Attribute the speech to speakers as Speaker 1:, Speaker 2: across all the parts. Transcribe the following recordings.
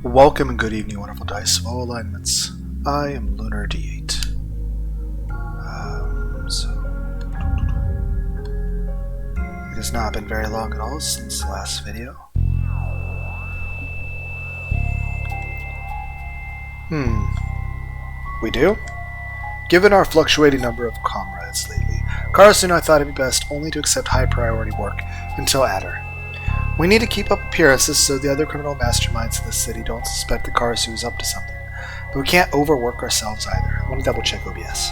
Speaker 1: Welcome and good evening, wonderful dice of all alignments. I am Lunar D8. It has not been very long at all since the last video. We do? Given our fluctuating number of comrades lately, Karasu and I thought it'd be best only to accept high priority work until Adder. We need to keep up appearances so the other criminal masterminds in the city don't suspect that Karasu is up to something. But we can't overwork ourselves either. I want to double check OBS.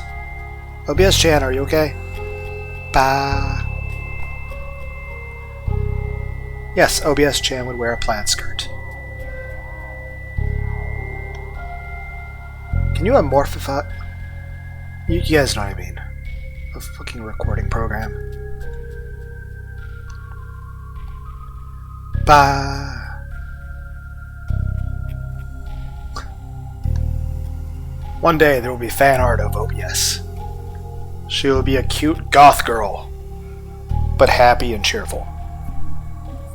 Speaker 1: OBS-chan, are you okay? Bah. Yes, OBS-chan would wear a plaid skirt. Can you unmorphify? You guys know what I mean. A fucking recording program. Bah. One day there will be fan art of OBS. She will be a cute goth girl, but happy and cheerful,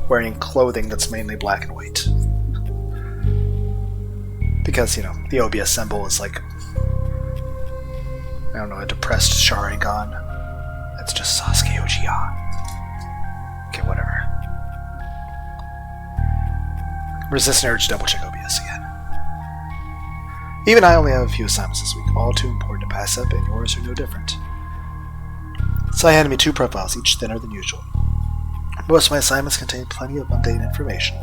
Speaker 1: wearing clothing that's mainly black and white. Because, you know, the OBS symbol is like, I don't know, a depressed Sharingan. That's just Sasuke Uchiha. Okay, whatever. Resist an urge to double check OBS again. Even I only have a few assignments this week, all too important to pass up, and yours are no different. So I handed me 2 profiles, each thinner than usual. Most of my assignments contain plenty of mundane information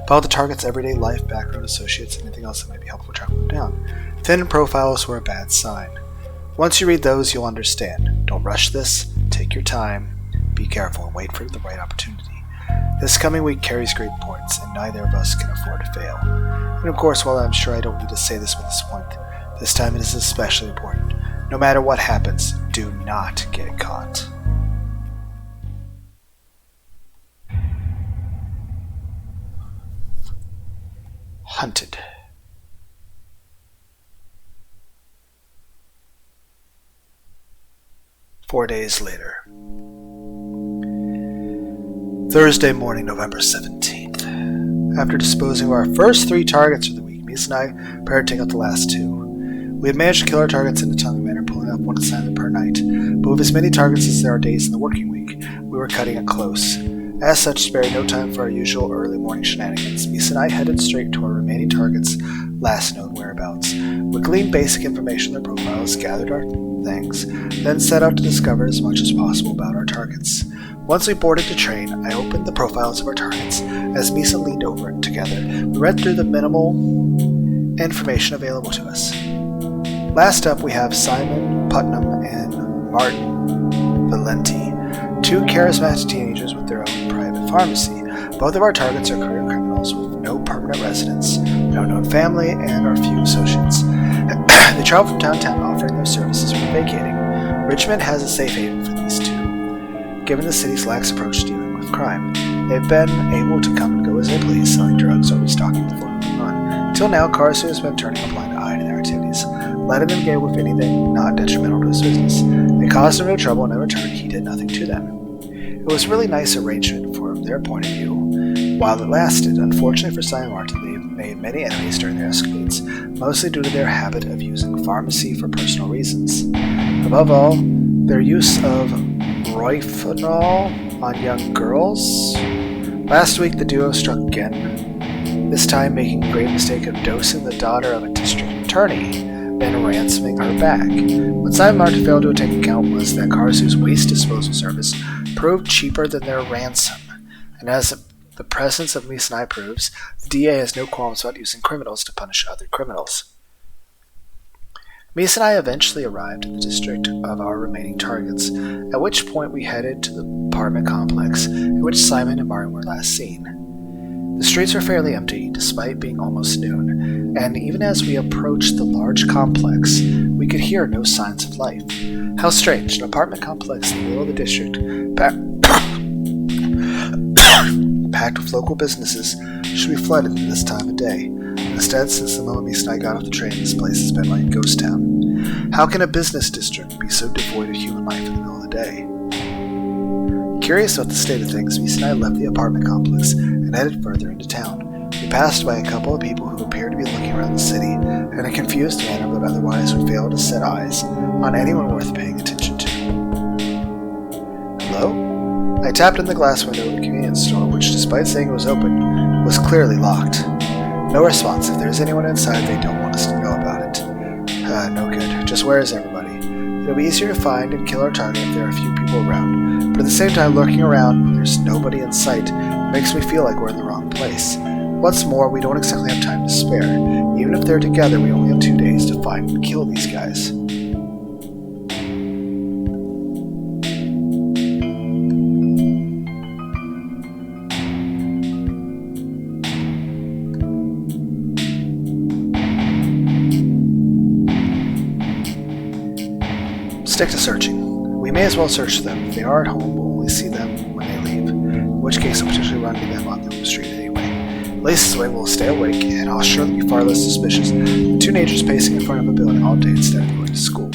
Speaker 1: about the target's everyday life, background, associates, and anything else that might be helpful to track them down. Thin profiles were a bad sign. Once you read those, you'll understand. Don't rush this, take your time, be careful, and wait for the right opportunity. This coming week carries great importance, and neither of us can afford to fail. And of course, while I'm sure I don't need to say this with this point, this time it is especially important. No matter what happens, do not get caught. Hunted. Four days later. Thursday morning, November 17th. After disposing of our first 3 targets for the week, Misa and I prepared to take out the last 2. We had managed to kill our targets in a timely manner, pulling up 1 assignment per night, but with as many targets as there are days in the working week, we were cutting it close. As such, sparing no time for our usual early morning shenanigans, Misa and I headed straight to our remaining targets' last known whereabouts. We gleaned basic information on their profiles, gathered our things, then set out to discover as much as possible about our targets. Once we boarded the train, I opened the profiles of our targets. As Misa leaned over it together, we read through the minimal information available to us. Last up, we have Simon Putnam and Martin Valenti, 2 charismatic teenagers with their own private pharmacy. Both of our targets are career criminals with no permanent residence, no known family, and are few associates. They travel from downtown offering their services for vacating. Richmond has a safe haven for these 2. Given the city's lax approach to dealing with crime, they've been able to come and go as they please, selling drugs or restocking before moving on. Until now, Karasu has been turning a blind eye to their activities, letting them get with anything not detrimental to his business. They caused him no trouble, and in return, he did nothing to them. It was a really nice arrangement from their point of view, while it lasted. Unfortunately for Simon Martin, they made many enemies during their escapades, mostly due to their habit of using pharmacy for personal reasons. Above all, their use of rohypnol on young girls. Last week, the duo struck again, this time making the grave mistake of dosing the daughter of a district attorney, then ransoming her back. What Simon Martin failed to take account was that Karasu's waste disposal service proved cheaper than their ransom, and as the presence of Misa and I proves, the DA has no qualms about using criminals to punish other criminals. Misa and I eventually arrived in the district of our remaining targets, at which point we headed to the apartment complex in which Simon and Martin were last seen. The streets were fairly empty, despite being almost noon, and even as we approached the large complex, we could hear no signs of life. How strange, an apartment complex in the middle of the district, packed with local businesses, should be flooded at this time of day. Instead, since the moment Misa and I got off the train, this place has been like a ghost town. How can a business district be so devoid of human life in the middle of the day? Curious about the state of things, Misa and I left the apartment complex and headed further into town. We He passed by a couple of people who appeared to be looking around the city in a confused manner, but otherwise would fail to set eyes on anyone worth paying attention to. Hello? I tapped in the glass window of the convenience store, which, despite saying it was open, was clearly locked. No response. If there's anyone inside, they don't want us to know about it. No good. Just where is everybody? It'll be easier to find and kill our target if there are a few people around, but at the same time, lurking around when there's nobody in sight makes me feel like we're in the wrong place. What's more, we don't exactly have time to spare. Even if they're together, we only have 2 days to find and kill these guys. Stick to searching. We may as well search them. If they are at home, we'll only see them when they leave, in which case I'll potentially run into them on the street anyway. At least this way we'll stay awake, and I'll surely be far less suspicious than teenagers pacing in front of a building all day instead of going to school.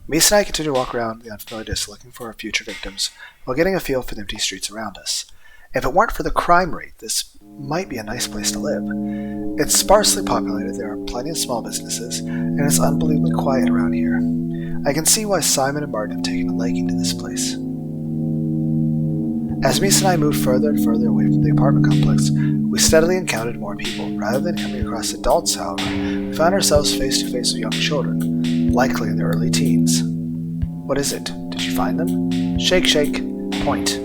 Speaker 1: Misa and I continue to walk around the unfamiliar district looking for our future victims, while getting a feel for the empty streets around us. If it weren't for the crime rate, this might be a nice place to live. It's sparsely populated, there are plenty of small businesses, and it's unbelievably quiet around here. I can see why Simon and Martin have taken a liking to this place. As Misa and I moved further and further away from the apartment complex, we steadily encountered more people. Rather than coming across adults, however, we found ourselves face to face with young children, likely in their early teens. What is it? Did you find them? Shake, shake, point.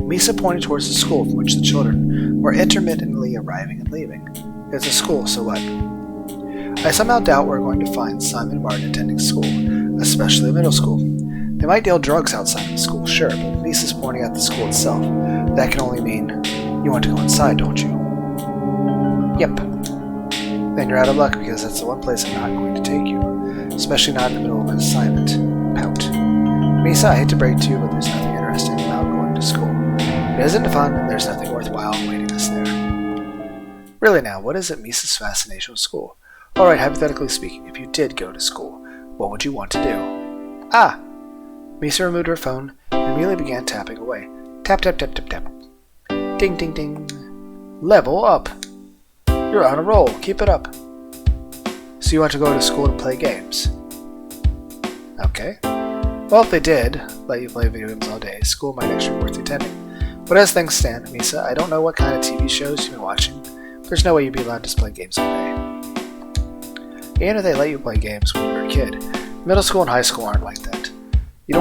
Speaker 1: Misa pointed towards the school from which the children were intermittently arriving and leaving. It's a school, so what? I somehow doubt we're going to find Simon and Martin attending school, especially middle school. They might deal drugs outside of the school, sure, but Misa's pointing at the school itself. That can only mean you want to go inside, don't you? Yep. Then you're out of luck because that's the one place I'm not going to take you, especially not in the middle of an assignment. Pout. Misa, I hate to break to you, but there's nothing interesting about going to school. It isn't fun, and there's nothing worthwhile awaiting us there. Really now, what is it Misa's fascination with school? Alright, hypothetically speaking, if you did go to school, what would you want to do? Ah! Misa removed her phone and immediately began tapping away. Tap, tap, tap, tap, tap. Ding, ding, ding. Level up. You're on a roll. Keep it up. So you want to go to school to play games? Okay. Well, if they did let you play video games all day, school might actually be worth attending. But as things stand, Misa, I don't know what kind of TV shows you've been watching. There's no way you'd be allowed to play games all day. Even if they let you play games when you were a kid, middle school and high school aren't like that. You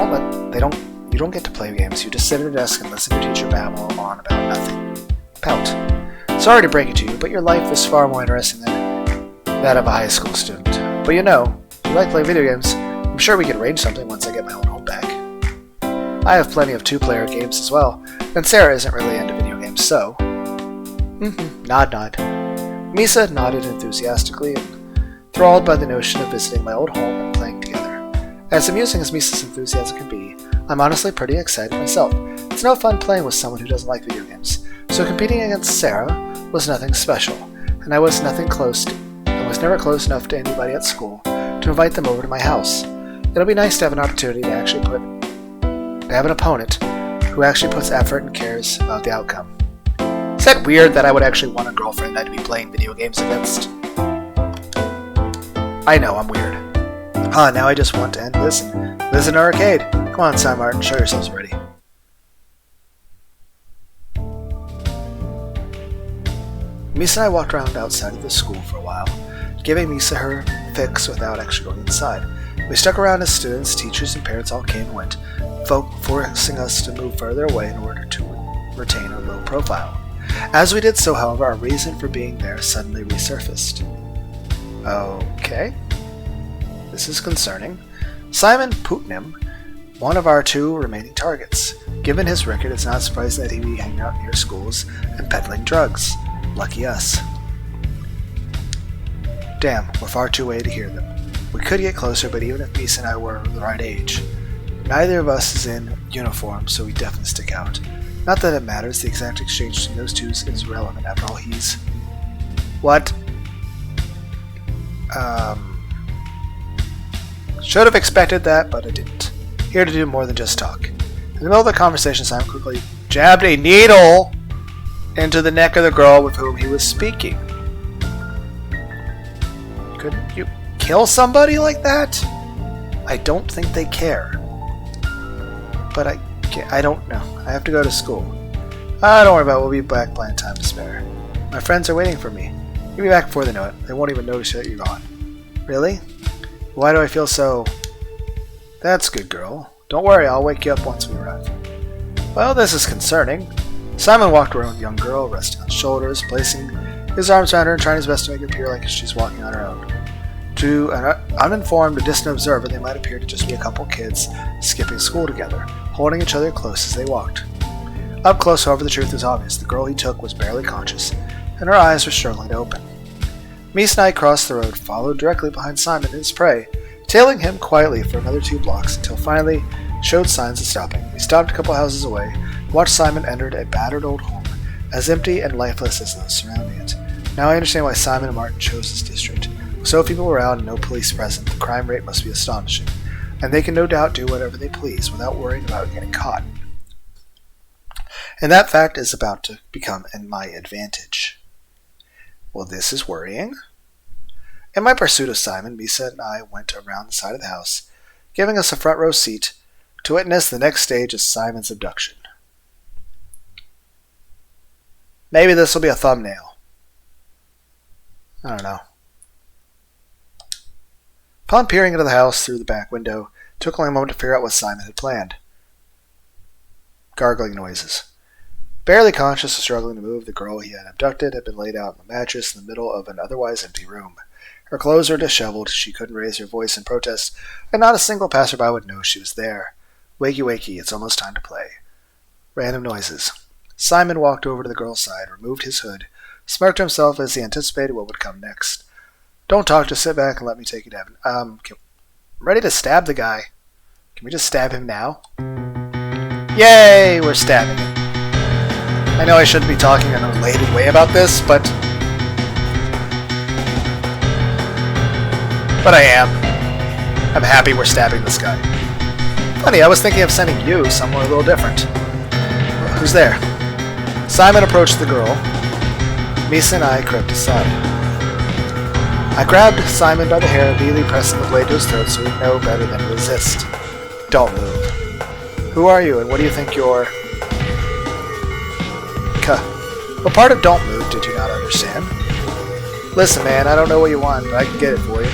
Speaker 1: don't get to play games. You just sit at a desk and listen to your teacher babble on about nothing. Pout. Sorry to break it to you, but your life is far more interesting than that of a high school student. But you know, if you like playing video games, I'm sure we could arrange something once I get my own home back. I have plenty of 2-player games as well, and Sarah isn't really into video games, so... Nod, nod. Misa nodded enthusiastically and enthralled by the notion of visiting my old home and playing together. As amusing as Misa's enthusiasm can be, I'm honestly pretty excited myself. It's no fun playing with someone who doesn't like video games, so competing against Sarah was nothing special, and I was never close enough to anybody at school to invite them over to my house. It'll be nice to have an opportunity to have an opponent who actually puts effort and cares about the outcome. Is that weird that I would actually want a girlfriend I'd be playing video games against? I know, I'm weird. Now I just want to end this and visit an arcade. Come on, Simon Martin, show yourselves ready. Misa and I walked around outside of the school for a while, giving Misa her fix without actually going inside. We stuck around as students, teachers, and parents all came and went, forcing us to move further away in order to retain our low profile. As we did so, however, our reason for being there suddenly resurfaced. Okay. This is concerning. Simon Putnam, one of our 2 remaining targets. Given his record, it's not surprising that he'd be hanging out near schools and peddling drugs. Lucky us. Damn, we're far too away to hear them. We could get closer, but even if Misa and I were the right age, neither of us is in uniform, so we definitely stick out. Not that it matters, the exact exchange between those 2 is irrelevant. After all, he's... What? Should have expected that, but I didn't. Here to do more than just talk. In the middle of the conversation, Simon quickly jabbed a needle into the neck of the girl with whom he was speaking. Couldn't you kill somebody like that? I don't think they care. But I don't know. I have to go to school. Don't worry about it. We'll be back by time to spare. My friends are waiting for me. You'll be back before they know it. They won't even notice that you're gone. Really? Why do I feel so... That's good, girl. Don't worry, I'll wake you up once we arrive. Well, this is concerning. Simon walked around the young girl, resting on his shoulders, placing his arms around her and trying his best to make it appear like she's walking on her own. To an uninformed or distant observer, they might appear to just be a couple kids skipping school together, holding each other close as they walked. Up close, however, the truth was obvious. The girl he took was barely conscious, and her eyes were struggling to open. Mies and I crossed the road, followed directly behind Simon and his prey, tailing him quietly for another 2 blocks until finally showed signs of stopping. We stopped a couple houses away, and watched Simon enter a battered old home, as empty and lifeless as those surrounding it. Now I understand why Simon and Martin chose this district. With so few people around and no police present, the crime rate must be astonishing, and they can no doubt do whatever they please without worrying about getting caught. And that fact is about to become in my advantage. Well, this is worrying. In my pursuit of Simon, Misa and I went around the side of the house, giving us a front row seat to witness the next stage of Simon's abduction. Maybe this will be a thumbnail. I don't know. Upon peering into the house through the back window, it took only a moment to figure out what Simon had planned. Gargling noises. Barely conscious and struggling to move, the girl he had abducted had been laid out on a mattress in the middle of an otherwise empty room. Her clothes were disheveled, she couldn't raise her voice in protest, and not a single passerby would know she was there. Wakey, wakey, it's almost time to play. Random noises. Simon walked over to the girl's side, removed his hood, smirked to himself as he anticipated what would come next. Don't talk, just sit back and let me take you to heaven. I'm ready to stab the guy. Can we just stab him now? Yay, we're stabbing him. I know I shouldn't be talking in an elated way about this, but I am. I'm happy we're stabbing this guy. Funny, I was thinking of sending you somewhere a little different. Who's there? Simon approached the girl. Misa and I crept aside. I grabbed Simon by the hair, immediately pressing the blade to his throat so he'd know better than to resist. Don't move. Who are you, and what do you think you're... What part of don't move did you not understand? Listen, man, I don't know what you want, but I can get it for you.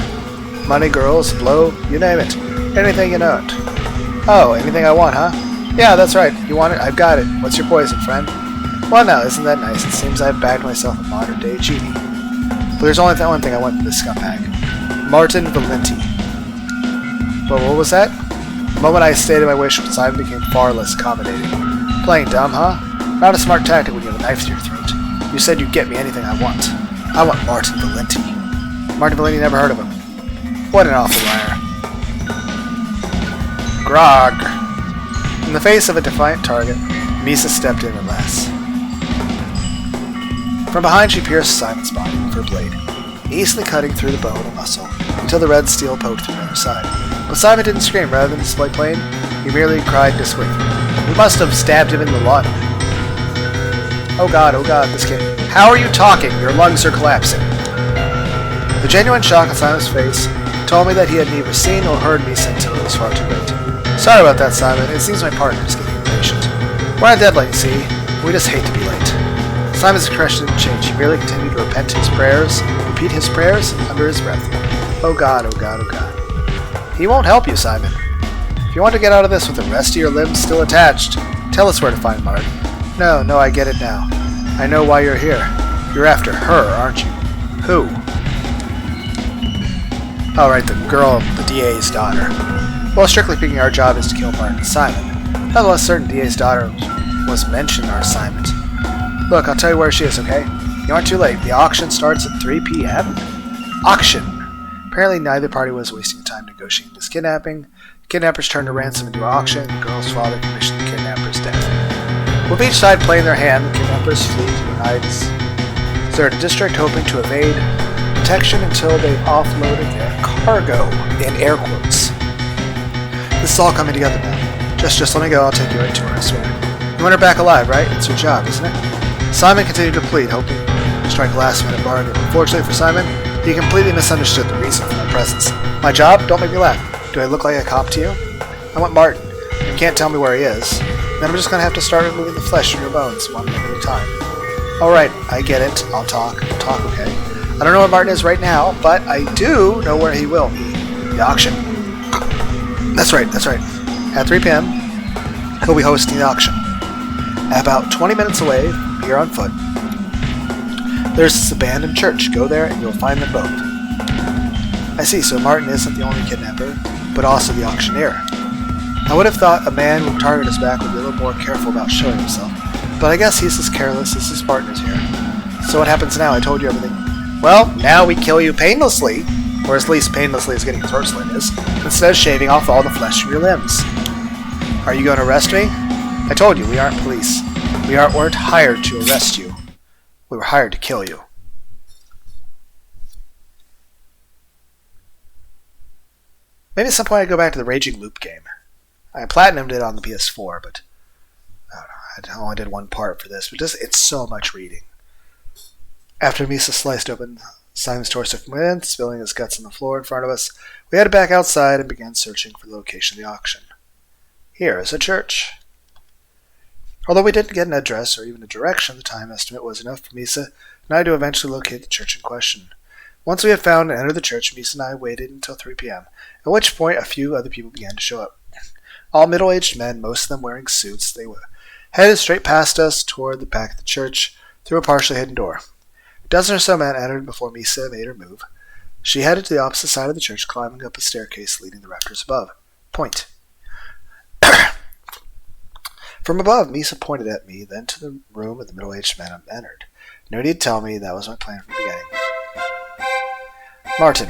Speaker 1: Money, girls, blow, you name it. Anything you want. Oh, anything I want, huh? Yeah, that's right. You want it? I've got it. What's your poison, friend? Well, now, isn't that nice? It seems I've bagged myself a modern-day genie. But there's only that one thing I want from this scumbag. Martin Valenti. Well, what was that? The moment I stated my wish, Simon became far less accommodating. Playing dumb, huh? Not a smart tactic when you have a knife to your throat. You said you'd get me anything I want. I want Martin Valenti. Martin Valenti, never heard of him. What an awful liar. Grog. In the face of a defiant target, Misa stepped in at last. From behind, she pierced Simon's body with her blade, easily cutting through the bone and muscle until the red steel poked through the other side. But Simon didn't scream. Rather than display pain, he merely cried disbelief. We must have stabbed him in the lung. Oh god, this kid. How are you talking? Your lungs are collapsing. The genuine shock on Simon's face told me that he had neither seen nor heard me until it was far too late. Sorry about that, Simon. It seems my partner is getting impatient. We're on a deadline, you see. We just hate to be late. Simon's expression didn't change. He merely continued to repeat his prayers under his breath. Oh god. He won't help you, Simon. If you want to get out of this with the rest of your limbs still attached, tell us where to find Martin. No, I get it now. I know why you're here. You're after her, aren't you? Who? Oh, right, the girl, the DA's daughter. Well, strictly speaking, our job is to kill Martin and Simon. Nonetheless, certain DA's daughter was mentioned in our assignment. Look, I'll tell you where she is, okay? You aren't too late. The auction starts at 3 p.m. Auction! Apparently, neither party was wasting time negotiating this kidnapping. The kidnappers turned a ransom into an auction, and the girl's father commissioned the kidnapper's death. With each side playing their hand, the kidnappers flee to the United's deserted district, hoping to evade detection until they've offloaded their cargo, in air quotes. This is all coming together now. Just let me go, I'll take you right to her, I swear. You want her back alive, right? It's your job, isn't it? Simon continued to plead, hoping to strike a last-minute bargain. Fortunately for Simon, he completely misunderstood the reason for my presence. My job? Don't make me laugh. Do I look like a cop to you? I want Martin. You can't tell me where he is. Then I'm just going to have to start removing the flesh from your bones, one at a time. Alright, I get it. I'll talk, okay? I don't know where Martin is right now, but I do know where he will be. The auction. That's right. At 3 p.m., he'll be hosting the auction. About 20 minutes away from here on foot, there's this abandoned church. Go there and you'll find them both. I see, so Martin isn't the only kidnapper, but also the auctioneer. I would have thought a man with a target on his back would be a little more careful about showing himself, but I guess he's as careless as his partners here. So what happens now? I told you everything. Well, now we kill you painlessly, or at least painlessly as getting your throat slit is, instead of shaving off all the flesh from your limbs. Are you going to arrest me? I told you, we aren't police. We weren't hired to arrest you. We were hired to kill you. Maybe at some point I'd go back to the Raging Loop game. I platinumed it on the PS4, but I don't know, I only did one part for this, but it's so much reading. After Misa sliced open Simon's torso from within, spilling his guts on the floor in front of us, we headed back outside and began searching for the location of the auction. Here is a church. Although we didn't get an address or even a direction, the time estimate was enough for Misa and I to eventually locate the church in question. Once we had found and entered the church, Misa and I waited until 3 p.m., at which point a few other people began to show up. All middle-aged men, most of them wearing suits, they headed straight past us toward the back of the church through a partially hidden door. A dozen or so men entered before Misa made her move. She headed to the opposite side of the church, climbing up a staircase leading the rafters above. Point. From above, Misa pointed at me, then to the room of the middle-aged men entered. No need to tell me that was my plan from the beginning. Martin.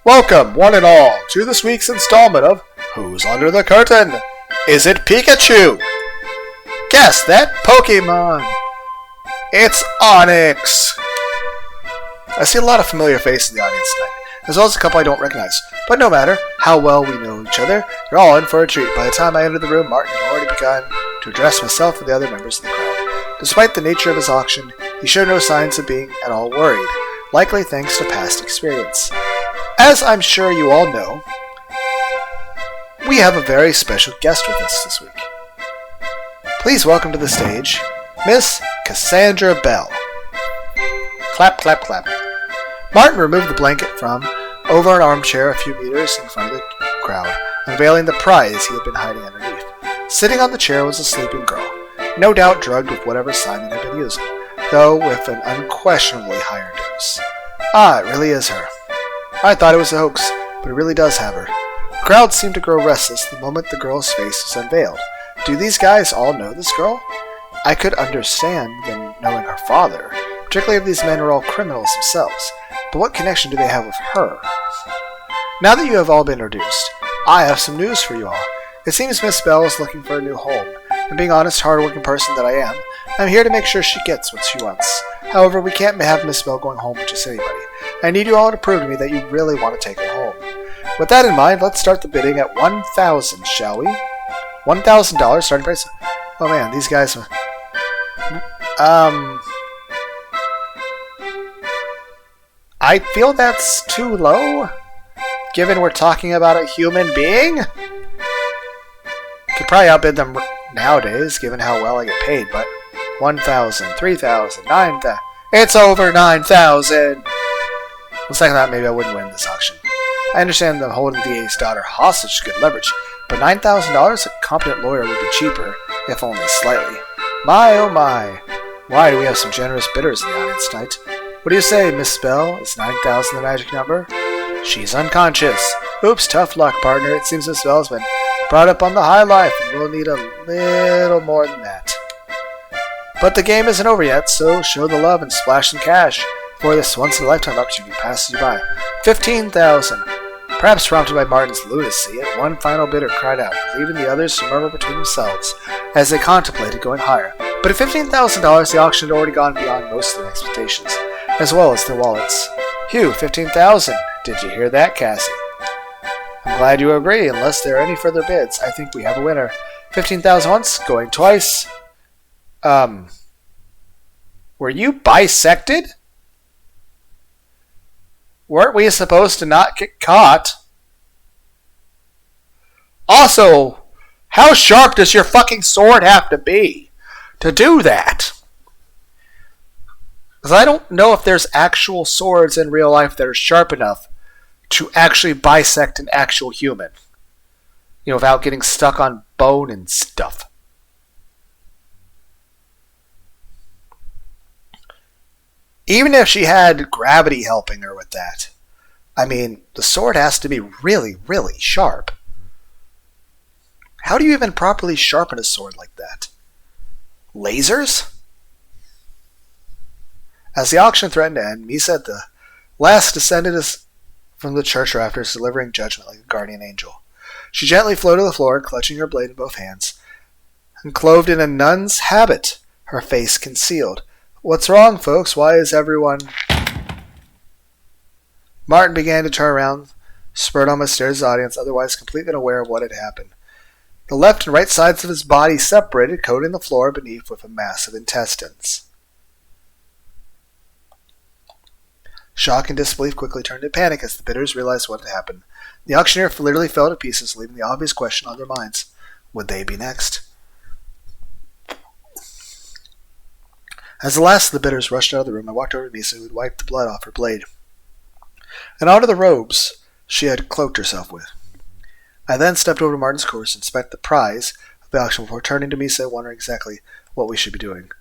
Speaker 1: Welcome, one and all, to this week's installment of Who's Under the Curtain? Is it Pikachu? Guess that Pokemon! It's Onyx! I see a lot of familiar faces in the audience tonight, as well as a couple I don't recognize. But no matter how well we know each other, you're all in for a treat. By the time I entered the room, Martin had already begun to address myself and the other members of the crowd. Despite the nature of his auction, he showed no signs of being at all worried, likely thanks to past experience. As I'm sure you all know, we have a very special guest with us this week. Please welcome to the stage, Miss Cassandra Bell. Clap, clap, clap. Martin removed the blanket from over an armchair a few meters in front of the crowd, unveiling the prize he had been hiding underneath. Sitting on the chair was a sleeping girl, no doubt drugged with whatever Simon had been using, though with an unquestionably higher dose. Ah, it really is her. I thought it was a hoax, but it really does have her. The crowd seemed to grow restless the moment the girl's face was unveiled. Do these guys all know this girl? I could understand them knowing her father, particularly if these men are all criminals themselves, but what connection do they have with her? Now that you have all been introduced, I have some news for you all. It seems Miss Bell is looking for a new home, and being honest, hard-working person that I am, I'm here to make sure she gets what she wants. However, we can't have Miss Bell going home with just anybody. I need you all to prove to me that you really want to take her home. With that in mind, let's start the bidding at $1,000, shall we? $1,000 starting price? Oh man, these guys... I feel that's too low, given we're talking about a human being. Could probably outbid them nowadays, given how well I get paid, but 1,000, 3,000, 9,000. It's over 9,000! On second thought, maybe I wouldn't win this auction. I understand that holding the DA's daughter hostage is good leverage, but $9,000? A competent lawyer would be cheaper, if only slightly. My oh my! Why do we have some generous bidders in the audience tonight? What do you say, Miss Bell? Is 9,000 the magic number? She's unconscious. Oops, tough luck, partner. It seems Miss Bell's been brought up on the high life, and we'll need a little more than that. But the game isn't over yet, so show the love and splash some cash before this once-in-a-lifetime opportunity passes you by. 15,000. Perhaps prompted by Martin's lunacy, one final bidder cried out, leaving the others to murmur between themselves as they contemplated going higher. But at $15,000, the auction had already gone beyond most of their expectations, as well as their wallets. Phew, 15,000. Did you hear that, Cassie? I'm glad you agree. Unless there are any further bids, I think we have a winner. 15,000 once, going twice. Were you bisected? Weren't we supposed to not get caught? Also, how sharp does your fucking sword have to be to do that? Because I don't know if there's actual swords in real life that are sharp enough to actually bisect an actual human. Without getting stuck on bone and stuff. Even if she had gravity helping her with that, I mean, the sword has to be really, really sharp. How do you even properly sharpen a sword like that? Lasers? As the auction threatened to end, Misa at the last descended from the church rafters, delivering judgment like a guardian angel. She gently floated to the floor, clutching her blade in both hands, and clothed in a nun's habit, her face concealed. What's wrong, folks? Why is everyone... Martin began to turn around, spurred on stared at his audience, otherwise completely unaware of what had happened. The left and right sides of his body separated, coating the floor beneath with a mass of intestines. Shock and disbelief quickly turned to panic as the bidders realized what had happened. The auctioneer literally fell to pieces, leaving the obvious question on their minds. Would they be next? As the last of the bidders rushed out of the room, I walked over to Misa, who had wiped the blood off her blade, and onto the robes she had cloaked herself with. I then stepped over to Martin's course and inspected the prize of the auction before turning to Misa, wondering exactly what we should be doing.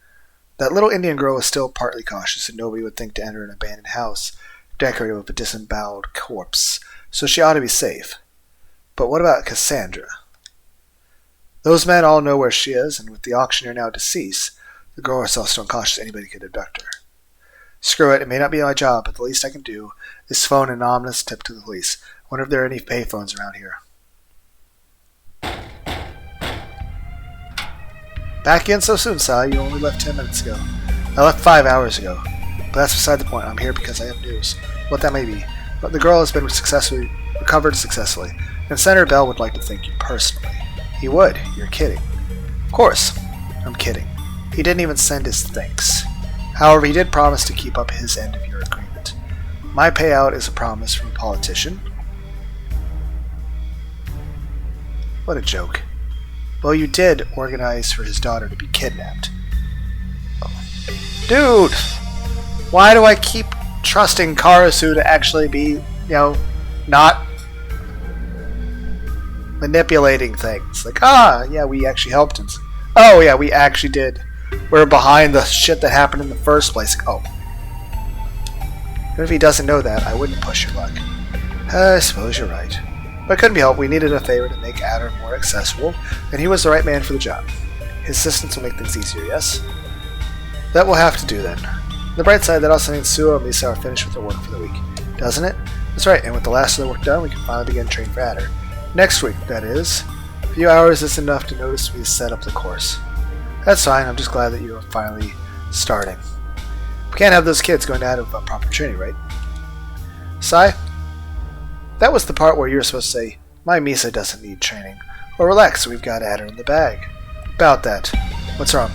Speaker 1: That little Indian girl was still partly cautious, and nobody would think to enter an abandoned house decorated with a disemboweled corpse, so she ought to be safe. But what about Cassandra? Those men all know where she is, and with the auctioneer now deceased, the girl herself still unconscious, anybody could abduct her. Screw it may not be my job, but the least I can do is phone an ominous tip to the police. I wonder if there are any payphones around here. Back in so soon, Si. You only left 10 minutes ago. I left 5 hours ago. But that's beside the point. I'm here because I have news. What that may be. But the girl has been recovered successfully, and Senator Bell would like to thank you personally. He would. You're kidding. Of course. I'm kidding. He didn't even send his thanks. However, he did promise to keep up his end of your agreement. My payout is a promise from a politician. What a joke. Well, you did organize for his daughter to be kidnapped. Dude! Why do I keep trusting Karasu to actually be, not manipulating things? Like, yeah, we actually helped him. Oh, yeah, we actually did. We're behind the shit that happened in the first place. Oh. Even if he doesn't know that, I wouldn't push your luck. I suppose you're right. But it couldn't be helped. We needed a favor to make Adder more accessible, and he was the right man for the job. His assistance will make things easier, yes? That we'll have to do then. On the bright side, that also means Suo and Misa are finished with their work for the week. Doesn't it? That's right, and with the last of the work done, we can finally begin training for Adder. Next week, that is. A few hours is enough to notice we set up the course. That's fine, I'm just glad that you are finally starting. We can't have those kids going out of proper training, right? Sai? That was the part where you were supposed to say, my Misa doesn't need training. Or relax, we've got Adder in the bag. About that. What's wrong?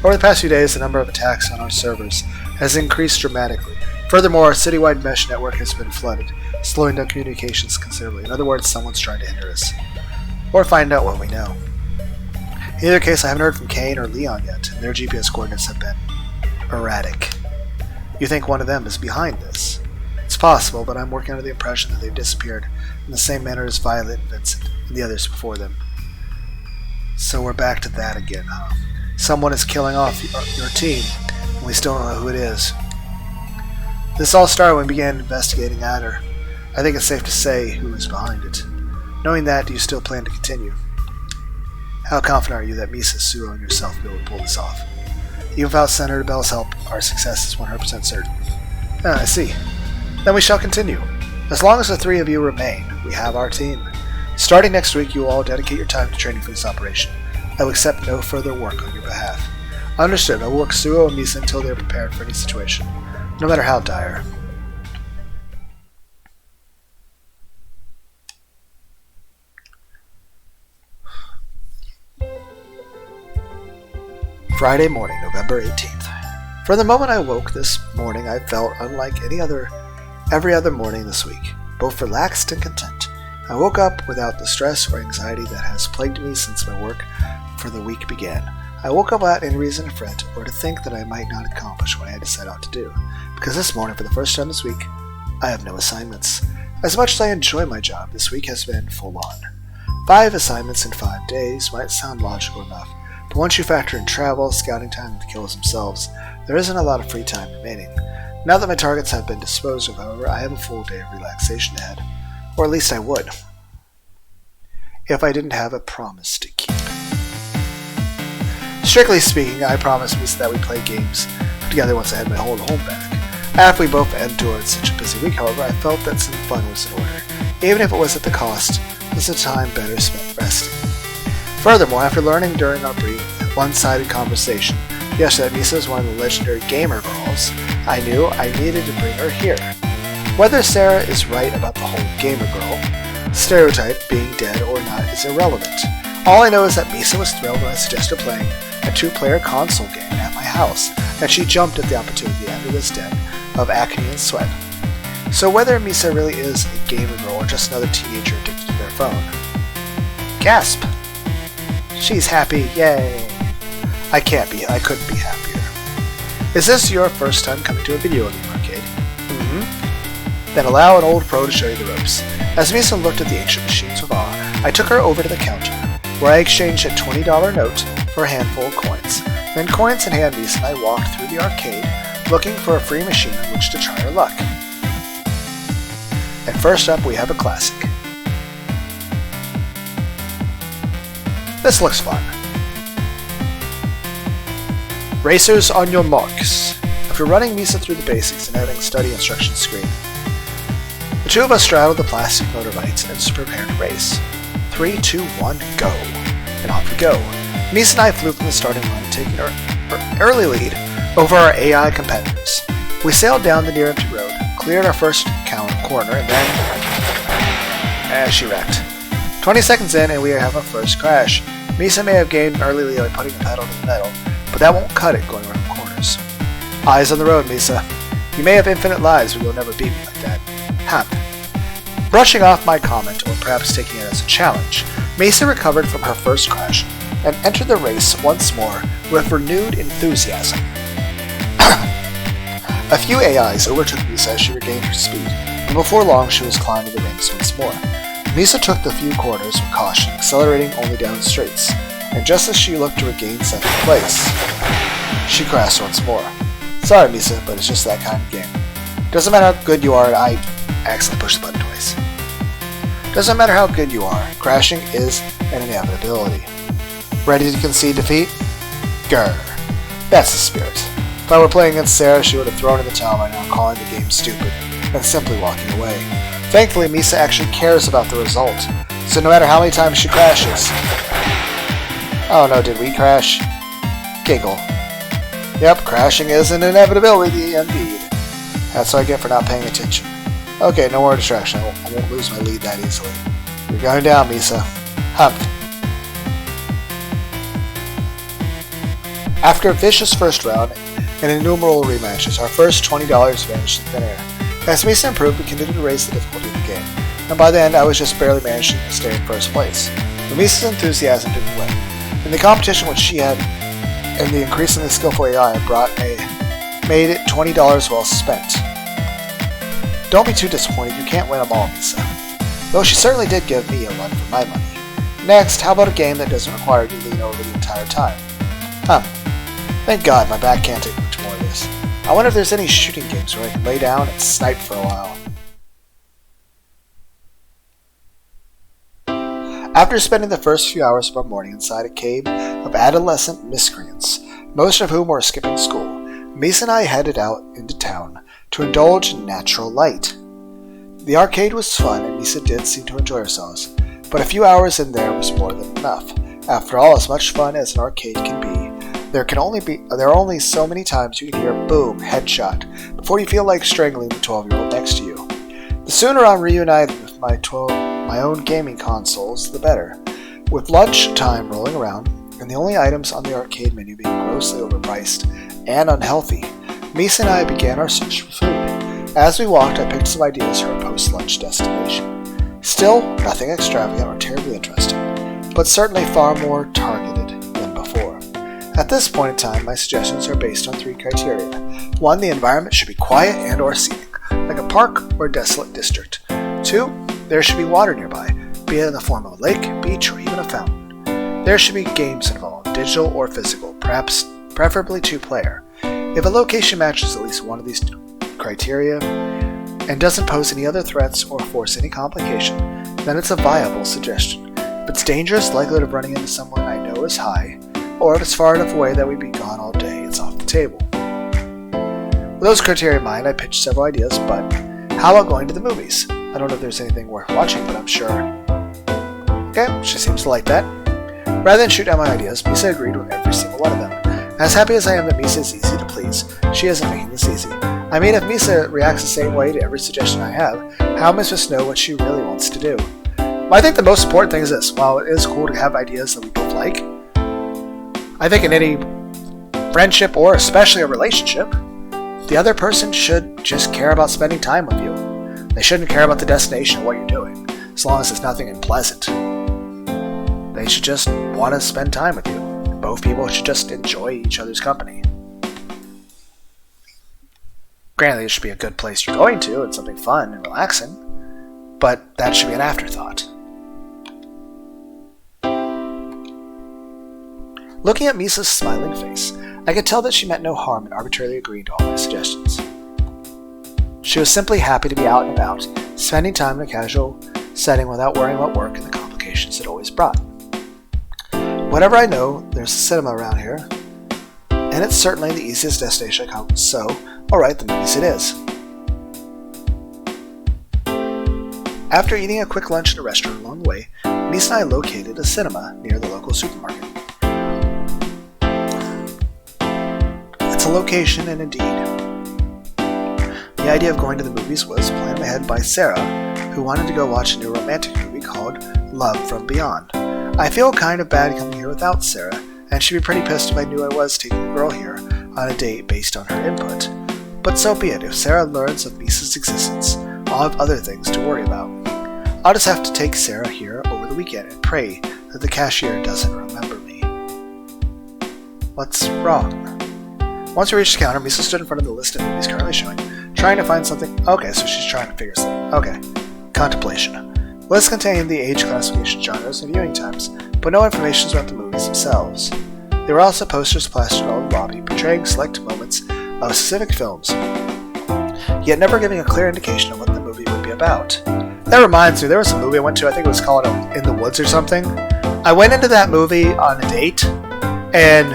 Speaker 1: Over the past few days, the number of attacks on our servers has increased dramatically. Furthermore, our citywide mesh network has been flooded, slowing down communications considerably. In other words, someone's trying to hinder us. Or find out what we know. In either case, I haven't heard from Kane or Leon yet, and their GPS coordinates have been erratic. You think one of them is behind this? It's possible, but I'm working under the impression that they've disappeared in the same manner as Violet and Vincent and the others before them. So we're back to that again, huh? Someone is killing off your team, and we still don't know who it is. This all started when we began investigating Adder. I think it's safe to say who is behind it. Knowing that, do you still plan to continue? How confident are you that Misa, Suo, and yourself will be able to pull this off? Even without Senator Bell's help, our success is 100% certain. I see. Then we shall continue. As long as the three of you remain, we have our team. Starting next week, you will all dedicate your time to training for this operation. I will accept no further work on your behalf. Understood. I will work Suo and Misa until they are prepared for any situation, no matter how dire. Friday morning, November 18th. From the moment I woke this morning, I felt unlike every other morning this week, both relaxed and content. I woke up without the stress or anxiety that has plagued me since my work for the week began. I woke up without any reason to fret or to think that I might not accomplish what I had set out to do, because this morning, for the first time this week, I have no assignments. As much as I enjoy my job, this week has been full on. 5 assignments in 5 days might sound logical enough, but once you factor in travel, scouting time, and the kills themselves, there isn't a lot of free time remaining. Now that my targets have been disposed of, however, I have a full day of relaxation ahead. Or at least I would, if I didn't have a promise to keep. Strictly speaking, I promised Misa that we play games together once I had my whole home back. After we both endured such a busy week, however, I felt that some fun was in order, even if it was at the cost of some time better spent resting. Furthermore, after learning during our brief, one-sided conversation yesterday that Misa is one of the legendary gamer girls, I knew I needed to bring her here. Whether Sarah is right about the whole gamer girl stereotype being dead or not is irrelevant. All I know is that Misa was thrilled when I suggested playing a 2-player console game at my house, and she jumped at the opportunity under this den of acne and sweat. So whether Misa really is a gamer girl or just another teenager addicted to their phone. Gasp! She's happy, yay! I couldn't be happier. Is this your first time coming to a video game arcade? Then allow an old pro to show you the ropes. As Misa looked at the ancient machines with awe, I took her over to the counter, where I exchanged a $20 note for a handful of coins. Then coins in hand, Misa and I walked through the arcade, looking for a free machine on which to try our luck. And first up, we have a classic. This looks fun. Racers on your marks. After running Misa through the basics and having a study instruction screen, the two of us straddled the plastic motorbikes and prepared to race. 3, 2, 1, go. And off we go. Misa and I flew from the starting line, taking our early lead over our AI competitors. We sailed down the near empty road, cleared our first corner, and then she wrecked. 20 seconds in, and we have our first crash. Misa may have gained an early lead by putting the pedal to the metal, but that won't cut it going around corners. Eyes on the road, Misa. You may have infinite lives, but you'll never beat me like that. Brushing off my comment, or perhaps taking it as a challenge, Misa recovered from her first crash and entered the race once more with renewed enthusiasm. A few AIs overtook Misa as she regained her speed, and before long she was climbing the ranks once more. Misa took the few corners with caution, accelerating only down straights, and just as she looked to regain second place, she crashed once more. Sorry, Misa, but it's just that kind of game. Doesn't matter how good you are, I accidentally pushed the button twice. Doesn't matter how good you are, crashing is an inevitability. Ready to concede defeat? Grr. That's the spirit. If I were playing against Sarah, she would have thrown in the towel by now, calling the game stupid, and simply walking away. Thankfully, Misa actually cares about the result, so no matter how many times she crashes... Oh no, did we crash? Giggle. Yep, crashing is an inevitability indeed. That's what I get for not paying attention. Okay, no more distraction. I won't lose my lead that easily. You're going down, Misa. Humph. After a vicious first round and innumerable rematches, our first $20 vanished in thin air. As Misa improved, we continued to raise the difficulty of the game, and by the end I was just barely managing to stay in first place. But Misa's enthusiasm didn't win. In the competition which she had and the increasingly skillful AI made it $20 well spent. Don't be too disappointed, you can't win them all, Misa. Though she certainly did give me a run for my money. Next, how about a game that doesn't require you to lean over the entire time? Thank God my back can't take much more of this. I wonder if there's any shooting games where I can lay down and snipe for a while. After spending the first few hours of our morning inside a cave of adolescent miscreants, most of whom were skipping school, Misa and I headed out into town to indulge in natural light. The arcade was fun and Misa did seem to enjoy ourselves, but a few hours in there was more than enough. After all, as much fun as an arcade can be, there are only so many times you can hear boom, headshot, before you feel like strangling the 12-year-old next to you. The sooner I'm reunited with my own gaming consoles, the better. With lunch rolling around, and the only items on the arcade menu being grossly overpriced and unhealthy, Misa and I began our search for food. As we walked, I picked some ideas for a post-lunch destination. Still, nothing extravagant or terribly interesting, but certainly far more targeted than before. At this point in time, my suggestions are based on 3 criteria. 1, the environment should be quiet and or scenic, like a park or desolate district. 2, there should be water nearby, be it in the form of a lake, beach, or even a fountain. There should be games involved, digital or physical, perhaps preferably 2-player. If a location matches at least one of these criteria and doesn't pose any other threats or force any complication, then it's a viable suggestion. If it's dangerous, likelihood of running into someone I know is high, or if it's far enough away that we'd be gone all day, it's off the table. With those criteria in mind, I pitched several ideas, but how about going to the movies? I don't know if there's anything worth watching, but I'm sure. Okay, she seems to like that. Rather than shoot down my ideas, Misa agreed with every single one of them. As happy as I am that Misa is easy to please, she isn't making this easy. I mean, if Misa reacts the same way to every suggestion I have, how am I supposed to know what she really wants to do? Well, I think the most important thing is this. While it is cool to have ideas that we both like, I think in any friendship or especially a relationship, the other person should just care about spending time with you. They shouldn't care about the destination or what you're doing, as long as it's nothing unpleasant. They should just want to spend time with you. Both people should just enjoy each other's company. Granted, it should be a good place you're going to and something fun and relaxing, but that should be an afterthought. Looking at Misa's smiling face, I could tell that she meant no harm in arbitrarily agreeing to all my suggestions. She was simply happy to be out and about, spending time in a casual setting without worrying about work and the complications it always brought. Whatever I know, there's a cinema around here, and it's certainly the easiest destination I come, so, alright, the movies it is. After eating a quick lunch at a restaurant along the way, Misa and I located a cinema near the local supermarket. It's a location, and indeed, the idea of going to the movies was planned ahead by Sarah, who wanted to go watch a new romantic movie called Love from Beyond. I feel kind of bad coming here without Sarah, and she'd be pretty pissed if I knew I was taking a girl here on a date based on her input. But so be it. If Sarah learns of Misa's existence, I'll have other things to worry about. I'll just have to take Sarah here over the weekend and pray that the cashier doesn't remember me. What's wrong? Once we reached the counter, Misa stood in front of the list of movies currently showing, trying to find something. Okay, so she's trying to figure something. Okay. Contemplation. Lists contain the age classification, genres, and viewing times, but no information about the movies themselves. There were also posters plastered all over the lobby portraying select moments of specific films, yet never giving a clear indication of what the movie would be about. That reminds me, there was a movie I went to, I think it was called In the Woods or something. I went into that movie on a date, and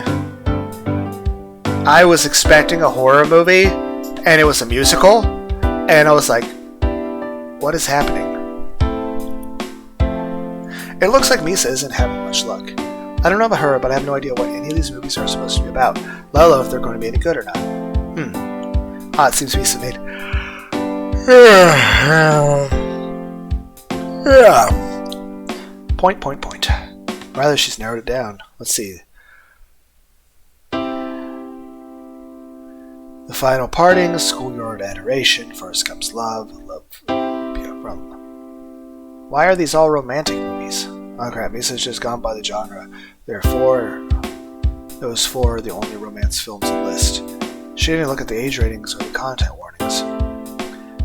Speaker 1: I was expecting a horror movie, and it was a musical, and I was like, what is happening? It looks like Misa isn't having much luck. I don't know about her, but I have no idea what any of these movies are supposed to be about, let alone if they're going to be any good or not. It seems Misa made... Point. Rather, she's narrowed it down. Let's see. The final parting, schoolyard adoration, first comes love from... Why are these all romantic movies? Oh crap, Misa's just gone by the genre. Therefore, those 4 are the only romance films on the list. She didn't look at the age ratings or the content warnings.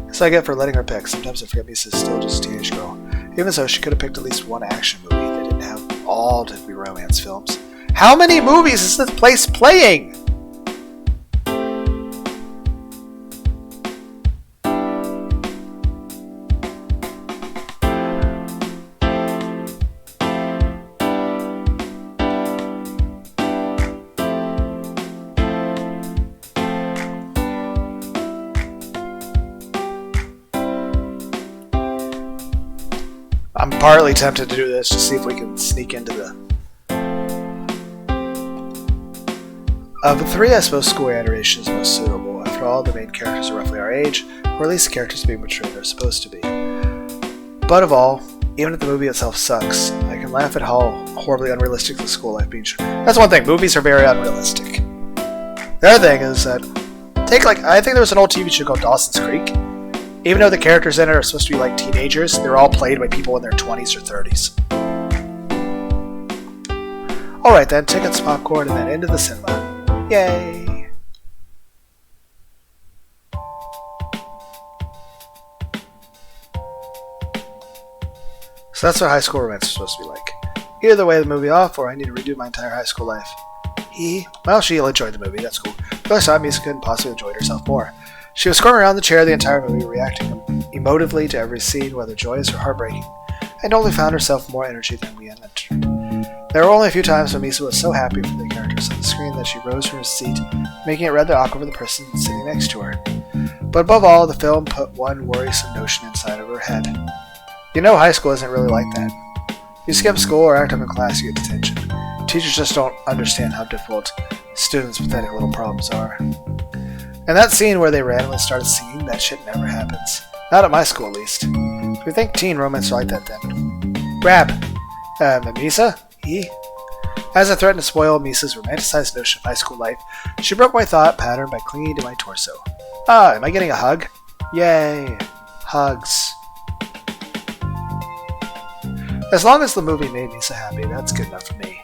Speaker 1: Guess I get for letting her pick. Sometimes I forget Misa's still just a teenage girl. Even so, she could have picked at least one action movie. They didn't have all to be romance films. How many movies is this place playing? I'm partly tempted to do this to see if we can sneak into the... Of the 3, I suppose School Adoration is most suitable. After all, the main characters are roughly our age, or at least the characters being portrayed are supposed to be. But of all, even if the movie itself sucks, I can laugh at how horribly unrealistic the school life being shown. That's one thing, movies are very unrealistic. The other thing is that I think there was an old TV show called Dawson's Creek. Even though the characters in it are supposed to be like teenagers, they're all played by people in their 20s or 30s. Alright then, tickets, popcorn, and then into the cinema. Yay! So that's what high school romance is supposed to be like. Either way the movie off, or I need to redo my entire high school life. Well, she'll enjoy the movie, that's cool. The other side, Misa couldn't possibly enjoy herself more. She was squirming around the chair the entire movie, reacting emotively to every scene, whether joyous or heartbreaking, and only found herself more energy than we had entered. There were only a few times when Misa was so happy for the characters on the screen that she rose from her seat, making it rather awkward for the person sitting next to her. But above all, the film put one worrisome notion inside of her head. You know, high school isn't really like that. You skip school or act up in class, you get detention. Teachers just don't understand how difficult students' pathetic little problems are. And that scene where they randomly started singing, that shit never happens. Not at my school, at least. If you think teen romance are like that, then grab. Misa? As I threatened to spoil Misa's romanticized notion of high school life, she broke my thought pattern by clinging to my torso. Am I getting a hug? Yay. Hugs. As long as the movie made Misa happy, that's good enough for me.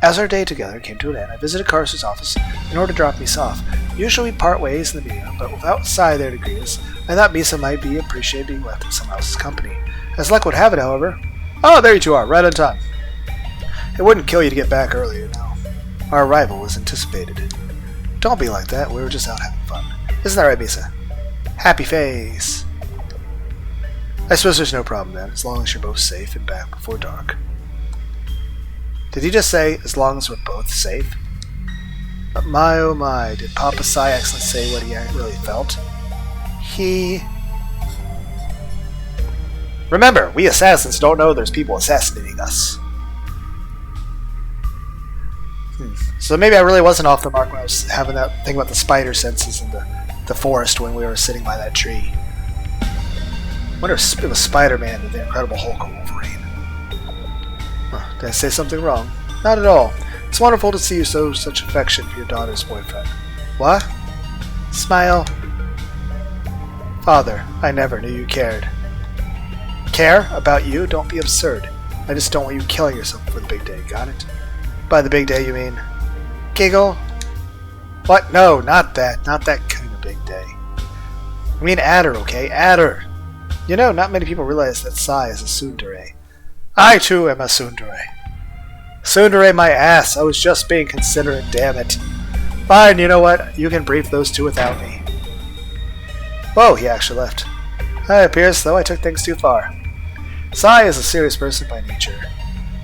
Speaker 1: As our day together came to an end, I visited Carter's office in order to drop Misa off. Usually we part ways in the meeting, but without Sai there to greet us, I thought Misa might be appreciated being left in someone else's company. As luck would have it, however... Oh, there you two are, right on time. It wouldn't kill you to get back earlier now. Our arrival was anticipated. Don't be like that, we were just out having fun. Isn't that right, Misa? Happy face. I suppose there's no problem then, as long as you're both safe and back before dark. Did he just say, as long as we're both safe? But my oh my, did Papa Sai actually say what he really felt? Remember, we assassins don't know there's people assassinating us. So maybe I really wasn't off the mark when I was having that thing about the spider senses in the forest when we were sitting by that tree. I wonder if it was Spider-Man or the Incredible Hulk or Wolverine. Did I say something wrong? Not at all. It's wonderful to see you show such affection for your daughter's boyfriend. What? Smile. Father, I never knew you cared. Care? About you? Don't be absurd. I just don't want you killing yourself for the big day, got it? By the big day, you mean... Giggle? What? No, not that. Not that kind of big day. I mean Adder, okay? Adder! You know, not many people realize that Sai is a tsundere. I, too, am a tsundere. Tsundere my ass. I was just being considerate, damn it. Fine, you know what? You can brief those two without me. Whoa, he actually left. It appears though I took things too far. Sai is a serious person by nature.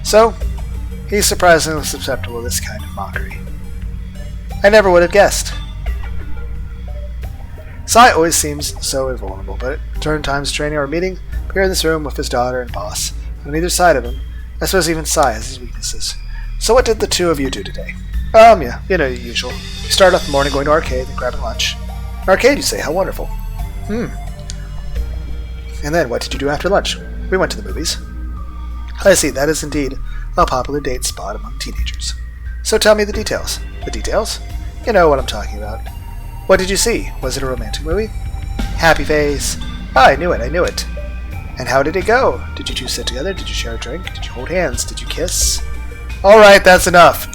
Speaker 1: So, he's surprisingly susceptible to this kind of mockery. I never would have guessed. Sai always seems so invulnerable, but during times of training or meeting, here in this room with his daughter and boss, on either side of him, I suppose even Sai has his weaknesses. So what did the two of you do today? Yeah, you know, the usual. You started off the morning going to arcade, then grabbing lunch. Arcade, you say? How wonderful. And then, what did you do after lunch? We went to the movies. I see, that is indeed a popular date spot among teenagers. So tell me the details. The details? You know what I'm talking about. What did you see? Was it a romantic movie? Happy face. I knew it. And how did it go? Did you two sit together? Did you share a drink? Did you hold hands? Did you kiss? Alright, that's enough.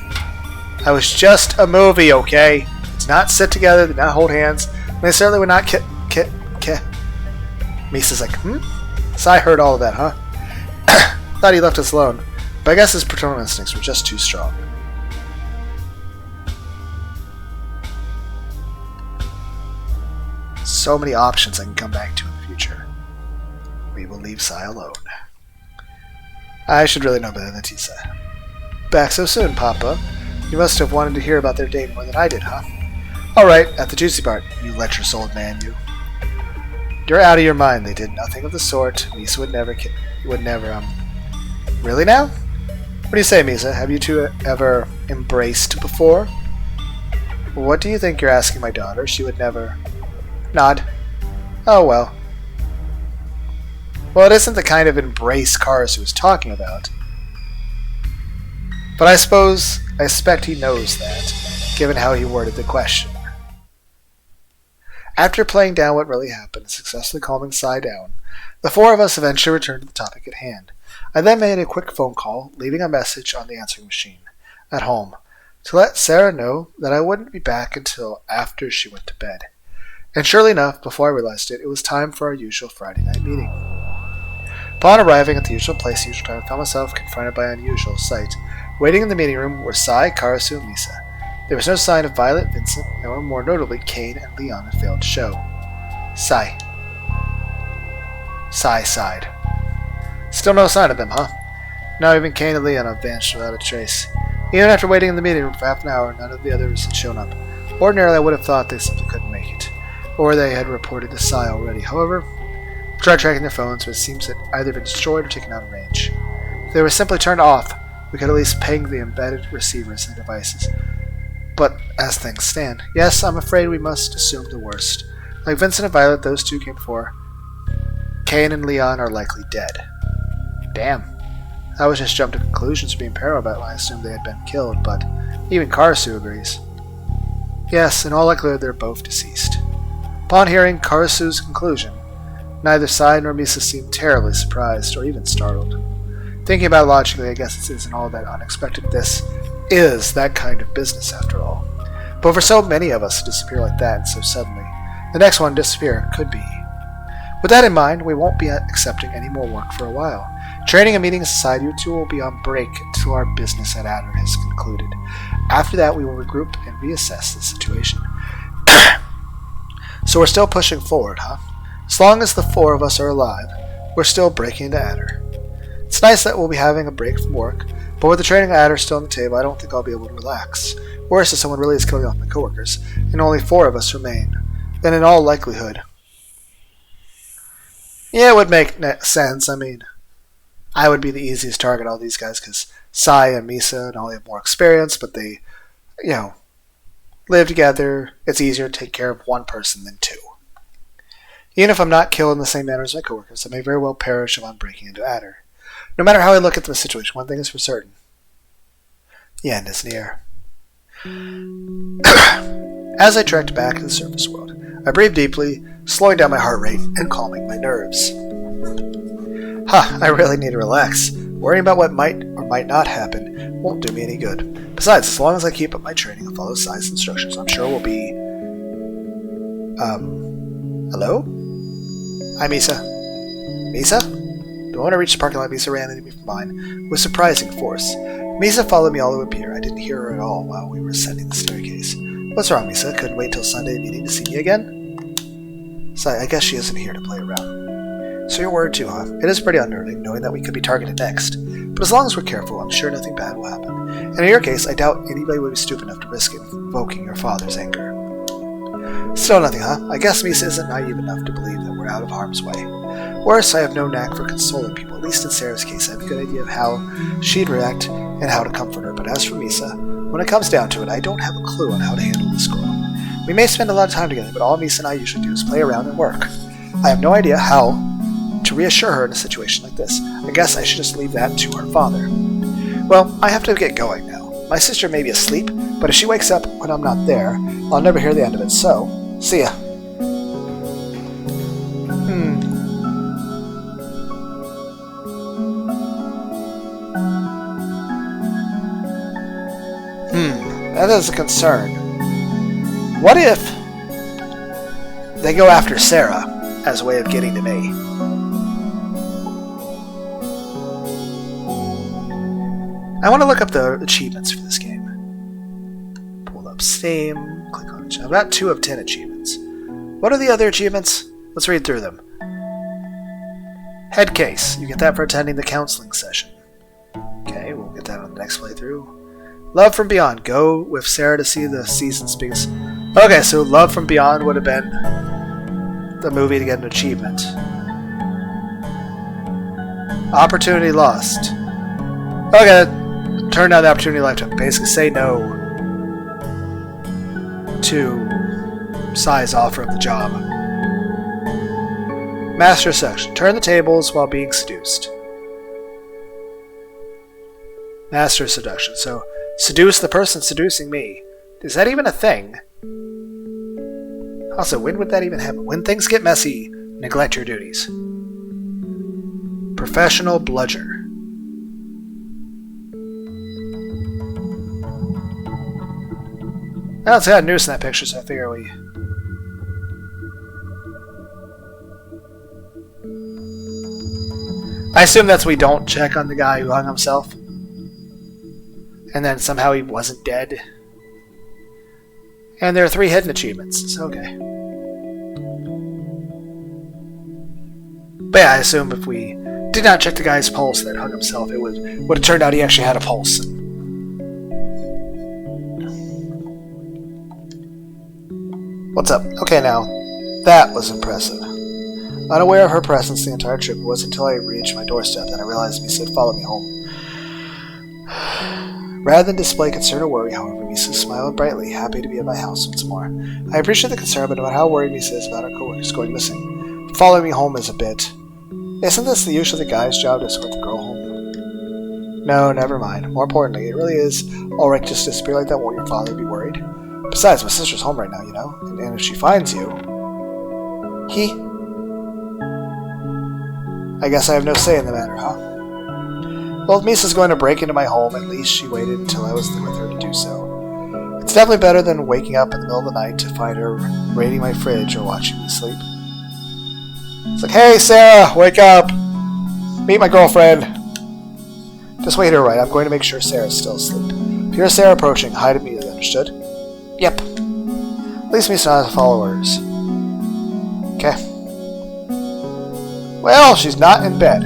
Speaker 1: I was just a movie, okay? It's not sit together, did not hold hands. And they certainly would not Misa's like, So I heard all of that, huh? Thought he left us alone. But I guess his paternal instincts were just too strong. So many options I can come back to in the future. We will leave Sai alone. I should really know better than Tisa. Back so soon, Papa. You must have wanted to hear about their date more than I did, huh? Alright, at the juicy part, you lecherous old man, you. You're out of your mind. They did nothing of the sort. Misa would never Really now? What do you say, Misa? Have you two ever embraced before? What do you think you're asking my daughter? She would never... Nod. Oh, well. Well, it isn't the kind of embrace Karasu was talking about. But I expect he knows that. given how he worded the question. After playing down what really happened and successfully calming Sai down, the four of us eventually returned to the topic at hand. I then made a quick phone call, leaving a message on the answering machine at home to let Sarah know that I wouldn't be back until after she went to bed. And surely enough, before I realized it, it was time for our usual Friday night meeting. Upon arriving at the usual place, the usual time, I found myself confronted by an unusual sight. Waiting in the meeting room were Sai, Karasu, and Misa. There was no sign of Violet, Vincent, or more notably, Kane and Leon had failed to show. Sai sighed. Still no sign of them, huh? Now even Kane and Leon have vanished without a trace. Even after waiting in the meeting room for half an hour, none of the others had shown up. Ordinarily, I would have thought they simply couldn't make it, or they had reported to Sai already. However, I tried tracking their phones, but it seems that either been destroyed or taken out of range. If they were simply turned off, we could at least ping the embedded receivers in the devices. But as things stand, yes, I'm afraid we must assume the worst. Like Vincent and Violet, those two came before. Kane and Leon are likely dead. Damn. I was just jumped to conclusions being paranoid about when I assumed they had been killed, but even Karasu agrees. Yes, in all likelihood they're both deceased. Upon hearing Karasu's conclusion, neither Sai nor Misa seemed terribly surprised or even startled. Thinking about it logically, I guess it isn't all that unexpected. This is that kind of business, after all. But for so many of us to disappear like that and so suddenly, the next one to disappear could be. With that in mind, we won't be accepting any more work for a while. Training and meeting a society or two will be on break until our business at Adder has concluded. After that, we will regroup and reassess the situation. So we're still pushing forward, huh? As long as the four of us are alive, we're still breaking into Adder. It's nice that we'll be having a break from work, but with the training of Adder still on the table, I don't think I'll be able to relax. Worse, if someone really is killing off my coworkers, and only four of us remain, then in all likelihood... Yeah, it would make sense. I mean, I would be the easiest target of all these guys, because Sai and Misa not only have more experience, but they, live together. It's easier to take care of one person than two. Even if I'm not killed in the same manner as my coworkers, I may very well perish if I'm breaking into Adder. No matter how I look at the situation, one thing is for certain. The end is near. As I trekked back to the surface world, I breathed deeply, slowing down my heart rate and calming my nerves. I really need to relax. Worrying about what might or might not happen won't do me any good. Besides, as long as I keep up my training and follow Sai's instructions, I'm sure we'll be... Hello? Hi, Misa. Misa? The moment I reached the parking lot, Misa ran into me from behind with surprising force. Misa followed me all the way up here. I didn't hear her at all while we were ascending the staircase. What's wrong, Misa? Couldn't wait till Sunday meeting to see me again? Sai, I guess she isn't here to play around. So you're worried too, huh? It is pretty unnerving, knowing that we could be targeted next. But as long as we're careful, I'm sure nothing bad will happen. And in your case, I doubt anybody would be stupid enough to risk invoking your father's anger. Still nothing, huh? I guess Misa isn't naive enough to believe that we're out of harm's way. Worse, I have no knack for consoling people. At least in Sarah's case, I have a good idea of how she'd react and how to comfort her. But as for Misa, when it comes down to it, I don't have a clue on how to handle this girl. We may spend a lot of time together, but all Misa and I usually do is play around and work. I have no idea how to reassure her in a situation like this. I guess I should just leave that to her father. Well, I have to get going now. My sister may be asleep, but if she wakes up when I'm not there, I'll never hear the end of it, so, see ya. That is a concern. What if they go after Sarah as a way of getting to me? I want to look up the achievements for this game. Pull up Steam, click on it. I've got 2 of 10 achievements. What are the other achievements? Let's read through them. Head case. You get that for attending the counseling session. Okay, we'll get that on the next playthrough. Love from Beyond. Go with Sarah to see the season's biggest... Okay, so Love from Beyond would have been the movie to get an achievement. Opportunity lost. Okay, turn down the opportunity lifetime. Basically say no to Sai's offer of the job. Master section. Turn the tables while being seduced. Master seduction. So, seduce the person seducing me. Is that even a thing? Also, when would that even happen? When things get messy, neglect your duties. Professional bludger. Well, it's got a noose in that picture, so I figure we... I assume that's we don't check on the guy who hung himself. And then somehow he wasn't dead. And there are 3 hidden achievements, so okay. But yeah, I assume if we did not check the guy's pulse that hung himself, it would have turned out he actually had a pulse. What's up? Okay, now, that was impressive. Unaware of her presence the entire trip, it wasn't until I reached my doorstep that I realized Misa had followed me home. Rather than display concern or worry, however, Misa smiled brightly, happy to be at my house once more. I appreciate the concern, but no matter how worried Misa is about our coworkers going missing, following me home is a bit... Isn't this the usually the guy's job to escort the girl home? No, never mind. More importantly, it really is alright to just disappear like that. Won't your father be worried? Besides, my sister's home right now, you know, and if she finds you... I guess I have no say in the matter, huh? Well, if Misa's going to break into my home, at least she waited until I was there with her to do so. It's definitely better than waking up in the middle of the night to find her raiding my fridge or watching me sleep. It's like, hey, Sarah, wake up! Meet my girlfriend! Just wait here, right? I'm going to make sure Sarah's still asleep. If you hear Sarah approaching, hide immediately, understood? Yep. At least Misa knows how to follow orders. Okay. Well, she's not in bed.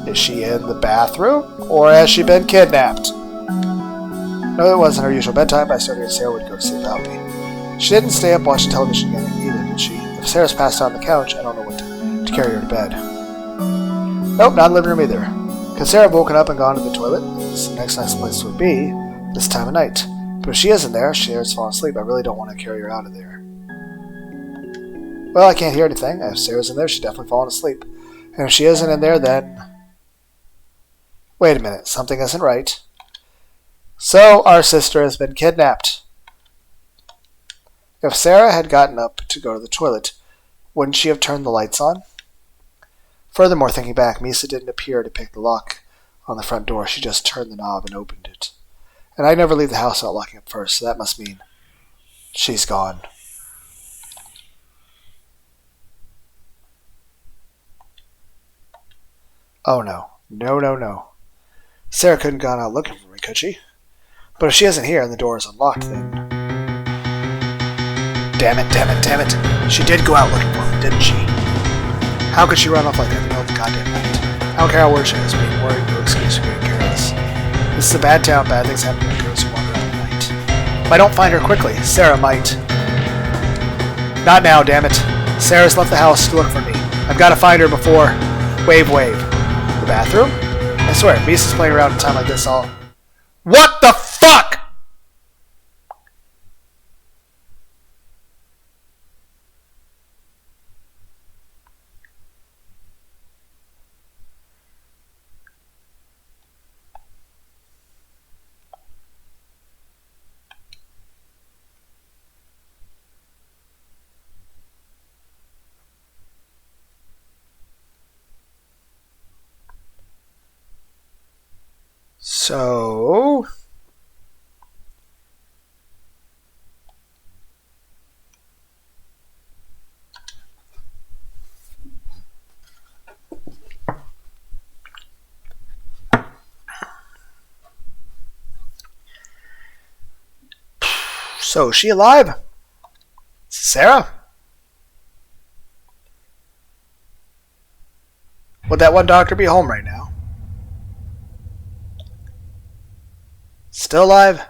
Speaker 1: Is she in the bathroom? Or has she been kidnapped? No, it wasn't her usual bedtime, but I started Sarah would go to sleep without me. She didn't stay up watching television again either, did she? If Sarah's passed out on the couch, I don't know what to carry her to bed. Nope, not in the living room either. Could Sarah have woken up and gone to the toilet? It's the next nice place would be this time of night. But if she isn't there, Sarah's fallen asleep. I really don't want to carry her out of there. Well, I can't hear anything. If Sarah's in there, she's definitely fallen asleep. And if she isn't in there, then... Wait a minute, something isn't right. So, our sister has been kidnapped. If Sarah had gotten up to go to the toilet, wouldn't she have turned the lights on? Furthermore, thinking back, Misa didn't appear to pick the lock on the front door. She just turned the knob and opened it. And I never leave the house without locking it first, so that must mean she's gone. Oh no. No. Sarah couldn't have gone out looking for me, could she? But if she isn't here and the door is unlocked, then... Damn it. She did go out looking for me, didn't she? How could she run off like that in the middle of the goddamn night? I don't care how worried she is, being worried, no excuse for being careless. This is a bad town, bad things happen to girls who wander out at night. If I don't find her quickly, Sarah might... Not now, damn it. Sarah's left the house to look for me. I've got to find her before... Wave. The bathroom? I swear, if Misa's playing around in a time like this, I'll... What the fuck?! So... So, is she alive? Sarah? Would that one doctor be home right now? Still alive?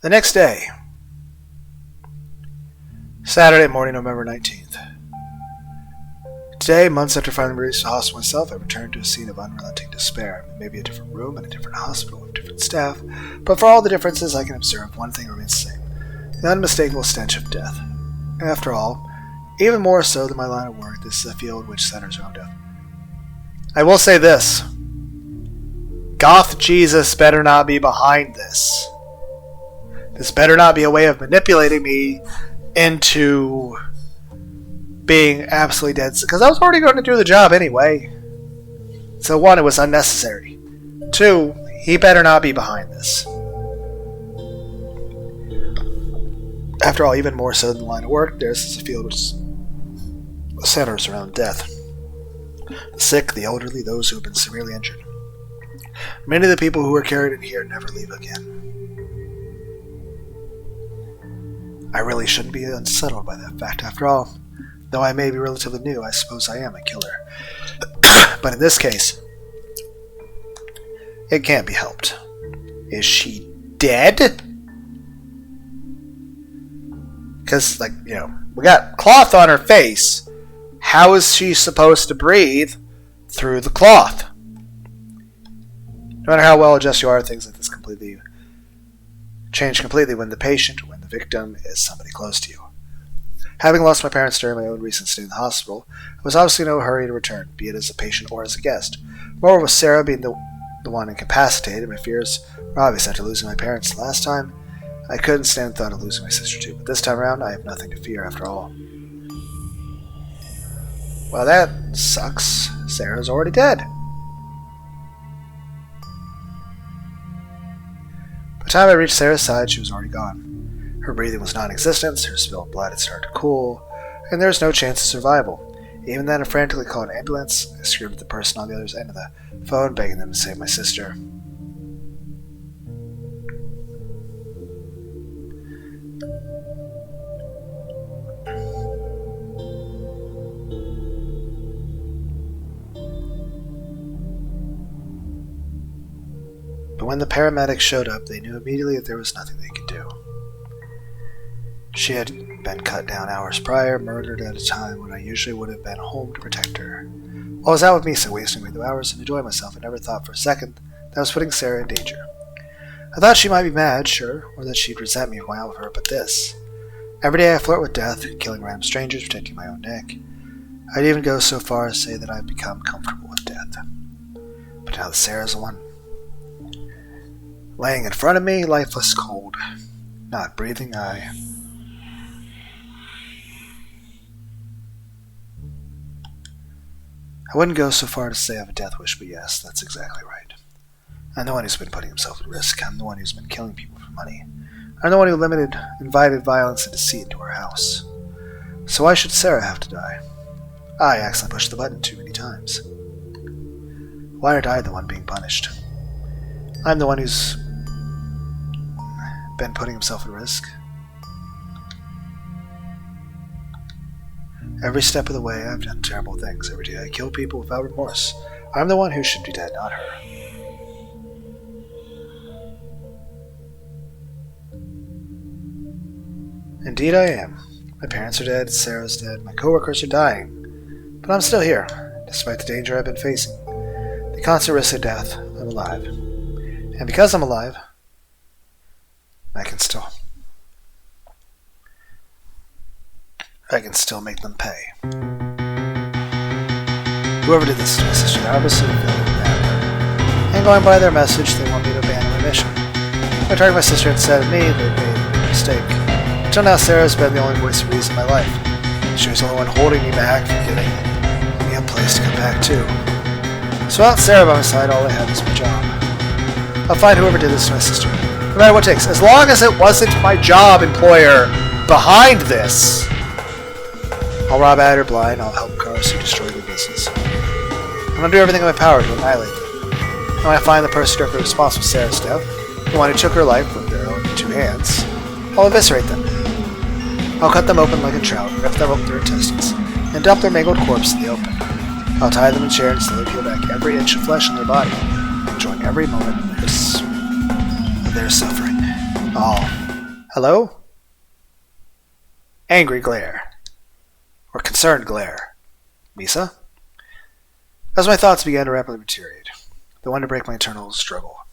Speaker 1: The next day. Saturday morning, November 19th. Today, months after finally released from the hospital myself, I returned to a scene of unrelenting despair. Maybe a different room and a different hospital with different staff, but for all the differences I can observe, one thing remains the same. The unmistakable stench of death. After all, even more so than my line of work, this is a field which centers around death. I will say this. Goth Jesus better not be behind this. This better not be a way of manipulating me into being absolutely dead. Because I was already going to do the job anyway. So 1, it was unnecessary. 2, he better not be behind this. After all, even more so than the line of work, theirs is a field which centers around death. The sick, the elderly, those who have been severely injured. Many of the people who are carried in here never leave again. I really shouldn't be unsettled by that fact. After all, though I may be relatively new, I suppose I am a killer. But in this case, it can't be helped. Is she dead? Because, we got cloth on her face. How is she supposed to breathe through the cloth? No matter how well adjusted you are, things like this change completely when the patient, when the victim, is somebody close to you. Having lost my parents during my own recent stay in the hospital, I was obviously in no hurry to return, be it as a patient or as a guest. Moreover, with Sarah being the one incapacitated, my fears were obvious after losing my parents the last time. I couldn't stand the thought of losing my sister too, but this time around, I have nothing to fear after all. Well, that sucks. Sarah's already dead. By the time I reached Sarah's side, she was already gone. Her breathing was non-existent, her spilled blood had started to cool, and there was no chance of survival. Even then, I frantically called an ambulance. I screamed at the person on the other end of the phone, begging them to save my sister. But when the paramedics showed up, they knew immediately that there was nothing they could do. She had been cut down hours prior, murdered at a time when I usually would have been home to protect her. While I was out with Misa, wasting away the hours and enjoying myself, I never thought for a second that I was putting Sarah in danger. I thought she might be mad, sure, or that she'd resent me if I went out with her, but this. Every day I flirt with death, killing random strangers, protecting my own neck. I'd even go so far as to say that I've become comfortable with death. But now that Sarah's the one laying in front of me, lifeless, cold, not breathing, I wouldn't go so far to say I have a death wish, but yes, that's exactly right. I'm the one who's been putting himself at risk. I'm the one who's been killing people for money. I'm the one who invited violence and deceit into our house. So why should Sarah have to die? I accidentally pushed the button too many times. Why aren't I the one being punished? I'm the one who's been putting himself at risk. Every step of the way, I've done terrible things. Every day I kill people without remorse. I'm the one who should be dead, not her. Indeed I am. My parents are dead, Sarah's dead, my coworkers are dying. But I'm still here, despite the danger I've been facing. The constant risk of death, I'm alive. And because I'm alive, I can still make them pay. Whoever did this to my sister, they're obviously feeling bad. And going by their message, they want me to abandon my mission. By turning my sister instead of me, they made a mistake. Until now, Sarah's been the only voice of reason in my life. She was the only one holding me back from giving me a place to come back to. So without Sarah by my side, all I have is my job. I'll find whoever did this to my sister. No matter what it takes. As long as it wasn't my job employer behind this. I'll rob at or blind. I'll help cars who destroy their business. I'm going to do everything in my power to annihilate them. And when I find the person directly responsible for Sarah's death, the one who took her life with their own two hands, I'll eviscerate them. I'll cut them open like a trout, rip them up their intestines, and dump their mangled corpse in the open. I'll tie them in chairs and slowly peel back every inch of flesh in their body, enjoying every moment of their suffering. Hello? Angry glare. Or concerned glare. Misa? As my thoughts began to rapidly deteriorate, the one to break my eternal struggle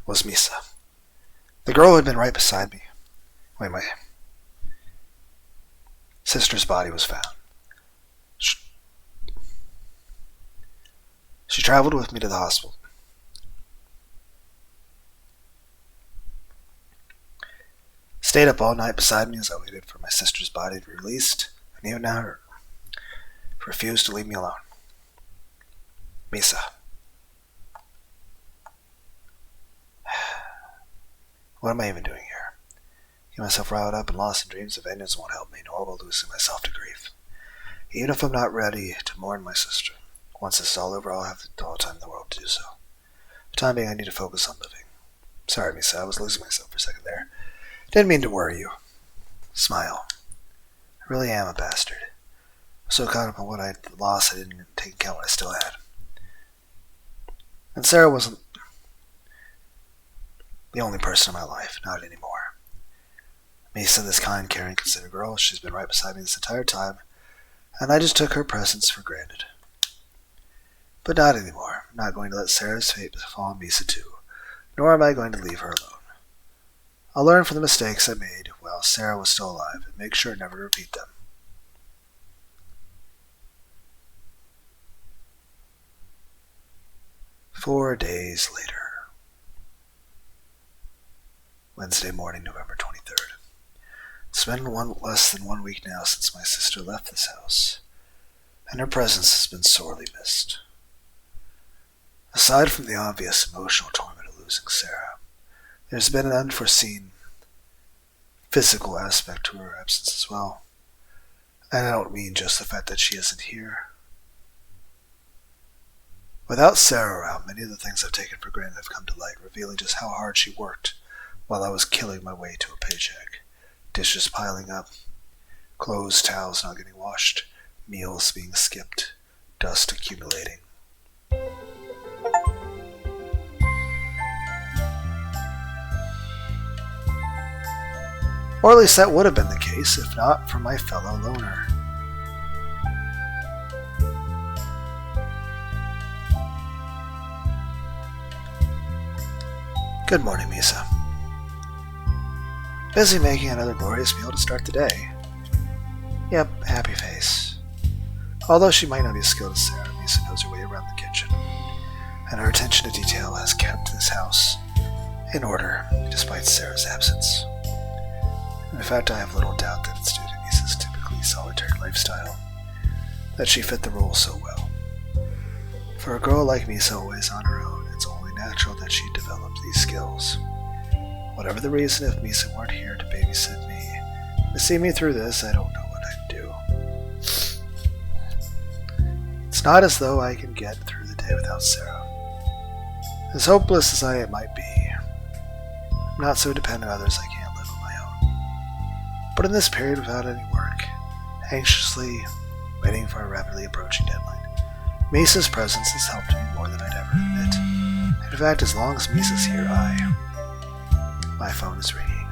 Speaker 1: was Misa. The girl who had been right beside me when my sister's body was found. She traveled with me to the hospital. Stayed up all night beside me as I waited for my sister's body to be released, and even now refused to leave me alone. Misa. What am I even doing here? Get myself riled up and lost in dreams of vengeance won't help me, nor will losing myself to grief. Even if I'm not ready to mourn my sister, once this is all over, I'll have all the time in the world to do so. For the time being, I need to focus on living. Sorry, Misa, I was losing myself for a second there. Didn't mean to worry you. Smile. I really am a bastard. I'm so caught up on what I'd lost, I didn't take account what I still had. And Sarah wasn't the only person in my life, not anymore. Misa, this kind, caring, considerate girl, she's been right beside me this entire time, and I just took her presence for granted. But not anymore. I'm not going to let Sarah's fate fall on Misa too, nor am I going to leave her alone. I'll learn from the mistakes I made while Sarah was still alive and make sure never to repeat them. Four days later. Wednesday morning, November 23rd. It's been less than 1 week now since my sister left this house, and her presence has been sorely missed. Aside from the obvious emotional torment of losing Sarah, there's been an unforeseen physical aspect to her absence as well. And I don't mean just the fact that she isn't here. Without Sarah around, many of the things I've taken for granted have come to light, revealing just how hard she worked while I was killing my way to a paycheck. Dishes piling up, clothes, towels not getting washed, meals being skipped, dust accumulating. Or at least that would have been the case, if not for my fellow Lunar. Good morning, Misa. Busy making another glorious meal to start the day. Yep, happy face. Although she might not be as skilled as Sarah, Misa knows her way around the kitchen, and her attention to detail has kept this house in order despite Sarah's absence. In fact, I have little doubt that it's due to Misa's typically solitary lifestyle that she fit the role so well. For a girl like Misa always on her own, it's only natural that she'd develop these skills. Whatever the reason, if Misa weren't here to babysit me, to see me through this, I don't know what I'd do. It's not as though I can get through the day without Sarah. As hopeless as I might be, I'm not so dependent on others I can't live on my own. But in this period without any work, anxiously waiting for a rapidly approaching deadline, Misa's presence has helped me more than I'd ever admit. In fact, as long as Misa's here, my phone is ringing.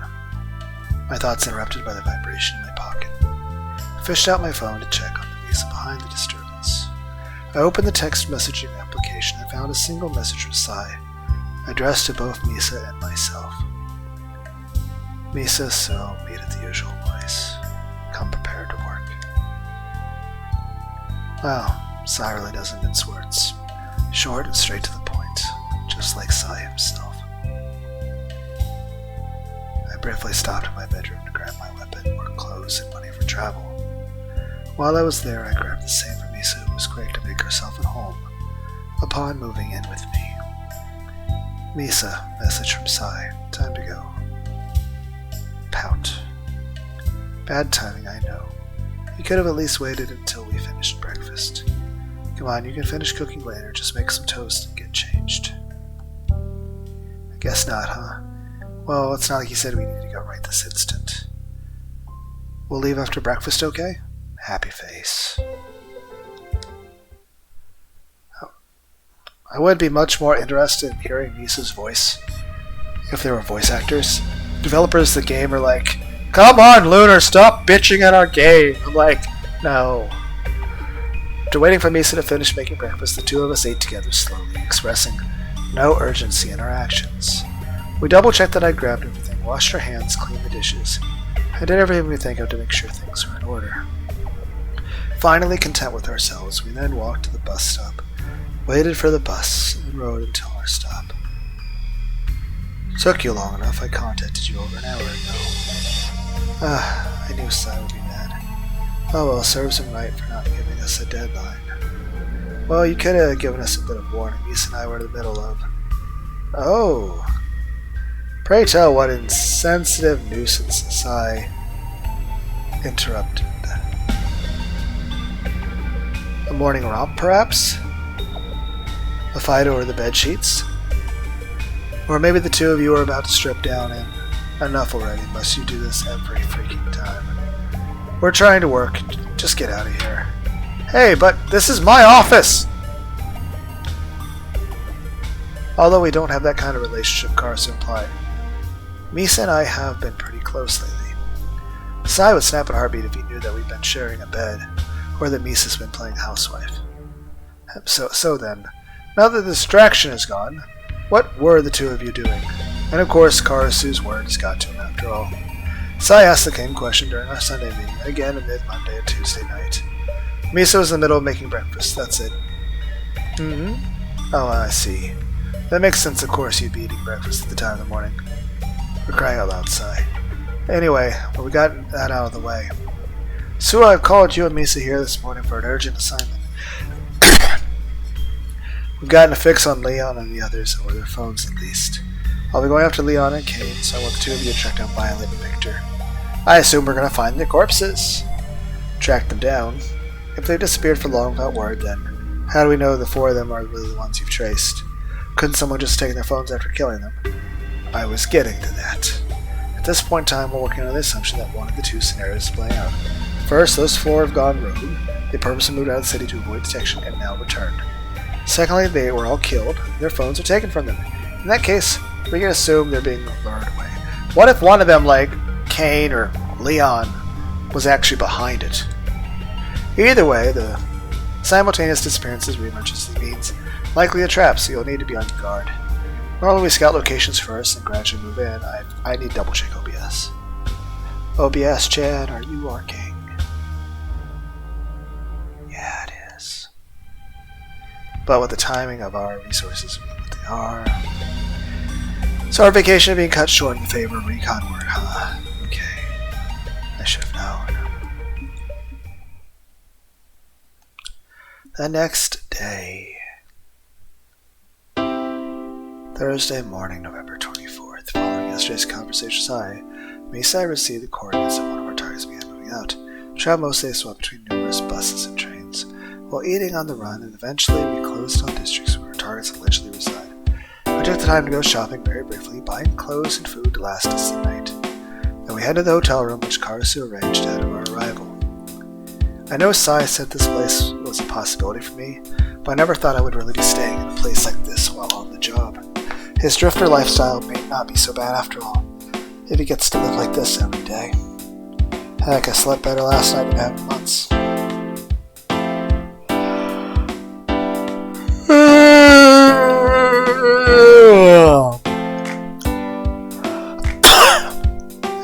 Speaker 1: My thoughts interrupted by the vibration in my pocket. I fished out my phone to check on the Misa behind the disturbance. I opened the text messaging application and found a single message from Sai, addressed to both Misa and myself. Misa, so meet at the usual place. Come prepared to work. Wow, Sai really doesn't mince words. Short and straight to the point, just like Sai himself. I briefly stopped in my bedroom to grab my weapon, work clothes, and money for travel. While I was there, I grabbed the same from Misa, who was quick to make herself at home upon moving in with me. Misa, message from Sai, time to go. Pout. Bad timing, I know. You could have at least waited until we finished breakfast. Come on, you can finish cooking later, just make some toast and get changed. I guess not, huh? Well, it's not like you said we need to go right this instant. We'll leave after breakfast, okay? Happy face. I would be much more interested in hearing Misa's voice if they were voice actors. Developers of the game are like, come on, Lunar, stop bitching at our game. I'm like, no. After waiting for Misa to finish making breakfast, the two of us ate together slowly, expressing no urgency in our actions. We double-checked that I'd grabbed everything, washed our hands, cleaned the dishes. I did everything we think of to make sure things were in order. Finally content with ourselves, we then walked to the bus stop, Waited for the bus and rode until our stop. Took you long enough. I contacted you over an hour ago. I knew Sai would be mad. Oh well, serves him right for not giving us a deadline. Well, you could have given us a bit of warning. Misa and I were in the middle of... Oh! Pray tell what insensitive nuisance Sai interrupted. A morning romp, perhaps? A fight over the bed sheets? Or maybe the two of you are about to strip down and... Enough already, must you do this every freaking time? We're trying to work. Just get out of here. Hey, but this is my office! Although we don't have that kind of relationship, Karasu implied. Misa and I have been pretty close lately. Sai would snap at a heartbeat if he knew that we've been sharing a bed, or that Misa's been playing housewife. So then, now that the distraction is gone, what were the two of you doing? And of course, Karasu's words got to him after all. Sai asked the same question during our Sunday meeting, and again amid Monday and Tuesday night. Misa was in the middle of making breakfast, that's it. Oh, I see. That makes sense, of course you'd be eating breakfast at the time of the morning. We're crying out loud, Sai. Anyway, well, we got that out of the way. Sue, I've called you and Misa here this morning for an urgent assignment. We've gotten a fix on Leon and the others, or their phones at least. I'll be going after Leon and Kane, so I want the two of you to track down Violet and Victor. I assume we're going to find their corpses. Track them down. If they've disappeared for long without word, then how do we know the four of them are really the ones you've traced? Couldn't someone just take their phones after killing them? I was getting to that. At this point in time, we're working on the assumption that one of the two scenarios is playing out. First, those four have gone rogue. They purposely moved out of the city to avoid detection and now returned. Secondly, they were all killed. Their phones are taken from them. In that case, we can assume they're being lured away. What if one of them, like Kane or Leon, was actually behind it? Either way, the simultaneous disappearances reemergency means likely a trap, so you'll need to be on your guard. Normally we scout locations first and gradually move in. I need double check OBS. OBS, Chad, are you working? Yeah, it is. But with the timing of our resources being what they are... So our vacation being cut short in favor of recon work, huh? Okay. I should have known. The next day. Thursday morning, November 24th. Following yesterday's conversation, Misa received the coordinates of one of our targets began moving out. Travel mostly swept between numerous buses and trains, while eating on the run, and eventually we closed on districts where our targets allegedly reside. We took the time to go shopping very briefly, buying clothes and food to last us the night. Then we headed to the hotel room which Karasu arranged ahead of our arrival. I know Sai said this place was a possibility for me, but I never thought I would really be staying in a place like this while on the job. His drifter lifestyle may not be so bad after all, if he gets to live like this every day. Heck, I slept better last night than I have in months.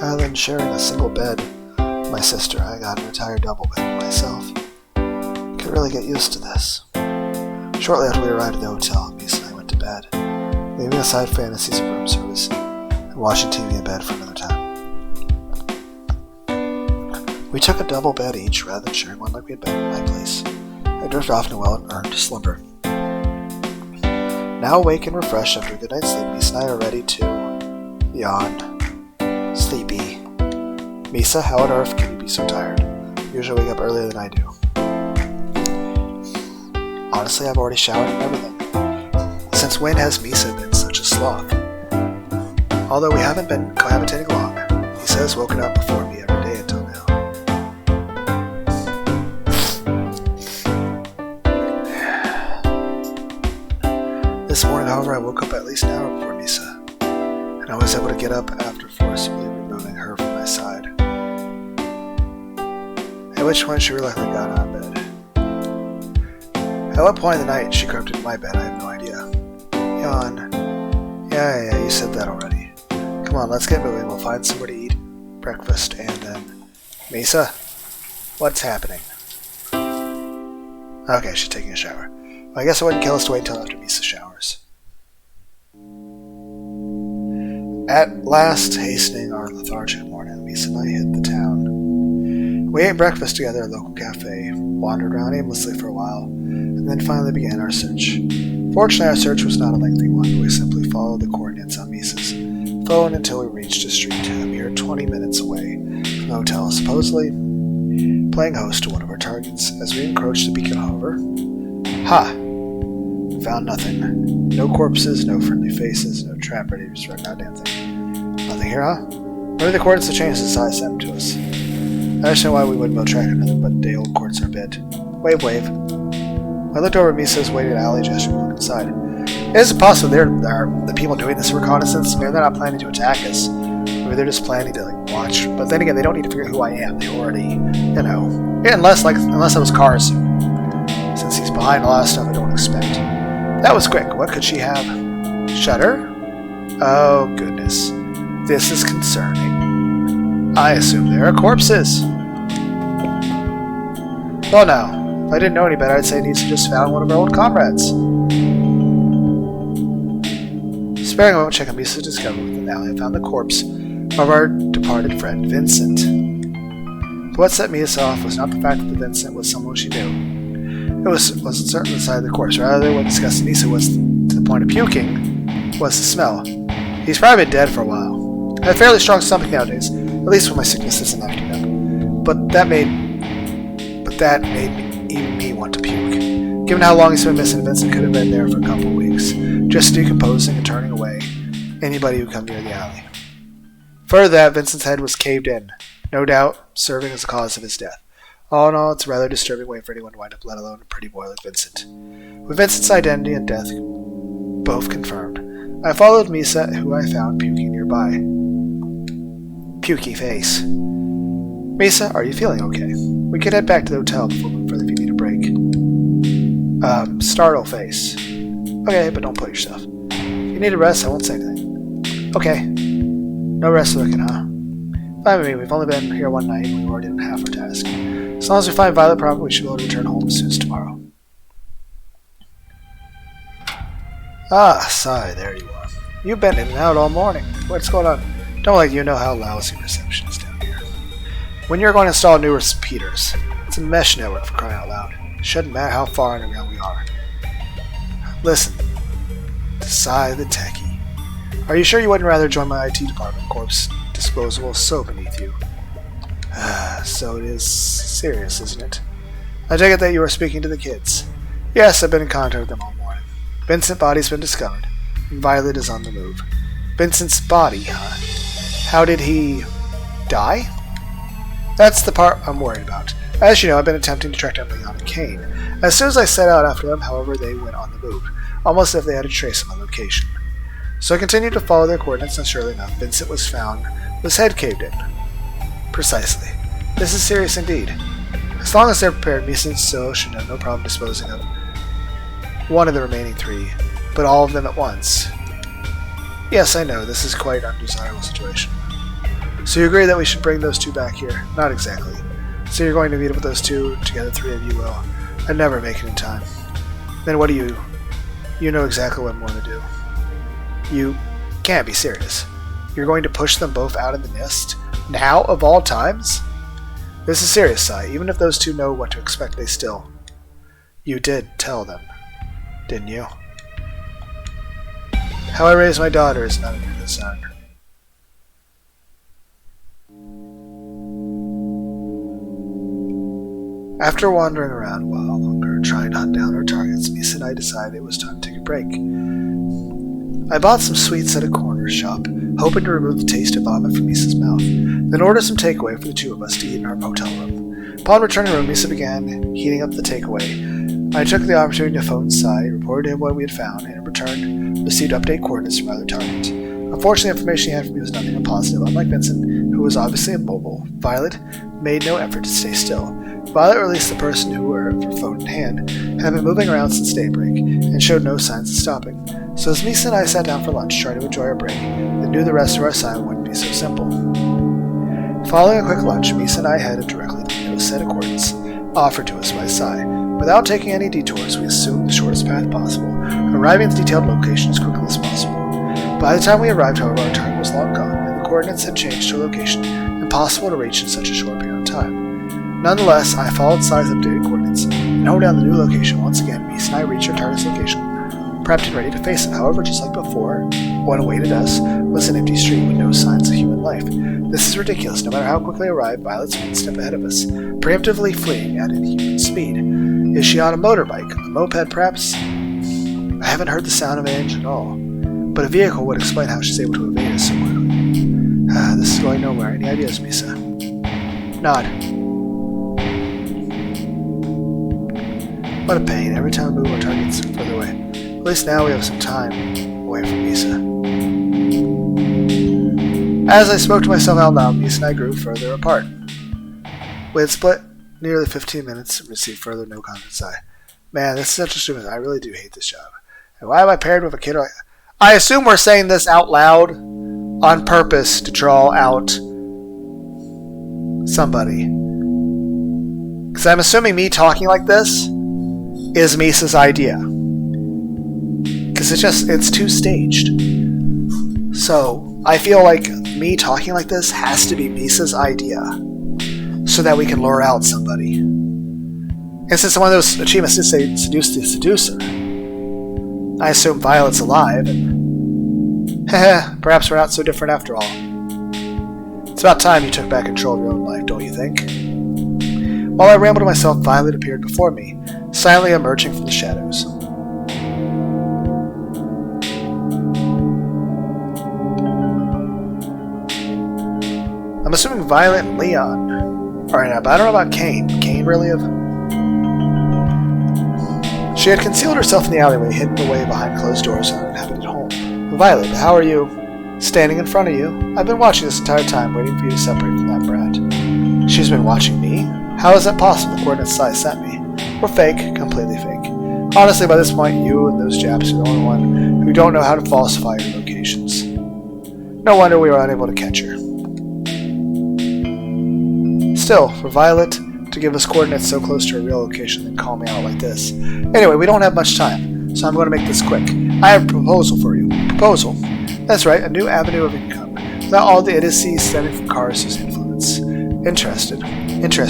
Speaker 1: Rather than sharing a single bed with my sister, I got an entire double bed myself. I could really get used to this. Shortly after we arrived at the hotel, Misa and I went to bed, leaving aside fantasies of room service and watching TV in bed for another time. We took a double bed each rather than sharing one like we had been in my place. I drifted off into well-earned slumber. Now awake and refreshed after a good night's sleep, Misa and I are ready to yawn. Sleepy. Misa, how on earth can you be so tired? You usually wake up earlier than I do. Honestly, I've already showered and everything. Since when has Misa been such a sloth? Although we haven't been cohabitating long, Misa has woken up before me every day until now. This morning, however, I woke up at least an hour before Misa, and I was able to get up after forcibly removing her from my side. At which point she reluctantly got out of bed. At what point in the night she crept into my bed, I have no idea. Yawn. Yeah, you said that already. Come on, let's get moving. We'll find somewhere to eat breakfast, and then... Misa? What's happening? Okay, she's taking a shower. I guess it wouldn't kill us to wait until after Misa showers. At last, hastening our lethargic morning, Misa and I hit the town. We ate breakfast together at a local cafe, wandered around aimlessly for a while, and then finally began our search. Fortunately, our search was not a lengthy one, but we simply followed the coordinates on Misa's phone until we reached a street a mere 20 minutes away from the hotel, supposedly playing host to one of our targets. As we encroached the beacon, however, found nothing. No corpses, no friendly faces, no trap ready to destroy goddamn thing. Nothing here, huh? Maybe the coordinates have changed since I sent them to us. I understand why we wouldn't be able to track another, but day-old coordinates are a bit. Wave. I looked over at Misa's waited alley gesture and looked inside. It isn't possible the people doing this reconnaissance. Maybe they're not planning to attack us. Maybe they're just planning to watch. But then again, they don't need to figure out who I am. They already, unless I was Karasu. Since he's behind a lot of stuff I don't expect. That was quick. What could she have? Shutter? Oh, goodness. This is concerning. I assume there are corpses. Well, now, if I didn't know any better, I'd say Nisa just found one of our old comrades. Sparing a moment, check on Misa's discovery within the alley, I found the corpse of our departed friend, Vincent. But what set Misa off was not the fact that Vincent was someone she knew. It wasn't certain the side of the corpse. Rather, what disgusted Nisa was, to the point of puking, was the smell. He's probably been dead for a while. I have fairly strong stomach nowadays, at least when my sickness isn't acting up. But that made even me want to puke. Given how long he's been missing, Vincent could have been there for a couple of weeks, just decomposing and turning away anybody who come near the alley. Further that, Vincent's head was caved in, no doubt serving as the cause of his death. All in all, it's a rather disturbing way for anyone to wind up, let alone a pretty boy like Vincent. With Vincent's identity and death both confirmed, I followed Misa, who I found puking nearby. Pukey face. Misa, are you feeling okay? We could head back to the hotel before we further if you need a break. Startle face. Okay, but don't put yourself. If you need a rest, I won't say anything. Okay. No rest looking, huh? Fine with me. We've only been here one night and we've already done half our task. As long as we find Violet proper, we should be able to return home as soon as tomorrow. Ah, Sai, there you are. You've been in and out all morning. What's going on? Don't let you know how lousy reception is down here. When you're going to install new repeaters, it's a mesh network for crying out loud. It shouldn't matter how far underground we are. Listen, to Sai the techie. Are you sure you wouldn't rather join my IT department? Corpse disposable so beneath you. So it is serious, isn't it? I take it that you are speaking to the kids. Yes, I've been in contact with them all morning. Vincent's body's been discovered, and Violet is on the move. Vincent's body, huh? How did he die? That's the part I'm worried about. As you know, I've been attempting to track down Leon and Kane. As soon as I set out after them, however, they went on the move, almost as if they had a trace of my location. So I continued to follow their coordinates, and surely enough, Vincent was found with his head caved in. Precisely. This is serious indeed. As long as they're prepared, Misa and So should have no problem disposing of one of the remaining three, but all of them at once. Yes, I know, this is quite an undesirable situation. So you agree that we should bring those two back here? Not exactly. So you're going to meet up with those two, together three of you will. I'd never make it in time. Then what do you... You know exactly what I'm going to do. You can't be serious. You're going to push them both out of the nest? Now, of all times? This is serious, Sai. Even if those two know what to expect, they still... You did tell them, didn't you? How I raised my daughter is none of your concern. After wandering around a while longer, trying to hunt down our targets, Misa and I decided it was time to take a break. I bought some sweets at a corner shop, hoping to remove the taste of vomit from Misa's mouth, then ordered some takeaway for the two of us to eat in our hotel room. Upon returning home, Misa began heating up the takeaway. I took the opportunity to phone Sai, reported to him what we had found, and in return received update coordinates from other targets. Unfortunately, the information he had for me was nothing but positive. Unlike Vincent, who was obviously immobile, Violet made no effort to stay still. Violet, or at least the person who were her phone in hand, had been moving around since daybreak, and showed no signs of stopping. So as Misa and I sat down for lunch, trying to enjoy our break, and knew the rest of our assignment wouldn't be so simple. Following a quick lunch, Misa and I headed directly to the set of coordinates offered to us by Sai. Without taking any detours, we assumed the shortest path possible, arriving at the detailed location as quickly as possible. By the time we arrived, however, our target was long gone, and the coordinates had changed to a location impossible to reach in such a short period of time. Nonetheless, I followed Sai's updated coordinates, and honed down the new location. Once again, Mies and I reached our target's location, prepped and ready to face it. However, just like before, what awaited us was an empty street with no signs of human life. This is ridiculous. No matter how quickly arrived, Violet's one step ahead of us, preemptively fleeing at inhuman speed. Is she on a motorbike? A moped, perhaps? I haven't heard the sound of an engine at all, but a vehicle would explain how she's able to evade us so quickly. This is going nowhere. Any ideas, Misa? Nod. What a pain. Every time we move, our target's further away. At least now we have some time away from Misa. As I spoke to myself out loud, Misa and I grew further apart. We had split nearly 15 minutes and received further no contact. Man, this is such a stupid. I really do hate this job. And why am I paired with a kid? I assume we're saying this out loud on purpose to draw out somebody. Because I'm assuming me talking like this is Misa's idea. Because it's too staged. So I feel like me talking like this has to be Misa's idea, so that we can lure out somebody. And since one of those achievements did say seduce the seducer, I assume Violet's alive, and perhaps we're not so different after all. It's about time you took back control of your own life, don't you think? While I rambled to myself, Violet appeared before me, silently emerging from the shadows. I'm assuming Violet and Leon are in it, but I don't know about Kane. Kane really have... She had concealed herself in the alleyway, hidden away behind closed doors in an inhabited home. Violet, how are you? Standing in front of you. I've been watching this entire time, waiting for you to separate from that brat. She's been watching me? How is that possible? The coordinates Sai sent me were fake, completely fake. Honestly, by this point, you and those Japs are the only one who don't know how to falsify your locations. No wonder we were unable to catch her. Still, for Violet to give us coordinates so close to her real location and call me out like this. Anyway, we don't have much time, so I'm going to make this quick. I have a proposal for you. Proposal? That's right, a new avenue of income. Without all the idiocy stemming from Karasu's influence. Interested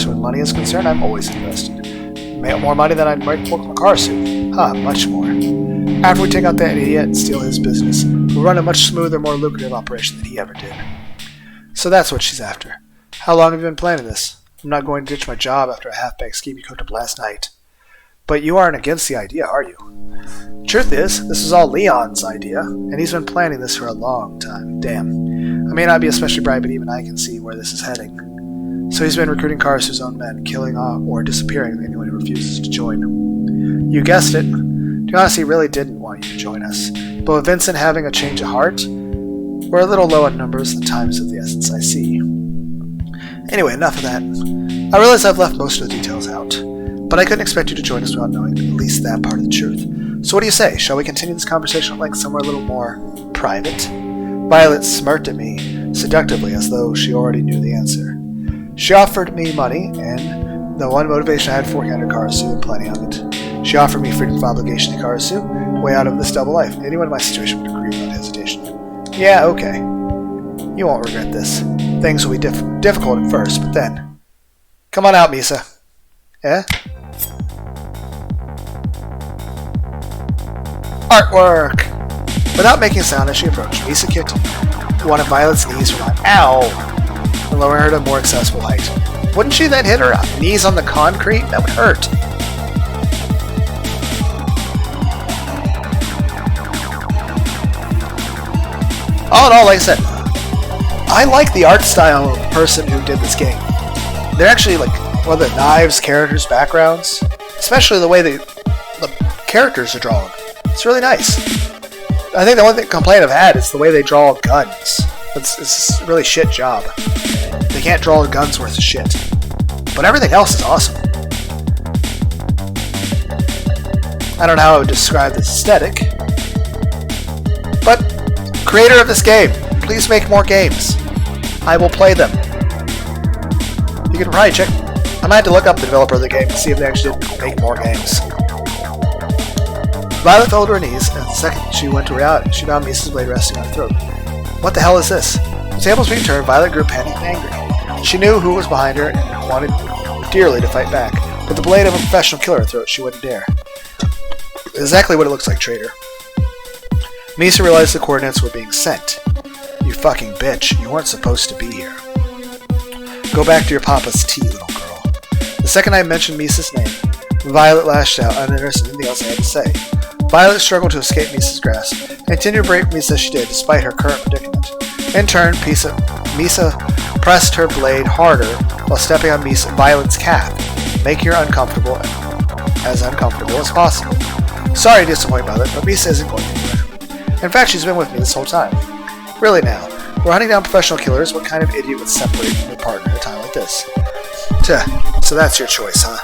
Speaker 1: when money is concerned, I'm always invested. Make more money than I'd make work with Karasu. Much more. After we take out that idiot and steal his business, we'll run a much smoother, more lucrative operation than he ever did. So that's what she's after. How long have you been planning this? I'm not going to ditch my job after a half-baked scheme you cooked up last night. But you aren't against the idea, are you? Truth is, this is all Leon's idea, and he's been planning this for a long time. Damn. I may not be especially bright, but even I can see where this is heading. So he's been recruiting Karasu's own men, killing off or disappearing anyone who refuses to join. You guessed it. To be honest, he really didn't want you to join us. But with Vincent having a change of heart, we're a little low on numbers, and time is of the essence, I see. Anyway, enough of that. I realize I've left most of the details out, but I couldn't expect you to join us without knowing at least that part of the truth. So what do you say? Shall we continue this conversation at length somewhere a little more private? Violet smirked at me seductively as though she already knew the answer. She offered me money, and the one motivation I had for under Karasu, and plenty of it. She offered me freedom from obligation to Karasu, way out of this double life. Anyone in my situation would agree without hesitation. Yeah, okay. You won't regret this. Things will be difficult at first, but then... Come on out, Misa. Eh? Artwork! Without making a sound as she approached, Misa kicked one of Violet's knees from my ow! And lowering her to a more accessible height. Wouldn't she then hit her knees on the concrete? That would hurt. All in all, like I said, I like the art style of the person who did this game. They're actually like one of the knives, characters, backgrounds, especially the way the characters are drawn. It's really nice. I think the only complaint I've had is the way they draw guns. It's a really shit job. They can't draw guns worth of shit. But everything else is awesome. I don't know how I would describe this aesthetic. But, creator of this game, please make more games. I will play them. You can probably check... I might have to look up the developer of the game to see if they actually did make more games. Violet fell to her knees, and the second she went to reality, she found Misa's blade resting on her throat. What the hell is this? The tables being turned, Violet grew panicked and angry. She knew who was behind her and wanted dearly to fight back, but the blade of a professional killer in her throat, she wouldn't dare. Exactly what it looks like, traitor. Misa realized the coordinates were being sent. You fucking bitch, you weren't supposed to be here. Go back to your papa's tea, little girl. The second I mentioned Misa's name, Violet lashed out, uninterested in anything else I had to say. Violet struggled to escape Misa's grasp, and continued to break Misa as she did, despite her current predicament. In turn, Misa pressed her blade harder while stepping on Violet's calf, making her uncomfortable as possible. Sorry to disappoint Violet, but Misa isn't going anywhere. In fact, she's been with me this whole time. Really now, we're hunting down professional killers. What kind of idiot would separate from their partner at a time like this? So that's your choice, huh?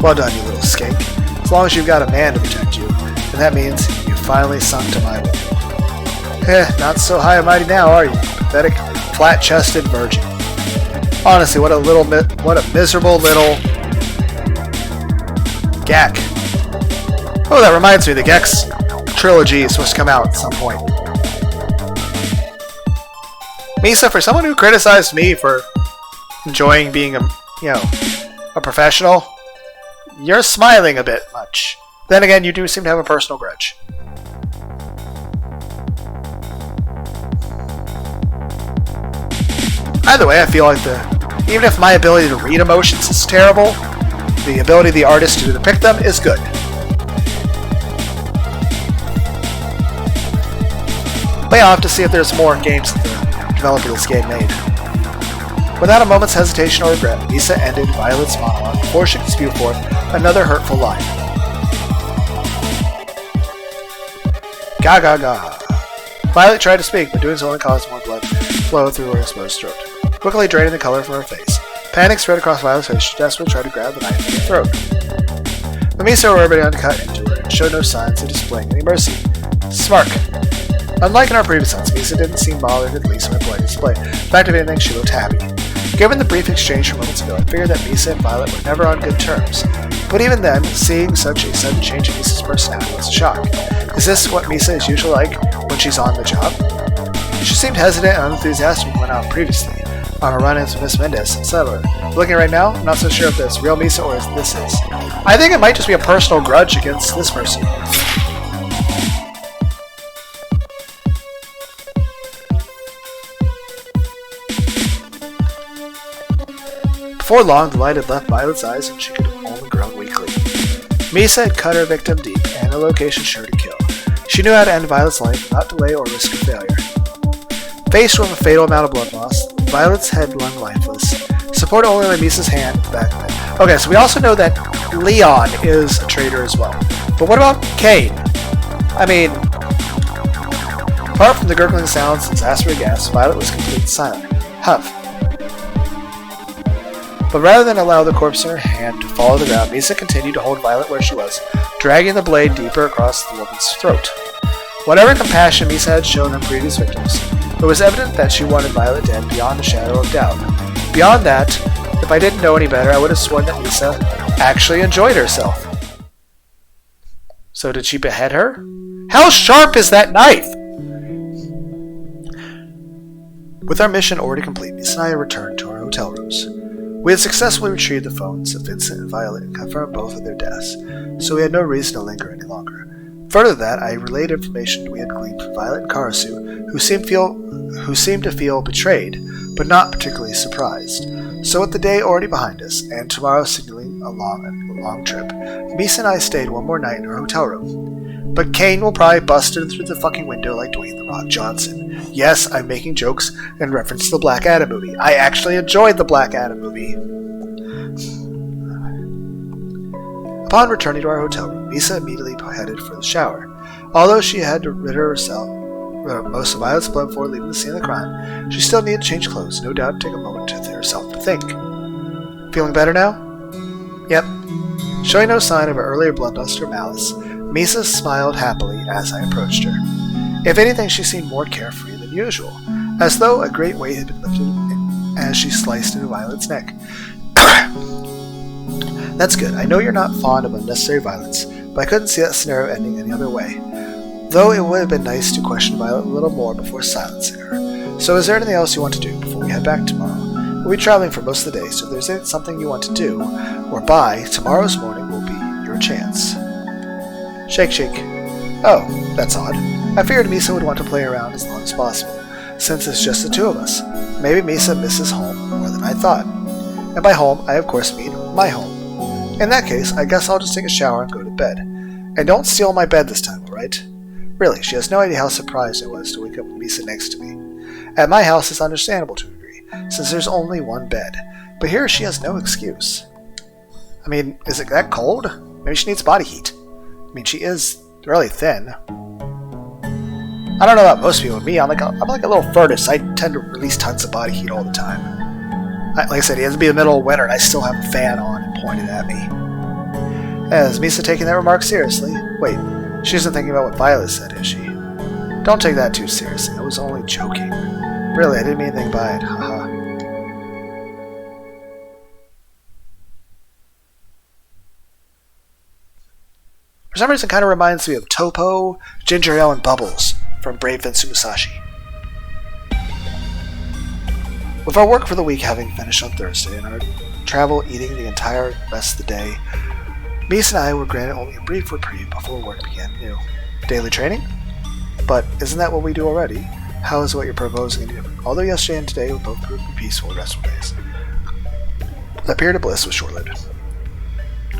Speaker 1: Well done, you little skink. As long as you've got a man to protect you, then that means you finally sunk to my will. Not so high and mighty now, are you? Pathetic, flat-chested virgin. Honestly, what a miserable little Gek. Oh, that reminds me, the Gex trilogy is supposed to come out at some point. Misa, for someone who criticized me for enjoying being a professional, you're smiling a bit much. Then again, you do seem to have a personal grudge. Either way, I feel like even if my ability to read emotions is terrible, the ability of the artist to depict them is good. Play off to see if there's more games that the developer of this game made. Without a moment's hesitation or regret, Misa ended Violet's monologue before she could spew forth another hurtful line. Ga ga ga. Violet tried to speak, but doing so only caused more blood to flow through her exposed throat, quickly draining the color from her face. Panic spread across Violet's face. She desperately tried to grab the knife from her throat. But Misa already uncut into her and showed no signs of displaying any mercy. Smirk. Unlike in our previous sentence, Misa didn't seem bothered, at least in her polite display. In fact, if anything, she looked happy. Given the brief exchange from moments ago, I figured that Misa and Violet were never on good terms. But even then, seeing such a sudden change in Misa's personality was a shock. Is this what Misa is usually like when she's on the job? She seemed hesitant and unenthusiastic when we went out previously, on our run-ins with Miss Mendez, etc. Looking right now, I'm not so sure if this real Misa or if this is. I think it might just be a personal grudge against this person. Before long, the light had left Violet's eyes and she could only groan weakly. Misa had cut her victim deep, and a location sure to kill. She knew how to end Violet's life without delay or risk of failure. Faced with a fatal amount of blood loss, Violet's head lung lifeless, supported only by Misa's hand back of it. Okay, so we also know that Leon is a traitor as well. But what about Kane? I mean, apart from the gurgling sounds and exasperated gas, Violet was completely silent. Huff. But rather than allow the corpse in her hand to fall to the ground, Misa continued to hold Violet where she was, dragging the blade deeper across the woman's throat. Whatever compassion Misa had shown her previous victims, it was evident that she wanted Violet dead beyond a shadow of doubt. Beyond that, if I didn't know any better, I would have sworn that Misa actually enjoyed herself. So did she behead her? How sharp is that knife? With our mission already complete, Misa and I returned to our hotel rooms. We had successfully retrieved the phones of Vincent and Violet and confirmed both of their deaths, so we had no reason to linger any longer. Further to that, I relayed information we had gleaned from Violet and Karasu, who seemed to feel betrayed, but not particularly surprised. So with the day already behind us, and tomorrow signaling a long trip, Misa and I stayed one more night in her hotel room. But Kane will probably bust in through the fucking window like Dwayne "The Rock" Johnson. Yes, I'm making jokes in reference to the Black Adam movie. I actually enjoyed the Black Adam movie. Upon returning to our hotel room, Misa immediately headed for the shower. Although she had to rid herself most of Violet's blood before leaving the scene of the crime, she still needed to change clothes, no doubt take a moment to herself to think. Feeling better now? Yep. Showing no sign of her earlier bloodlust or malice, Misa smiled happily as I approached her. If anything, she seemed more carefree than usual, as though a great weight had been lifted as she sliced into Violet's neck. That's good. I know you're not fond of unnecessary violence, but I couldn't see that scenario ending any other way. Though it would have been nice to question Violet a little more before silencing her. So is there anything else you want to do before we head back tomorrow? We'll be traveling for most of the day, so if there's something you want to do or buy, tomorrow's morning will be your chance. Shake, shake. Oh, that's odd. I figured Misa would want to play around as long as possible, since it's just the two of us. Maybe Misa misses home more than I thought. And by home, I of course mean my home. In that case, I guess I'll just take a shower and go to bed. And don't steal my bed this time, alright? Really, she has no idea how surprised I was to wake up with Misa next to me. At my house, it's understandable to a degree, since there's only one bed. But here she has no excuse. I mean, is it that cold? Maybe she needs body heat. I mean, she is really thin. I don't know about most people. Me, I'm like a little furnace. I tend to release tons of body heat all the time. Like I said, it has to be the middle of winter, and I still have a fan on and pointed at me. Is Misa taking that remark seriously? Wait, she isn't thinking about what Violet said, is she? Don't take that too seriously. I was only joking. Really, I didn't mean anything by it. Haha. For some reason, it kind of reminds me of Topo, Ginger Ale, and Bubbles from Brave Vince Musashi. With our work for the week having finished on Thursday and our travel eating the entire rest of the day, Mies and I were granted only a brief reprieve before work began anew. Daily training? But isn't that what we do already? How is what you're proposing any different? Although yesterday and today were both proved peaceful and restful days. That period of bliss was short-lived.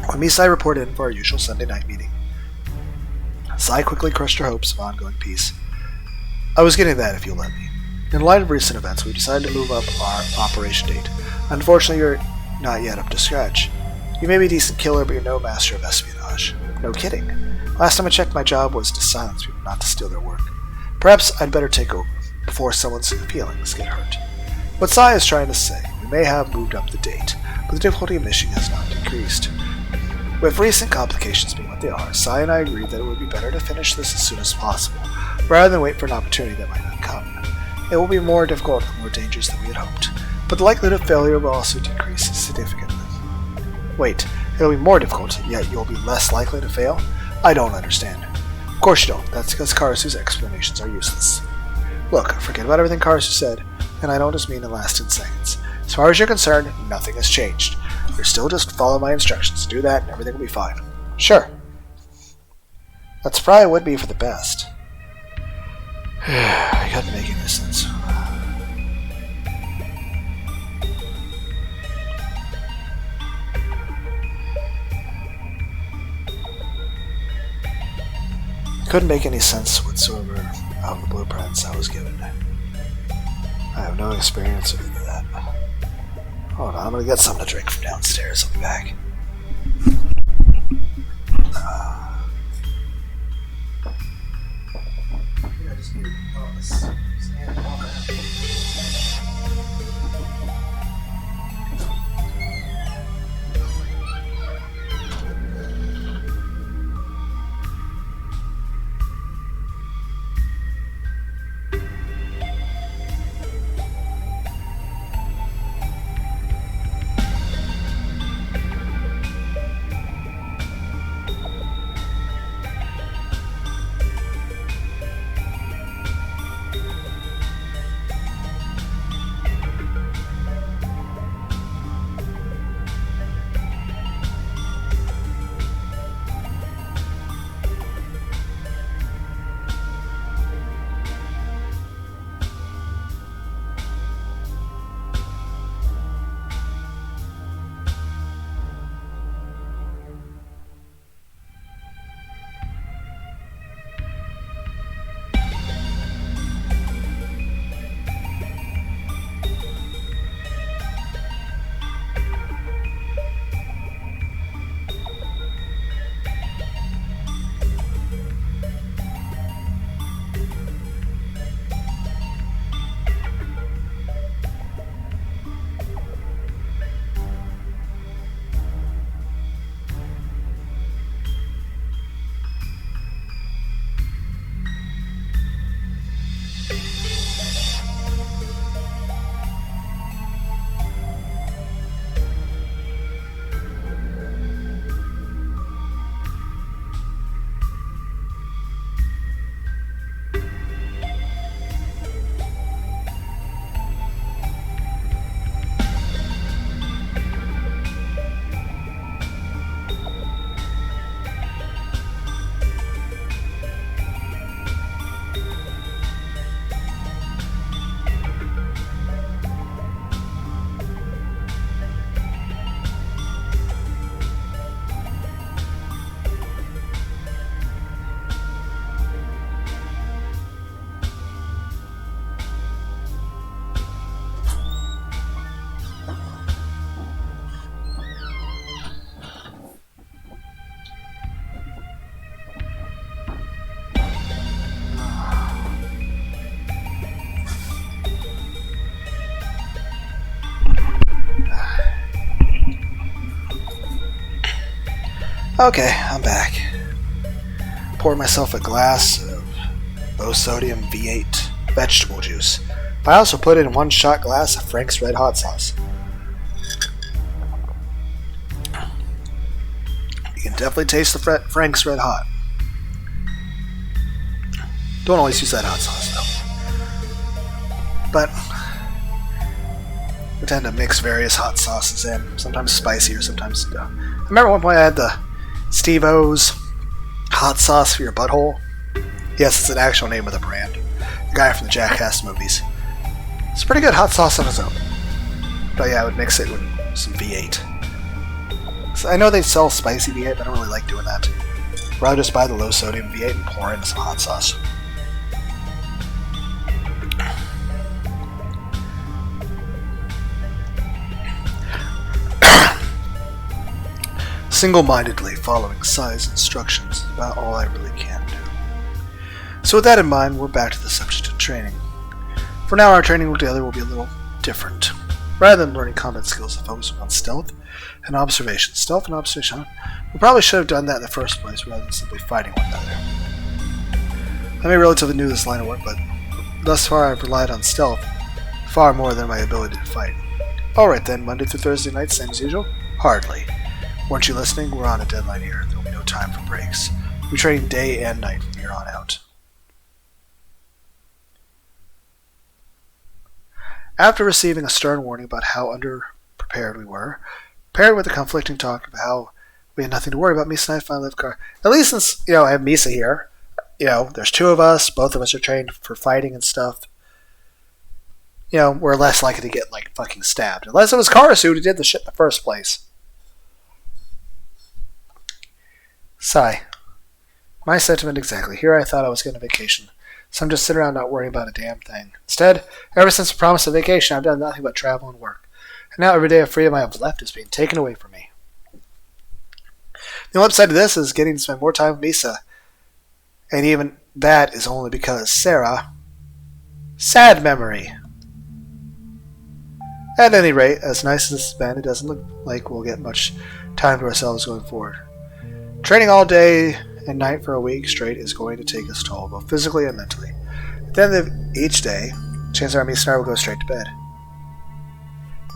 Speaker 1: When Mies and I reported in for our usual Sunday night meeting, Sai quickly crushed her hopes of ongoing peace. I was getting that if you'll let me. In light of recent events, we decided to move up our operation date. Unfortunately, you're not yet up to scratch. You may be a decent killer, but you're no master of espionage. No kidding. Last time I checked, my job was to silence people, not to steal their work. Perhaps I'd better take over, before someone's feelings get hurt. What Sai is trying to say, we may have moved up the date, but the difficulty of mission has not decreased. With recent complications being what they are, Sai and I agreed that it would be better to finish this as soon as possible, rather than wait for an opportunity that might not come. It will be more difficult and more dangerous than we had hoped, but the likelihood of failure will also decrease significantly. Wait, it'll be more difficult, yet you'll be less likely to fail? I don't understand. Of course you don't. That's because Karasu's explanations are useless. Look, forget about everything Karasu said, and I don't just mean in the last 10 seconds. As far as you're concerned, nothing has changed. You're still just follow my instructions. Do that and everything will be fine. Sure. That's probably would be for the best. I couldn't make any sense. Couldn't make any sense whatsoever of the blueprints I was given. I have no experience with any of that. Hold on, I'm gonna get something to drink from downstairs. I'll be back. Okay, I'm back. Pour myself a glass of low-sodium V8 vegetable juice. I also put in 1 shot glass of Frank's Red Hot sauce. You can definitely taste the Frank's Red Hot. Don't always use that hot sauce, though. But I tend to mix various hot sauces in, sometimes spicier, sometimes no. I remember one point I had the Steve-O's hot sauce for your butthole. Yes, it's an actual name of the brand. The guy from the Jackass movies. It's a pretty good hot sauce on its own. But yeah, I would mix it with some V8. So I know they sell spicy V8, but I don't really like doing that. I'd rather just buy the low sodium V8 and pour in some hot sauce. Single-mindedly following Sai's instructions is about all I really can do. So with that in mind, we're back to the subject of training. For now, our training together will be a little different. Rather than learning combat skills, we'll focus on stealth and observation. Stealth and observation, we probably should have done that in the first place rather than simply fighting one another. I may be relatively new to this line of work, but thus far I've relied on stealth far more than my ability to fight. Alright then, Monday through Thursday night, same as usual? Hardly. Weren't you listening? We're on a deadline here. There will be no time for breaks. We train day and night from here on out. After receiving a stern warning about how underprepared we were, paired with the conflicting talk of how we had nothing to worry about, Misa and I finally left the car. At least since, I have Misa here. There's 2 of us. Both of us are trained for fighting and stuff. We're less likely to get, fucking stabbed. Unless it was Karasu who did the shit in the first place. Sigh. My sentiment exactly. Here I thought I was getting a vacation. So I'm just sitting around not worrying about a damn thing. Instead, ever since the promise of vacation, I've done nothing but travel and work. And now every day of freedom I have left is being taken away from me. The only upside to this is getting to spend more time with Misa. And even that is only because Sarah... Sad memory. At any rate, as nice as this has been, it doesn't look like we'll get much time to ourselves going forward. Training all day and night for a week straight is going to take its toll, both physically and mentally. At the end of each day, chances are Misa and I will go straight to bed.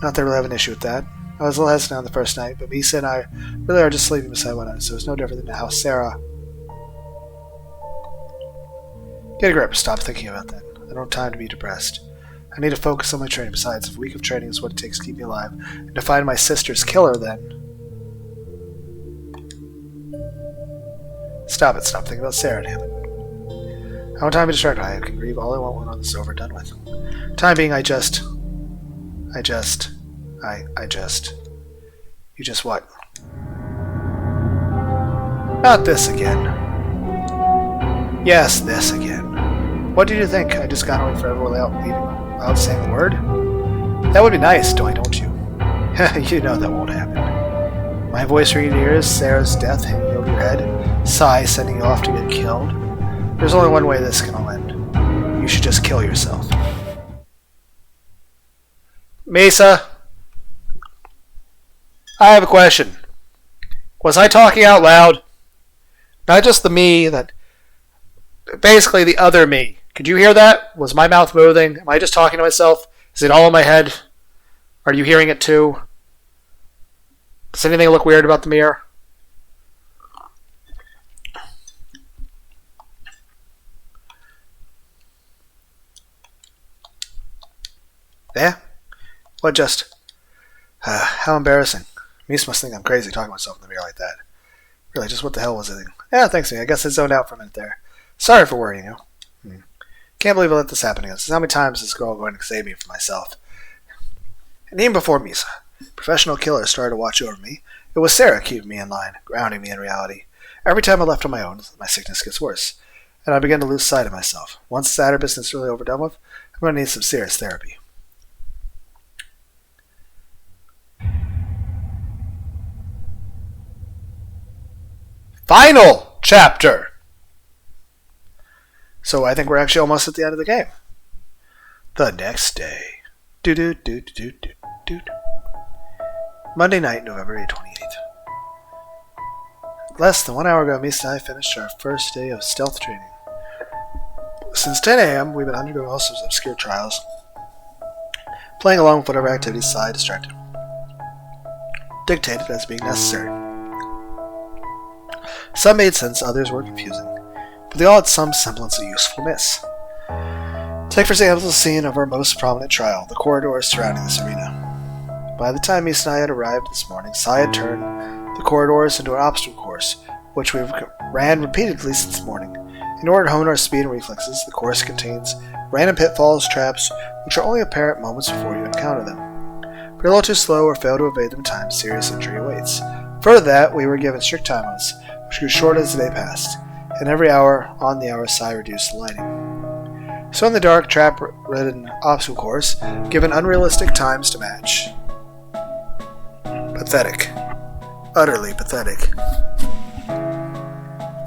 Speaker 1: Not that I really have an issue with that. I was a little hesitant on the first night, but Misa and I really are just sleeping beside one another, so it's no different than how Sarah... Get a grip, stop thinking about that. I don't have time to be depressed. I need to focus on my training. Besides, if a week of training is what it takes to keep me alive, and to find my sister's killer, then... Stop thinking about Sarah, damn it. I want time to distract. I can grieve all I want when all this is over and done with. Time being, You just what? Not this again. Yes, this again. What did you think? I just got away forever without saying the word? That would be nice, don't you? You know that won't happen. My voice ringing in your ears, Sarah's death hanging over your head, Sai sending you off to get killed. There's only one way this can all end. You should just kill yourself. Misa, I have a question. Was I talking out loud? Not just the me, basically the other me. Could you hear that? Was my mouth moving? Am I just talking to myself? Is it all in my head? Are you hearing it too? Does anything look weird about the mirror? Yeah? What just... how embarrassing. Mies must think I'm crazy talking to myself in the mirror like that. Really, just what the hell was it? Yeah, thanks, me. I guess I zoned out for a minute there. Sorry for worrying you. Can't believe I let this happen again. This is how many times this girl going to save me from myself. And even before Misa, professional killer started to watch over me, it was Sarah keeping me in line, grounding me in reality. Every time I left on my own, my sickness gets worse, and I begin to lose sight of myself. Once the sadder business is really overdone with, I'm going to need some serious therapy. Final chapter! So I think we're actually almost at the end of the game. The next day. Monday night, November 28th. Less than 1 hour ago, Misa and I finished our first day of stealth training. Since 10 a.m., we've been undergoing all sorts of obscure trials, playing along with whatever activities Sai dictated as being necessary. Some made sense, others were confusing, but they all had some semblance of usefulness. Take for example the scene of our most prominent trial, the corridors surrounding this arena. By the time Misa and I had arrived this morning, Sai had turned the corridors into an obstacle course, which we've ran repeatedly since morning. In order to hone our speed and reflexes, the course contains random pitfalls, traps, which are only apparent moments before you encounter them. If you're a little too slow or fail to evade them in time, serious injury awaits. Further to that, we were given strict time limits, which grew shorter as the day passed, and every hour on the hour Sai reduced the lighting. So in the dark, trap-ridden obstacle course, given unrealistic times to match. Pathetic. Utterly pathetic.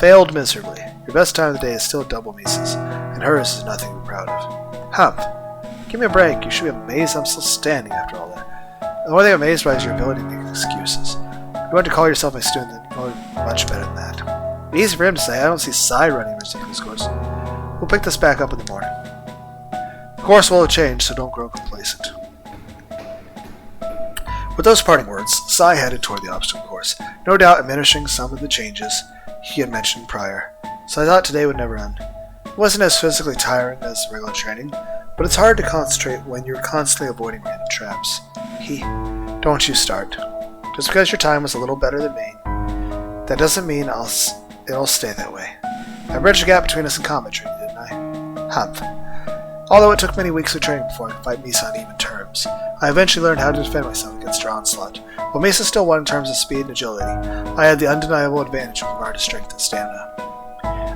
Speaker 1: Failed miserably. Your best time of the day is still double Misa's, and hers is nothing to be proud of. Humph. Give me a break. You should be amazed I'm still standing after all that. The only thing I'm amazed by is your ability to make excuses. If you want to call yourself my student, then you're much better than that. Easy for him to say. I don't see Sai running a ridiculous course. We'll pick this back up in the morning. The course will have changed, so don't grow complacent. With those parting words, Sai headed toward the obstacle course, no doubt diminishing some of the changes he had mentioned prior. So I thought today would never end. It wasn't as physically tiring as regular training, but it's hard to concentrate when you're constantly avoiding random traps. Don't you start. Just because your time was a little better than me, that doesn't mean it'll stay that way. I bridged the gap between us in combat training, didn't I? Humph. Although it took many weeks of training before I could fight Misa on even terms, I eventually learned how to defend myself against her onslaught. While Misa still won in terms of speed and agility, I had the undeniable advantage with regard to strength and stamina.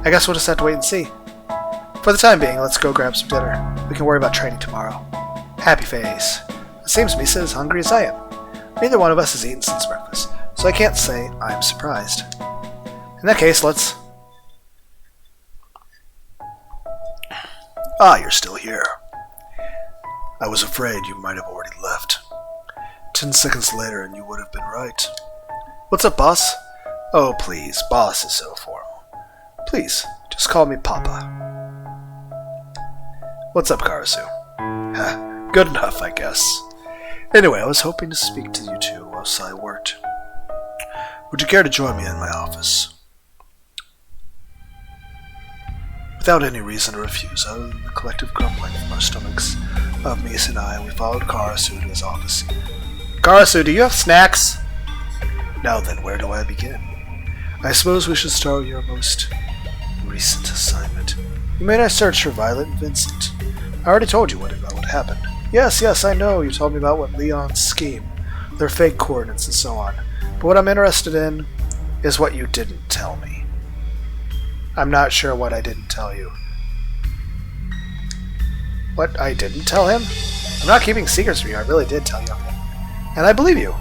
Speaker 1: I guess we'll just have to wait and see. For the time being, let's go grab some dinner. We can worry about training tomorrow. Happy face. It seems Misa is as hungry as I am. Neither one of us has eaten since breakfast, so I can't say I'm surprised. In that case, let's... Ah, you're still here. I was afraid you might have already left. 10 seconds later and you would have been right. What's up, boss? Oh, please, boss is so formal. Please, just call me Papa. What's up, Karasu? Good enough, I guess. Anyway, I was hoping to speak to you two whilst I worked. Would you care to join me in my office? Without any reason to refuse, other than the collective grumbling from our stomachs of Misa and I, we followed Karasu to his office. Karasu, do you have snacks? Now then, where do I begin? I suppose we should start with your most recent assignment. You made our search for Violet and Vincent. I already told you what happened. Yes, I know. You told me about what Leon's scheme, their fake coordinates, and so on. But what I'm interested in is what you didn't tell me. I'm not sure what I didn't tell you. What I didn't tell him? I'm not keeping secrets from you. I really did tell you everything. And I believe you.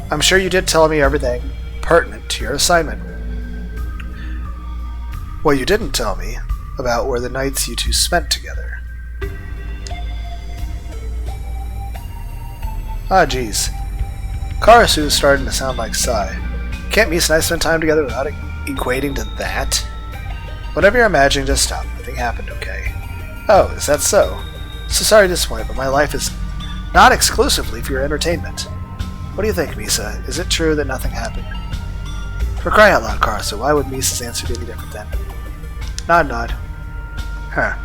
Speaker 1: I'm sure you did tell me everything pertinent to your assignment. What you didn't tell me about were the nights you two spent together. Ah, jeez. Karasu is starting to sound like Sai. Can't Misa and I spend time together without equating to that? Whatever you're imagining, just stop. Nothing happened, okay? Oh, is that so? So sorry to disappoint, but my life is not exclusively for your entertainment. What do you think, Misa? Is it true that nothing happened? For crying out loud, Karasu, why would Misa's answer be any different then? Nod. Huh.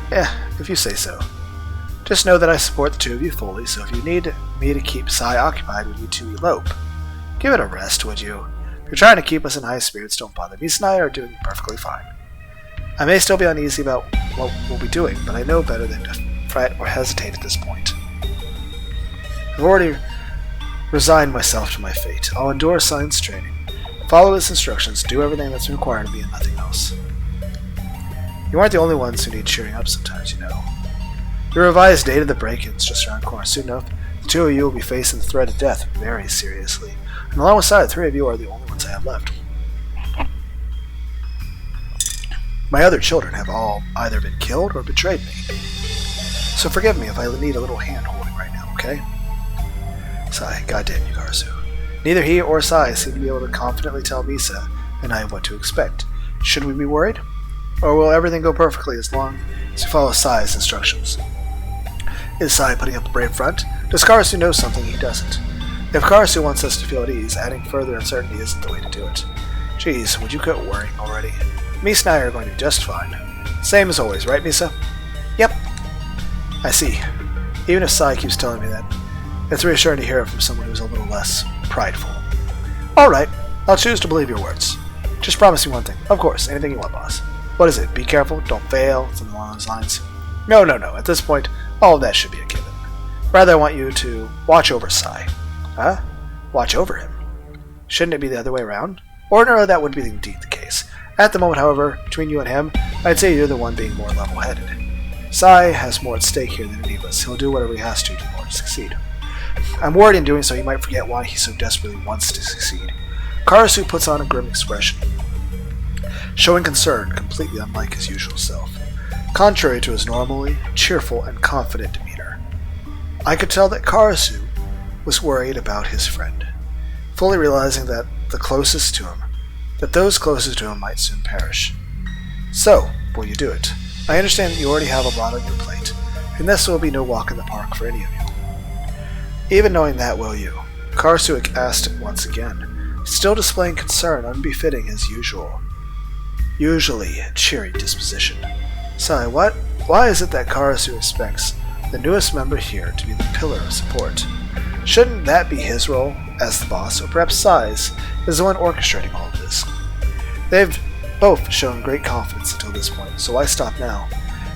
Speaker 1: Yeah, if you say so. Just know that I support the two of you fully, so if you need me to keep Sai occupied, we need to elope. Give it a rest, would you? If you're trying to keep us in high spirits, don't bother. Misa and I are doing perfectly fine. I may still be uneasy about what we'll be doing, but I know better than to fret or hesitate at this point. I've already resigned myself to my fate. I'll endure science training, follow its instructions, do everything that's required of me and nothing else. You aren't the only ones who need cheering up sometimes, you know. The revised date of the break-in's just around the corner. Soon enough, the two of you will be facing the threat of death very seriously. And along with Sai, the three of you are the only ones I have left. My other children have all either been killed or betrayed me. So forgive me if I need a little hand-holding right now, okay? Sai, goddamn you, Karasu. Neither he or Sai seem to be able to confidently tell Misa and I have what to expect. Should we be worried? Or will everything go perfectly as long as we follow Sai's instructions? Is Sai putting up a brave front? Does Karasu know something he doesn't? If Karasu wants us to feel at ease, adding further uncertainty isn't the way to do it. Geez, would you quit worrying already? Misa and I are going to be just fine. Same as always, right, Misa? Yep. I see. Even if Sai keeps telling me that, it's reassuring to hear it from someone who's a little less prideful. Alright, I'll choose to believe your words. Just promise me one thing. Of course, anything you want, boss. What is it? Be careful, don't fail, something along those lines. No. At this point, all of that should be a given. Rather, I want you to watch over Sai. Huh? Watch over him? Shouldn't it be the other way around? Ordinarily, that would be indeed the case. At the moment, however, between you and him, I'd say you're the one being more level-headed. Sai has more at stake here than any of us. He'll do whatever he has to in order to succeed. I'm worried in doing so he might forget why he so desperately wants to succeed. Karasu puts on a grim expression, showing concern completely unlike his usual self, contrary to his normally cheerful and confident demeanor. I could tell that Karasu was worried about his friend, fully realizing that those closest to him might soon perish. So, will you do it? I understand that you already have a lot on your plate, and this will be no walk in the park for any of you. Even knowing that, will you? Karasu asked once again, still displaying concern unbefitting his usually cheery disposition. Sai, why is it that Karasu expects the newest member here to be the pillar of support? Shouldn't that be his role as the boss, or perhaps Sai's is the one orchestrating all of this? They've both shown great confidence until this point, so why stop now?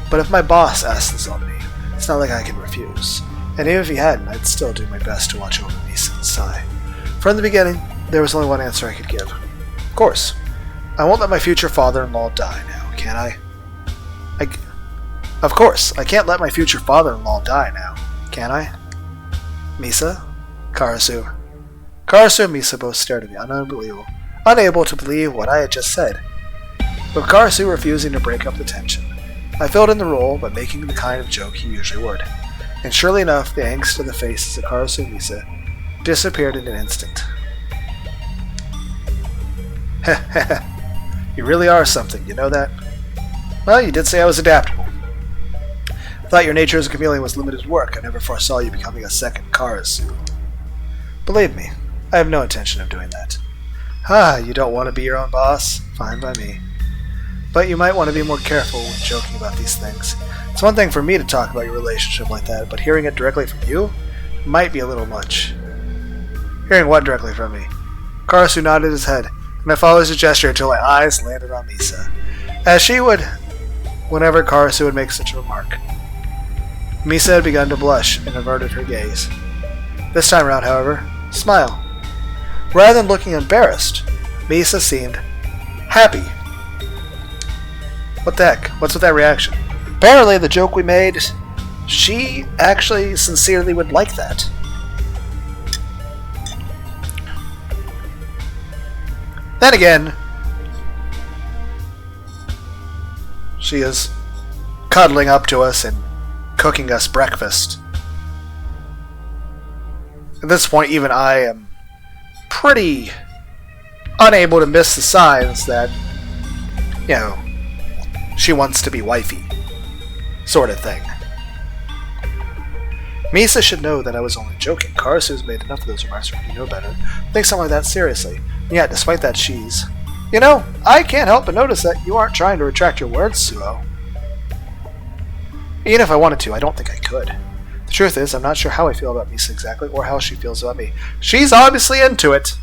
Speaker 1: But if my boss asks this on me, it's not like I can refuse. And even if he hadn't, I'd still do my best to watch over Misa and Sai. From the beginning, there was only one answer I could give. Of course. I won't let my future father-in-law die now, can I? Of course, I can't let my future father-in-law die now, can I? Misa? Karasu. Karasu and Misa both stared at me, unable to believe what I had just said. With Karasu refusing to break up the tension, I filled in the role by making the kind of joke he usually would. And surely enough, the angst on the faces of Karasu and Misa disappeared in an instant. Heh. You really are something, you know that? Well, you did say I was adaptable. I thought your nature as a chameleon was limited to work. I never foresaw you becoming a second Karasu. Believe me, I have no intention of doing that. You don't want to be your own boss? Fine by me. But you might want to be more careful when joking about these things. It's one thing for me to talk about your relationship like that, but hearing it directly from you might be a little much. Hearing what directly from me? Karasu nodded his head, and I followed his gesture until my eyes landed on Misa, as she would whenever Karasu would make such a remark. Misa had begun to blush and averted her gaze. This time around, however, smile. Rather than looking embarrassed, Misa seemed happy. What the heck? What's with that reaction? Apparently, the joke we made, she actually sincerely would like that. Then again, she is cuddling up to us and cooking us breakfast. At this point, even I am pretty unable to miss the signs that, she wants to be wifey. Sort of thing. Misa should know that I was only joking. Karasu's made enough of those remarks for me to know better. Take something like that seriously. And yet, despite that, she's... I can't help but notice that you aren't trying to retract your words, Suo. Even if I wanted to, I don't think I could. The truth is, I'm not sure how I feel about Misa exactly, or how she feels about me. She's obviously into it.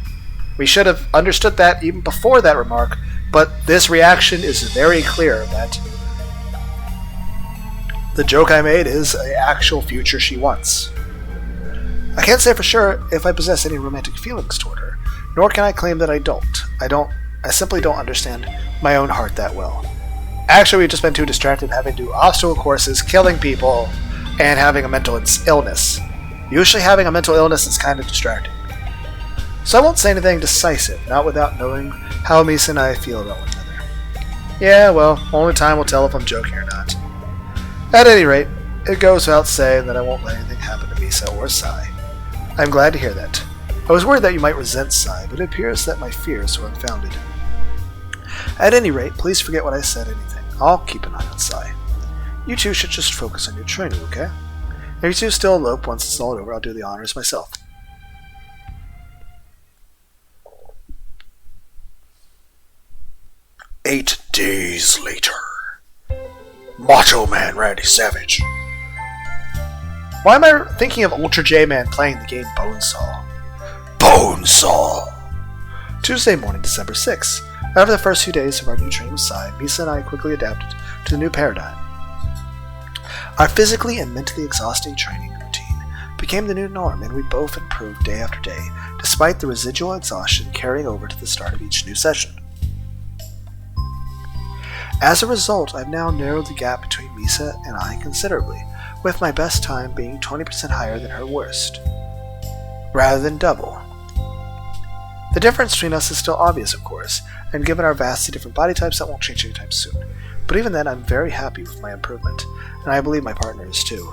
Speaker 1: We should have understood that even before that remark, but this reaction is very clear that the joke I made is an actual future she wants. I can't say for sure if I possess any romantic feelings toward her, nor can I claim that I don't. I simply don't understand my own heart that well. Actually, we've just been too distracted having to do obstacle courses, killing people, and having a mental illness. Usually having a mental illness is kind of distracting. So I won't say anything decisive, not without knowing how Misa and I feel about one another. Yeah, well, only time will tell if I'm joking or not. At any rate, it goes without saying that I won't let anything happen to Misa or Sai. I'm glad to hear that. I was worried that you might resent Sai, but it appears that my fears were unfounded. At any rate, please forget what I said anything. I'll keep an eye on Sai. You two should just focus on your training, okay? If you two still elope once it's all over, I'll do the honors myself. "8 days later. Macho Man Randy Savage." Why am I thinking of Ultra J-Man playing the game Bonesaw? Bonesaw! Tuesday morning, December 6th. After the first few days of our new training with Sai, Misa and I quickly adapted to the new paradigm. Our physically and mentally exhausting training routine became the new norm, and we both improved day after day, despite the residual exhaustion carrying over to the start of each new session. As a result, I've now narrowed the gap between Misa and I considerably, with my best time being 20% higher than her worst, rather than double. The difference between us is still obvious, of course, and given our vastly different body types, that won't change anytime soon. But even then, I'm very happy with my improvement, and I believe my partner is too.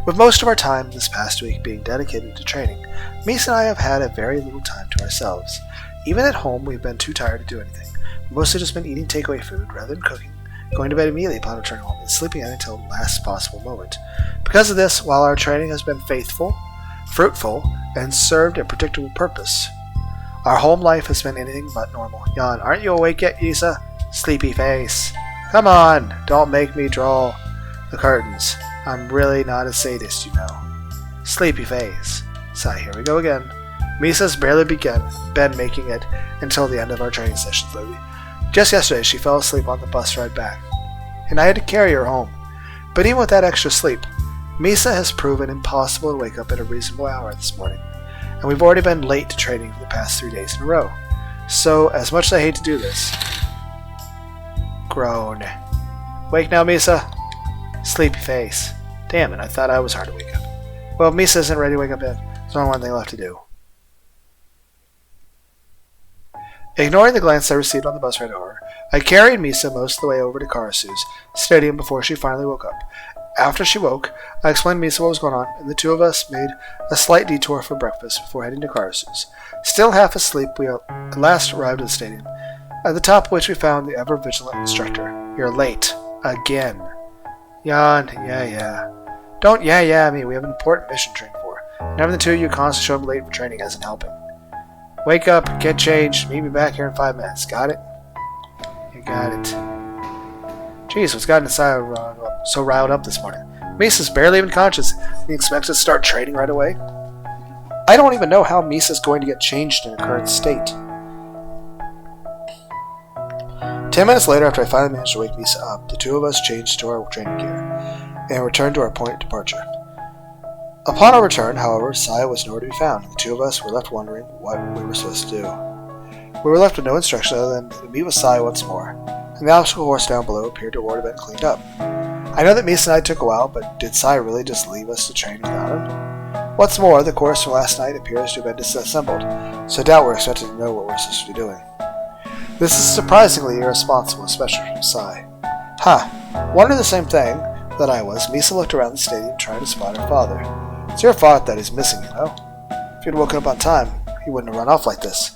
Speaker 1: With most of our time this past week being dedicated to training, Misa and I have had a very little time to ourselves. Even at home, we've been too tired to do anything. We've mostly just been eating takeaway food rather than cooking, going to bed immediately upon returning home, and sleeping in until the last possible moment. Because of this, while our training has been faithful, fruitful, and served a predictable purpose, our home life has been anything but normal. Yawn, aren't you awake yet, Misa? Sleepy face. Come on, don't make me draw the curtains. I'm really not a sadist, you know. Sleepy face. Sigh, here we go again. Misa's barely been making it until the end of our training sessions lately. Just yesterday, she fell asleep on the bus ride back, and I had to carry her home. But even with that extra sleep, Misa has proven impossible to wake up at a reasonable hour this morning, and we've already been late to training for the past 3 days in a row. So, as much as I hate to do this... Groan. Wake now, Misa. Sleepy face. Damn it, I thought I was hard to wake up. Well, if Misa isn't ready to wake up yet, there's only one thing left to do. Ignoring the glance I received on the bus ride over, I carried Misa most of the way over to Karasu's stadium before she finally woke up. After she woke, I explained to Misa what was going on, and the two of us made a slight detour for breakfast before heading to Karasu's. Still half asleep, we at last arrived at the stadium, at the top of which we found the ever-vigilant instructor. You're late. Again. Yawn. Yeah. Don't yeah me, we have an important mission to train for, and having the two of you constantly show up late for training isn't helping. Wake up, get changed, meet me back here in 5 minutes. Got it? You got it. Jeez, what's gotten Sai so riled up this morning? Misa's barely even conscious, and he expects us to start training right away? I don't even know how Misa's going to get changed in her current state. 10 minutes later, after I finally managed to wake Misa up, the two of us changed to our training gear, and returned to our point of departure. Upon our return, however, Sai was nowhere to be found, and the two of us were left wondering what we were supposed to do. We were left with no instruction other than to meet with Sai once more, and the obstacle course down below appeared to have already been cleaned up. I know that Misa and I took a while, but did Sai really just leave us to train without him? What's more, the course from last night appears to have been disassembled, so I doubt we're expected to know what we're supposed to be doing. This is surprisingly irresponsible, especially from Sai. Wondering the same thing that I was, Misa looked around the stadium trying to spot her father. It's your fault that he's missing, you know? If he'd woken up on time, he wouldn't have run off like this.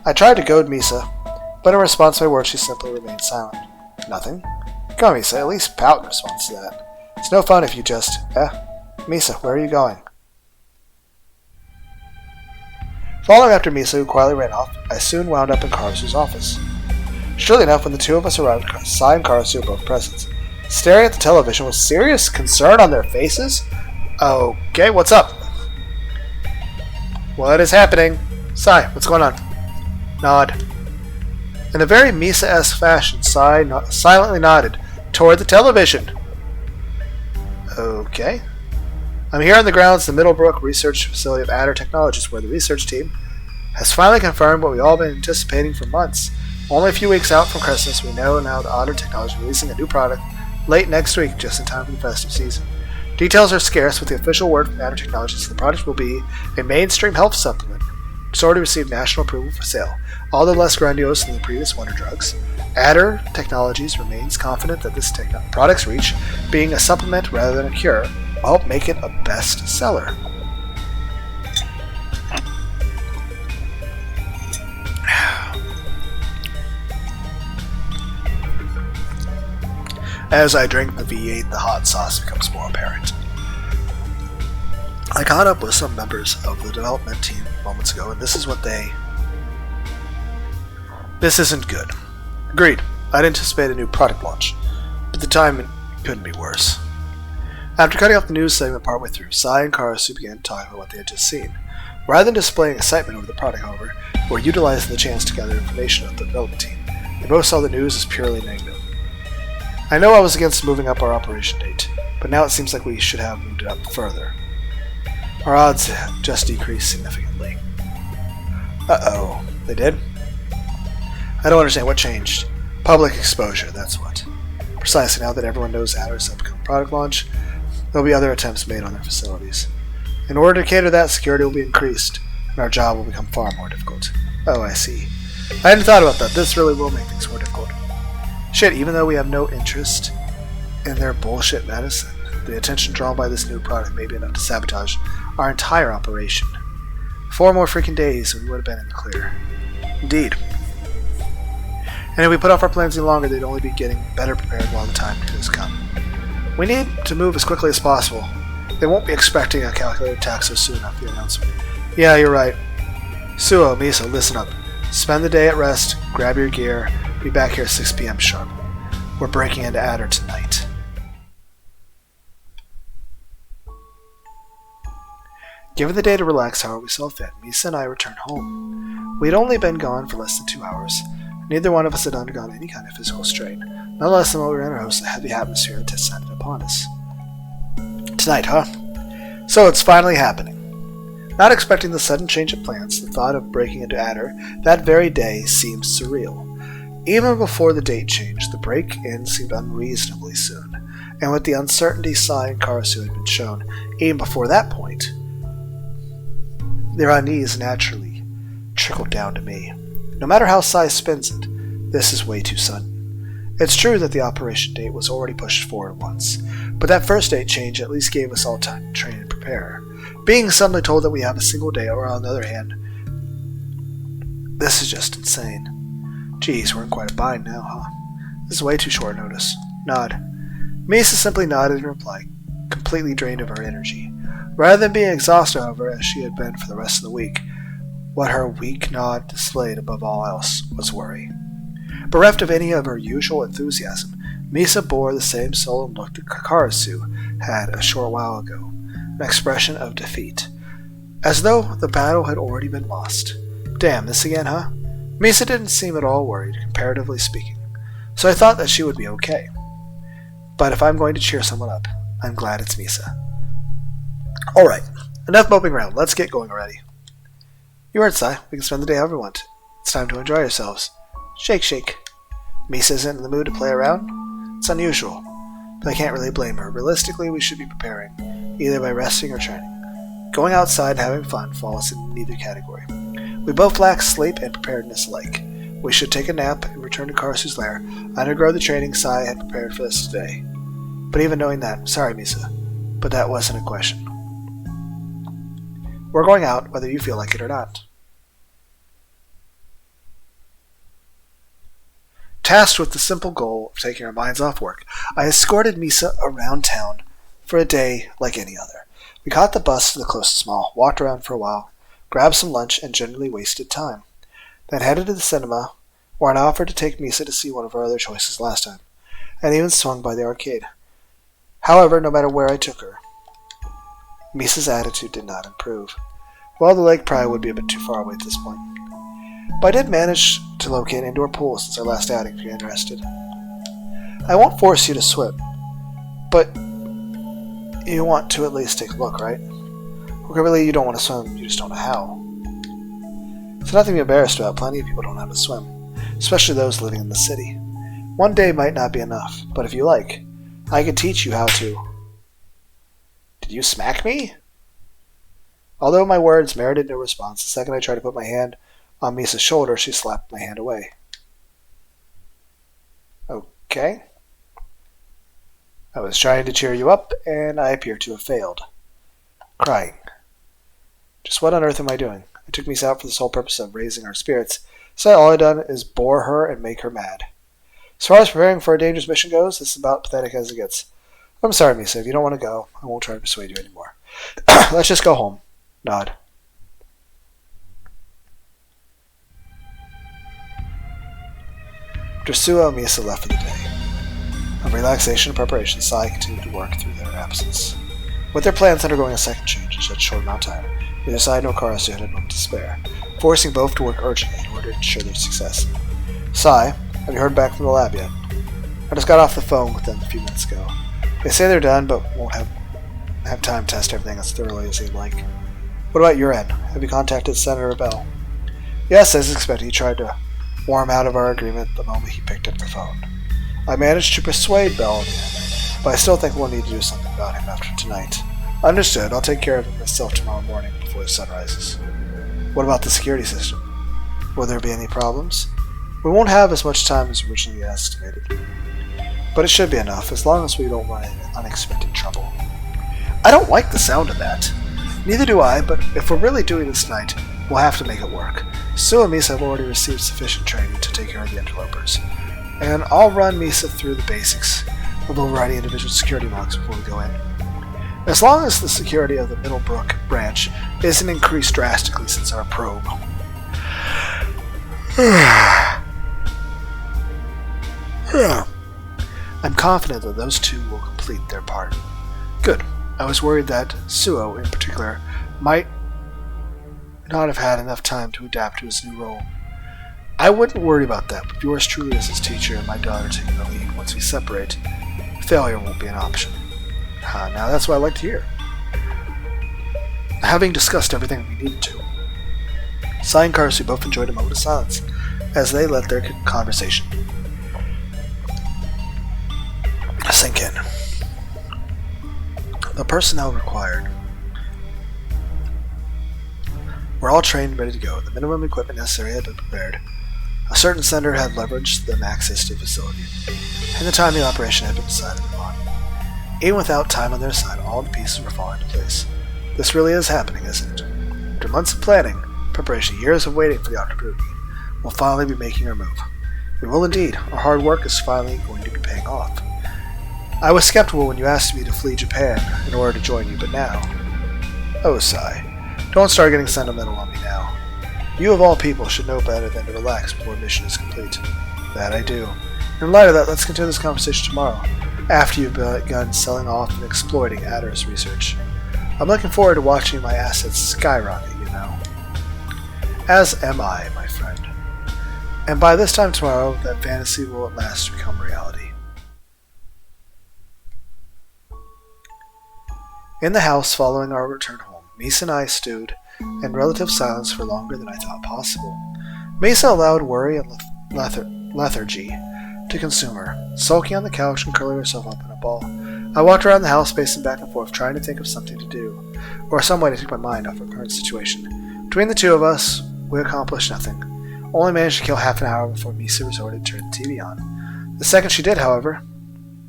Speaker 1: I tried to goad Misa, but in response to my words, she simply remained silent. Nothing? Come on, Misa, at least pout in response to that. It's no fun if you just, Misa, where are you going? Following after Misa, who quietly ran off, I soon wound up in Karasu's office. Surely enough, when the two of us arrived, Sai and Karasu were both present. Staring at the television with serious concern on their faces? Okay, what's up? What is happening? Sai, what's going on? Nod. In a very Misa-esque fashion, Sai silently nodded toward the television. Okay. I'm here on the grounds of the Middlebrook Research Facility of Adder Technologies, where the research team has finally confirmed what we've all been anticipating for months. Only a few weeks out from Christmas, we know now that Adder Technologies is releasing a new product late next week, just in time for the festive season. Details are scarce, with the official word from Adder Technologies. The product will be a mainstream health supplement, which has already received national approval for sale. Although less grandiose than the previous wonder drugs, Adder Technologies remains confident that this product's reach, being a supplement rather than a cure, will help make it a bestseller. As I drink the V8, the hot sauce becomes more apparent. I caught up with some members of the development team moments ago, and this isn't good. Agreed. I'd anticipate a new product launch, but the timing couldn't be worse. After cutting off the news segment partway through, Sai and Karasu began talking about what they had just seen. Rather than displaying excitement over the product, however, or utilizing the chance to gather information of the development team, they both saw the news as purely negative. I know I was against moving up our operation date, but now it seems like we should have moved it up further. Our odds just decreased significantly. Uh-oh. They did? I don't understand what changed. Public exposure, that's what. Precisely, now that everyone knows Adder's upcoming product launch, there'll be other attempts made on their facilities. In order to cater that, security will be increased, and our job will become far more difficult. Oh, I see. I hadn't thought about that. This really will make things more difficult. Shit, even though we have no interest in their bullshit medicine, the attention drawn by this new product may be enough to sabotage our entire operation. 4 more freaking days and we would have been in the clear. Indeed. And if we put off our plans any longer, they'd only be getting better prepared while the time has come. We need to move as quickly as possible. They won't be expecting a calculated attack so soon after the announcement. Yeah, you're right. Suo, Misa, listen up. Spend the day at rest, grab your gear, be back here at 6 p.m. sharp. We're breaking into Adder tonight. Given the day to relax however we saw fit, Misa and I returned home. We'd only been gone for less than 2 hours. Neither one of us had undergone any kind of physical strain, no less than what we were in our host, the heavy atmosphere that descended upon us. Tonight, huh? So it's finally happening. Not expecting the sudden change of plans, the thought of breaking into Adder that very day seemed surreal. Even before the date change, the break-in seemed unreasonably soon, and with the uncertainty Sai and Karasu had been shown, even before that point, their unease naturally trickled down to me. No matter how Sai spins it, this is way too sudden. It's true that the operation date was already pushed forward once, but that first date change at least gave us all time to train and prepare. Being suddenly told that we have a single day, or on the other hand, this is just insane. Geez, we're in quite a bind now, huh? This is way too short notice. Nod. Misa simply nodded in reply, completely drained of her energy. Rather than being exhausted, however, as she had been for the rest of the week, what her weak nod displayed above all else was worry. Bereft of any of her usual enthusiasm, Misa bore the same sullen look that Kakarasu had a short while ago, an expression of defeat, as though the battle had already been lost. Damn, this again, huh? Misa didn't seem at all worried, comparatively speaking, so I thought that she would be okay. But if I'm going to cheer someone up, I'm glad it's Misa. Alright, enough moping around, let's get going already. You heard, Sai. We can spend the day however we want. It's time to enjoy ourselves. Shake, shake. Misa isn't in the mood to play around. It's unusual, but I can't really blame her. Realistically, we should be preparing, either by resting or training. Going outside and having fun falls in neither category. We both lack sleep and preparedness alike. We should take a nap and return to Karasu's lair, undergo the training Sai had prepared for us today. But even knowing that, sorry Misa, but that wasn't a question. We're going out, whether you feel like it or not. Tasked with the simple goal of taking our minds off work, I escorted Misa around town for a day like any other. We caught the bus to the closest mall, walked around for a while, grabbed some lunch, and generally wasted time. Then headed to the cinema, where I offered to take Misa to see one of our other choices last time, and even swung by the arcade. However, no matter where I took her, Misa's attitude did not improve. Well, the lake probably would be a bit too far away at this point. But I did manage to locate an indoor pool since our last outing if you're interested. I won't force you to swim, but you want to at least take a look, right? Or really you don't want to swim, you just don't know how. It's nothing to be embarrassed about. Plenty of people don't know how to swim, especially those living in the city. One day might not be enough, but if you like, I can teach you how to. Did you smack me? Although my words merited no response, the second I tried to put my hand on Misa's shoulder, she slapped my hand away. Okay. I was trying to cheer you up, and I appear to have failed. Crying. Just what on earth am I doing? I took Misa out for the sole purpose of raising her spirits, so all I've done is bore her and make her mad. As far as preparing for a dangerous mission goes, this is about pathetic as it gets. I'm sorry, Misa. If you don't want to go, I won't try to persuade you anymore. Let's just go home. Nod. After Suo and Misa left for the day, of relaxation and preparation, Sai continued to work through their absence. With their plans undergoing a second change in such a short amount of time, neither Sai nor Karasu had a moment to spare, forcing both to work urgently in order to ensure their success. Sai, have you heard back from the lab yet? I just got off the phone with them a few minutes ago. They say they're done, but won't have time to test everything as thoroughly as they'd like. What about your end? Have you contacted Senator Bell? Yes, as expected. He tried to warm out of our agreement the moment he picked up the phone. I managed to persuade Bell in the end, but I still think we'll need to do something about him after tonight. Understood. I'll take care of him myself tomorrow morning before the sun rises. What about the security system? Will there be any problems? We won't have as much time as originally estimated. But it should be enough, as long as we don't run into unexpected trouble. I don't like the sound of that. Neither do I, but if we're really doing this tonight, we'll have to make it work. Sue and Misa have already received sufficient training to take care of the interlopers. And I'll run Misa through the basics of overriding individual security marks before we go in. As long as the security of the Middlebrook branch isn't increased drastically since our probe. I'm confident that those two will complete their part. Good. I was worried that Suo, in particular, might not have had enough time to adapt to his new role. I wouldn't worry about that, but yours truly as his teacher and my daughter taking the lead once we separate, failure won't be an option. Now that's what I like to hear. Having discussed everything we needed to, Sai and Karasu both enjoyed a moment of silence as they let their conversation sink in. The personnel required were all trained and ready to go. The minimum equipment necessary had been prepared. A certain center had leveraged the access to the facility, and the timing of the operation had been decided upon. Even without time on their side, all the pieces were falling into place. This really is happening, isn't it? After months of planning, preparation, years of waiting for the opportunity, we'll finally be making our move. We will indeed. Our hard work is finally going to be paying off. I was skeptical when you asked me to flee Japan in order to join you, but now... Oh, Sai. Don't start getting sentimental on me now. You of all people should know better than to relax before a mission is complete. That I do. In light of that, let's continue this conversation tomorrow, after you've begun selling off and exploiting Adder's research. I'm looking forward to watching my assets skyrocket, you know. As am I, my friend. And by this time tomorrow, that fantasy will at last become reality. In the house following our return home, Misa and I stewed in relative silence for longer than I thought possible. Misa allowed worry and lethargy to consume her, sulking on the couch and curling herself up in a ball. I walked around the house, pacing back and forth, trying to think of something to do, or some way to take my mind off our current situation. Between the two of us, we accomplished nothing. Only managed to kill half an hour before Misa resorted to turn the TV on. The second she did, however...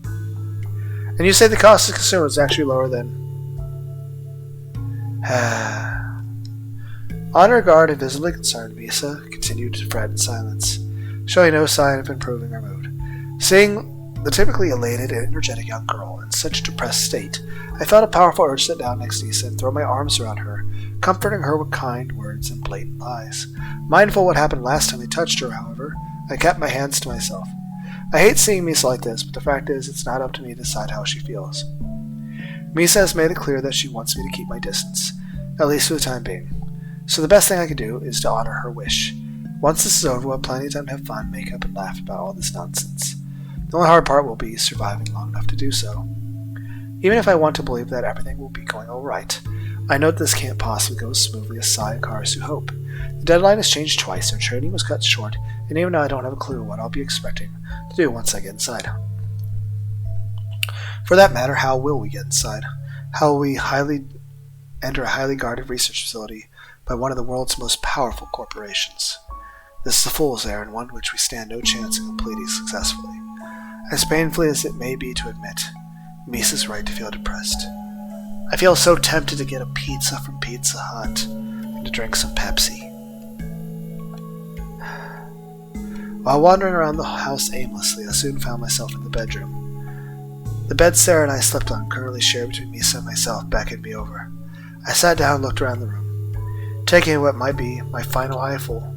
Speaker 1: And you say the cost to consumer is actually lower than... On her guard and visibly concerned, Misa continued to fret in silence, showing no sign of improving her mood. Seeing the typically elated and energetic young girl in such a depressed state, I felt a powerful urge to sit down next to Misa and throw my arms around her, comforting her with kind words and blatant lies. Mindful of what happened last time I touched her, however, I kept my hands to myself. I hate seeing Misa like this, but the fact is, it's not up to me to decide how she feels. Misa has made it clear that she wants me to keep my distance, at least for the time being. So the best thing I can do is to honor her wish. Once this is over, we'll have plenty of time to have fun, make up, and laugh about all this nonsense. The only hard part will be surviving long enough to do so. Even if I want to believe that everything will be going alright, I know that this can't possibly go as smoothly as Sai and Karasu hope. The deadline has changed twice, their training was cut short, and even now I don't have a clue what I'll be expecting to do once I get inside. For that matter, how will we get inside? How will we enter a highly guarded research facility by one of the world's most powerful corporations? This is a fool's errand, one which we stand no chance of completing successfully. As painfully as it may be to admit, Misa's right to feel depressed. I feel so tempted to get a pizza from Pizza Hut and to drink some Pepsi. While wandering around the house aimlessly, I soon found myself in the bedroom. The bed Sarah and I slept on, currently shared between Misa and myself, beckoned me over. I sat down and looked around the room, taking what might be my final eyeful.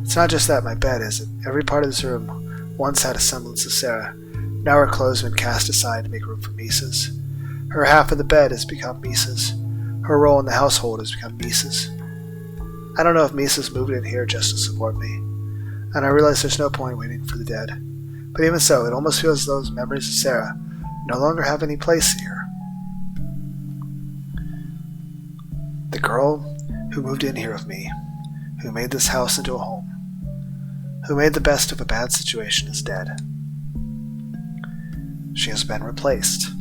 Speaker 1: It's not just that my bed, is it? Every part of this room once had a semblance of Sarah. Now her clothes have been cast aside to make room for Misa's. Her half of the bed has become Misa's. Her role in the household has become Misa's. I don't know if Misa's moved in here just to support me, and I realize there's no point waiting for the dead. But even so, it almost feels as though those memories of Sarah no longer have any place here. The girl who moved in here with me, who made this house into a home, who made the best of a bad situation, is dead. She has been replaced.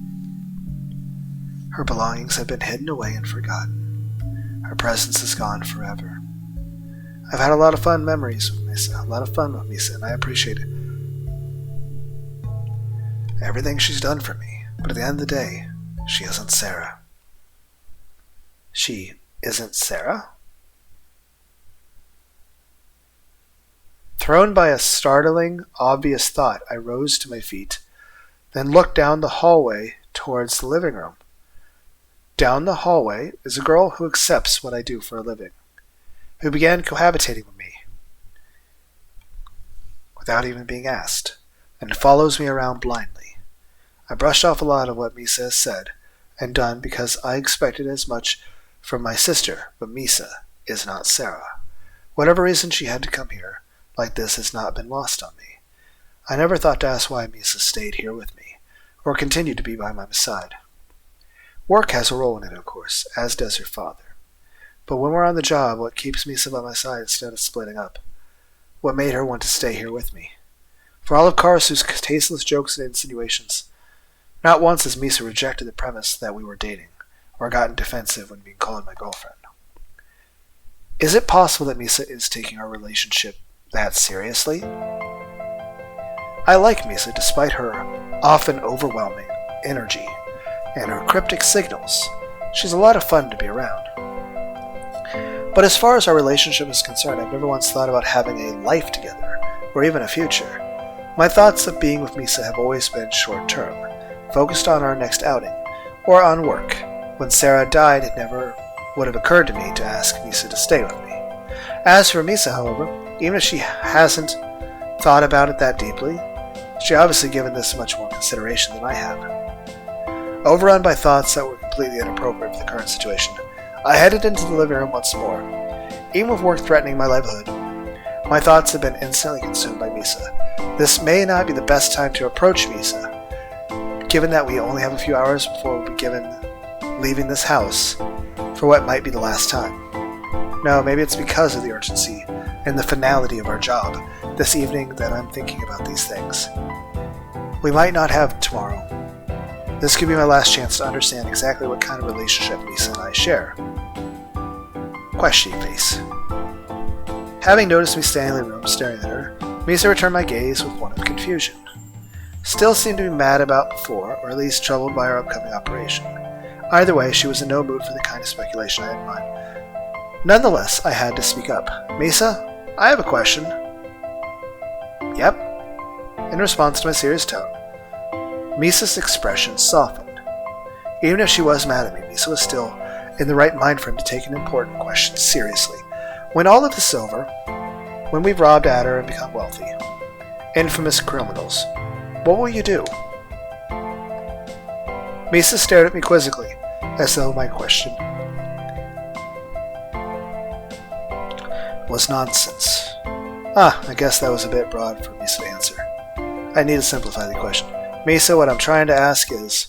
Speaker 1: Her belongings have been hidden away and forgotten. Her presence is gone forever. I've had a lot of fun memories with Misa, and I appreciate it. Everything she's done for me, but at the end of the day, she isn't Sarah. She isn't Sarah? Thrown by a startling, obvious thought, I rose to my feet, then looked down the hallway towards the living room. Down the hallway is a girl who accepts what I do for a living, who began cohabitating with me without even being asked, and follows me around blindly. I brushed off a lot of what Misa has said and done because I expected as much from my sister, but Misa is not Sarah. Whatever reason she had to come here like this has not been lost on me. I never thought to ask why Misa stayed here with me, or continued to be by my side. Work has a role in it, of course, as does her father. But when we're on the job, what keeps Misa by my side instead of splitting up? What made her want to stay here with me? For all of Karasu's tasteless jokes and insinuations, not once has Misa rejected the premise that we were dating, or gotten defensive when being called my girlfriend. Is it possible that Misa is taking our relationship that seriously? I like Misa despite her often overwhelming energy and her cryptic signals. She's a lot of fun to be around. But as far as our relationship is concerned, I've never once thought about having a life together, or even a future. My thoughts of being with Misa have always been short-term, focused on our next outing, or on work. When Sarah died, it never would have occurred to me to ask Misa to stay with me. As for Misa, however, even if she hasn't thought about it that deeply, she obviously given this much more consideration than I have. Overrun by thoughts that were completely inappropriate for the current situation, I headed into the living room once more. Even with work threatening my livelihood, my thoughts had been instantly consumed by Misa. This may not be the best time to approach Misa, given that we only have a few hours before we'll be leaving this house for what might be the last time. No, maybe it's because of the urgency and the finality of our job this evening that I'm thinking about these things. We might not have tomorrow. This could be my last chance to understand exactly what kind of relationship Misa and I share. Question face. Having noticed me standing in the room staring at her, Misa returned my gaze with one of confusion. Still seemed to be mad about before, or at least troubled by our upcoming operation. Either way, she was in no mood for the kind of speculation I had in mind. Nonetheless, I had to speak up. Misa, I have a question. Yep. In response to my serious tone, Misa's expression softened. Even if she was mad at me, Misa was still in the right mind frame to take an important question seriously. When all of this is over, when we've robbed Adder and become wealthy, infamous criminals, what will you do? Misa stared at me quizzically, as though my question was nonsense. I guess that was a bit broad for Misa to answer. I need to simplify the question. Misa, what I'm trying to ask is,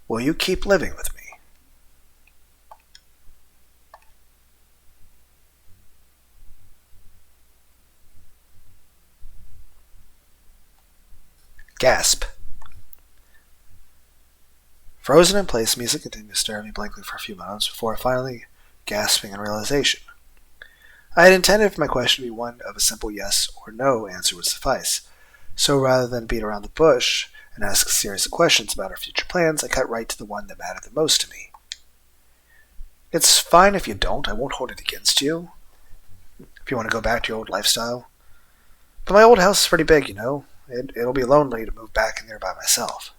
Speaker 1: will you keep living with me? Gasp. Frozen in place, Misa continued to stare at me blankly for a few moments before finally gasping in realization. I had intended for my question to be one of a simple yes or no answer would suffice, so rather than beat around the bush and ask a series of questions about our future plans, I cut right to the one that mattered the most to me. It's fine if you don't, I won't hold it against you. if you want to go back to your old lifestyle. But my old house is pretty big, It'll be lonely to move back in there by myself.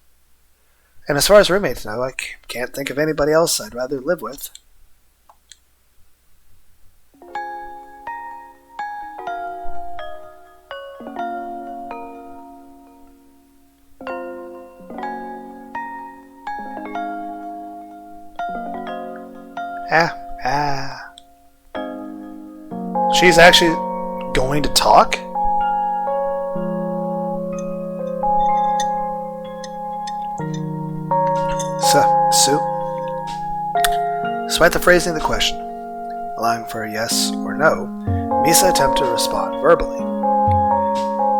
Speaker 1: And as far as roommates know, I can't think of anybody else I'd rather live with. She's actually going to talk? Sue? Despite the phrasing of the question, allowing for a yes or no, Misa attempted to respond verbally.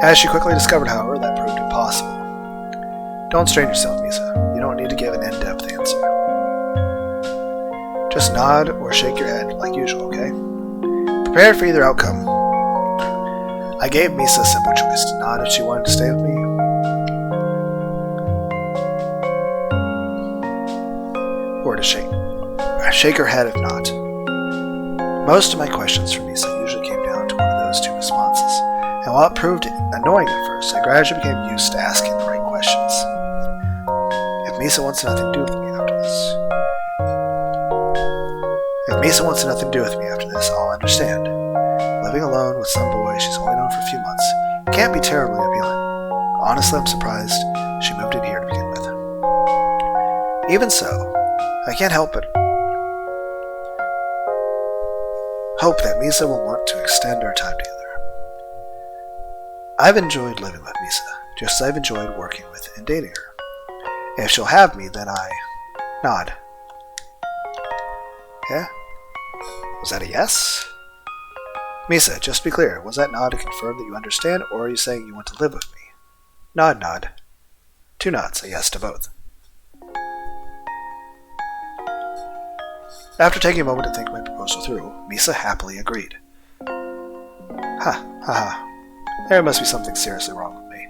Speaker 1: As she quickly discovered, however, that proved impossible. Don't strain yourself, Misa. You don't need to give an in-depth answer. Just nod or shake your head like usual, okay? Prepared for either outcome. I gave Misa a simple choice to nod if she wanted to stay with me, or to shake her head if not. Most of my questions for Misa usually came down to one of those two responses, and while it proved annoying at first, I gradually became used to asking the right questions. If Misa wants nothing to do with me after this, I'll understand. Living alone with some boy she's only known for a few months can't be terribly appealing. Honestly, I'm surprised she moved in here to begin with. Even so, I can't help but hope that Misa will want to extend our time together. I've enjoyed living with Misa, just as I've enjoyed working with and dating her. If she'll have me, then I nod. Yeah? Was that a yes? Misa, just to be clear, was that nod to confirm that you understand, or are you saying you want to live with me? Nod. 2 nods, a yes to both. After taking a moment to think my proposal through, Misa happily agreed. There must be something seriously wrong with me.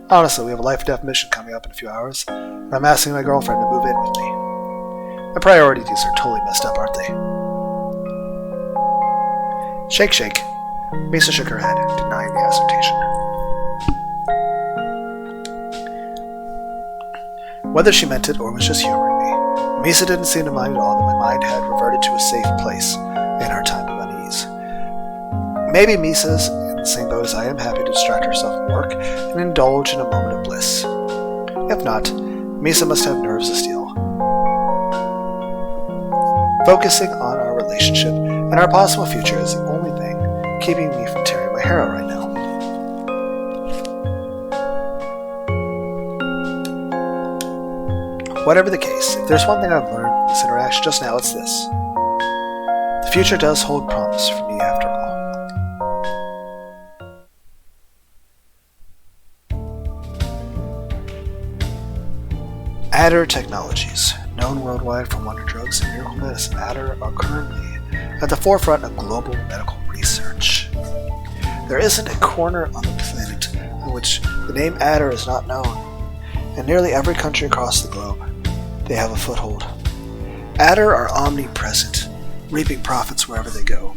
Speaker 1: Honestly, we have a life or death mission coming up in a few hours, and I'm asking my girlfriend to move in with me. My priorities are totally messed up, aren't they? Shake. Misa shook her head, denying the assertion. Whether she meant it or was just humoring me, Misa didn't seem to mind at all that my mind had reverted to a safe place in her time of unease. Maybe Misa's in the same boat as I am, happy to distract herself from work and indulge in a moment of bliss. If not, Misa must have nerves of steel. Focusing on our relationship and our possible future is the only thing keeping me from tearing my hair out right now. Whatever the case, if there's one thing I've learned from this interaction just now, it's this. The future does hold promise for me after all. Adder Technologies, known worldwide for wonder drugs and miracle medicine, Adder are currently at the forefront of global medical research. There isn't a corner on the planet in which the name Adder is not known. In nearly every country across the globe, they have a foothold. Adder are omnipresent, reaping profits wherever they go.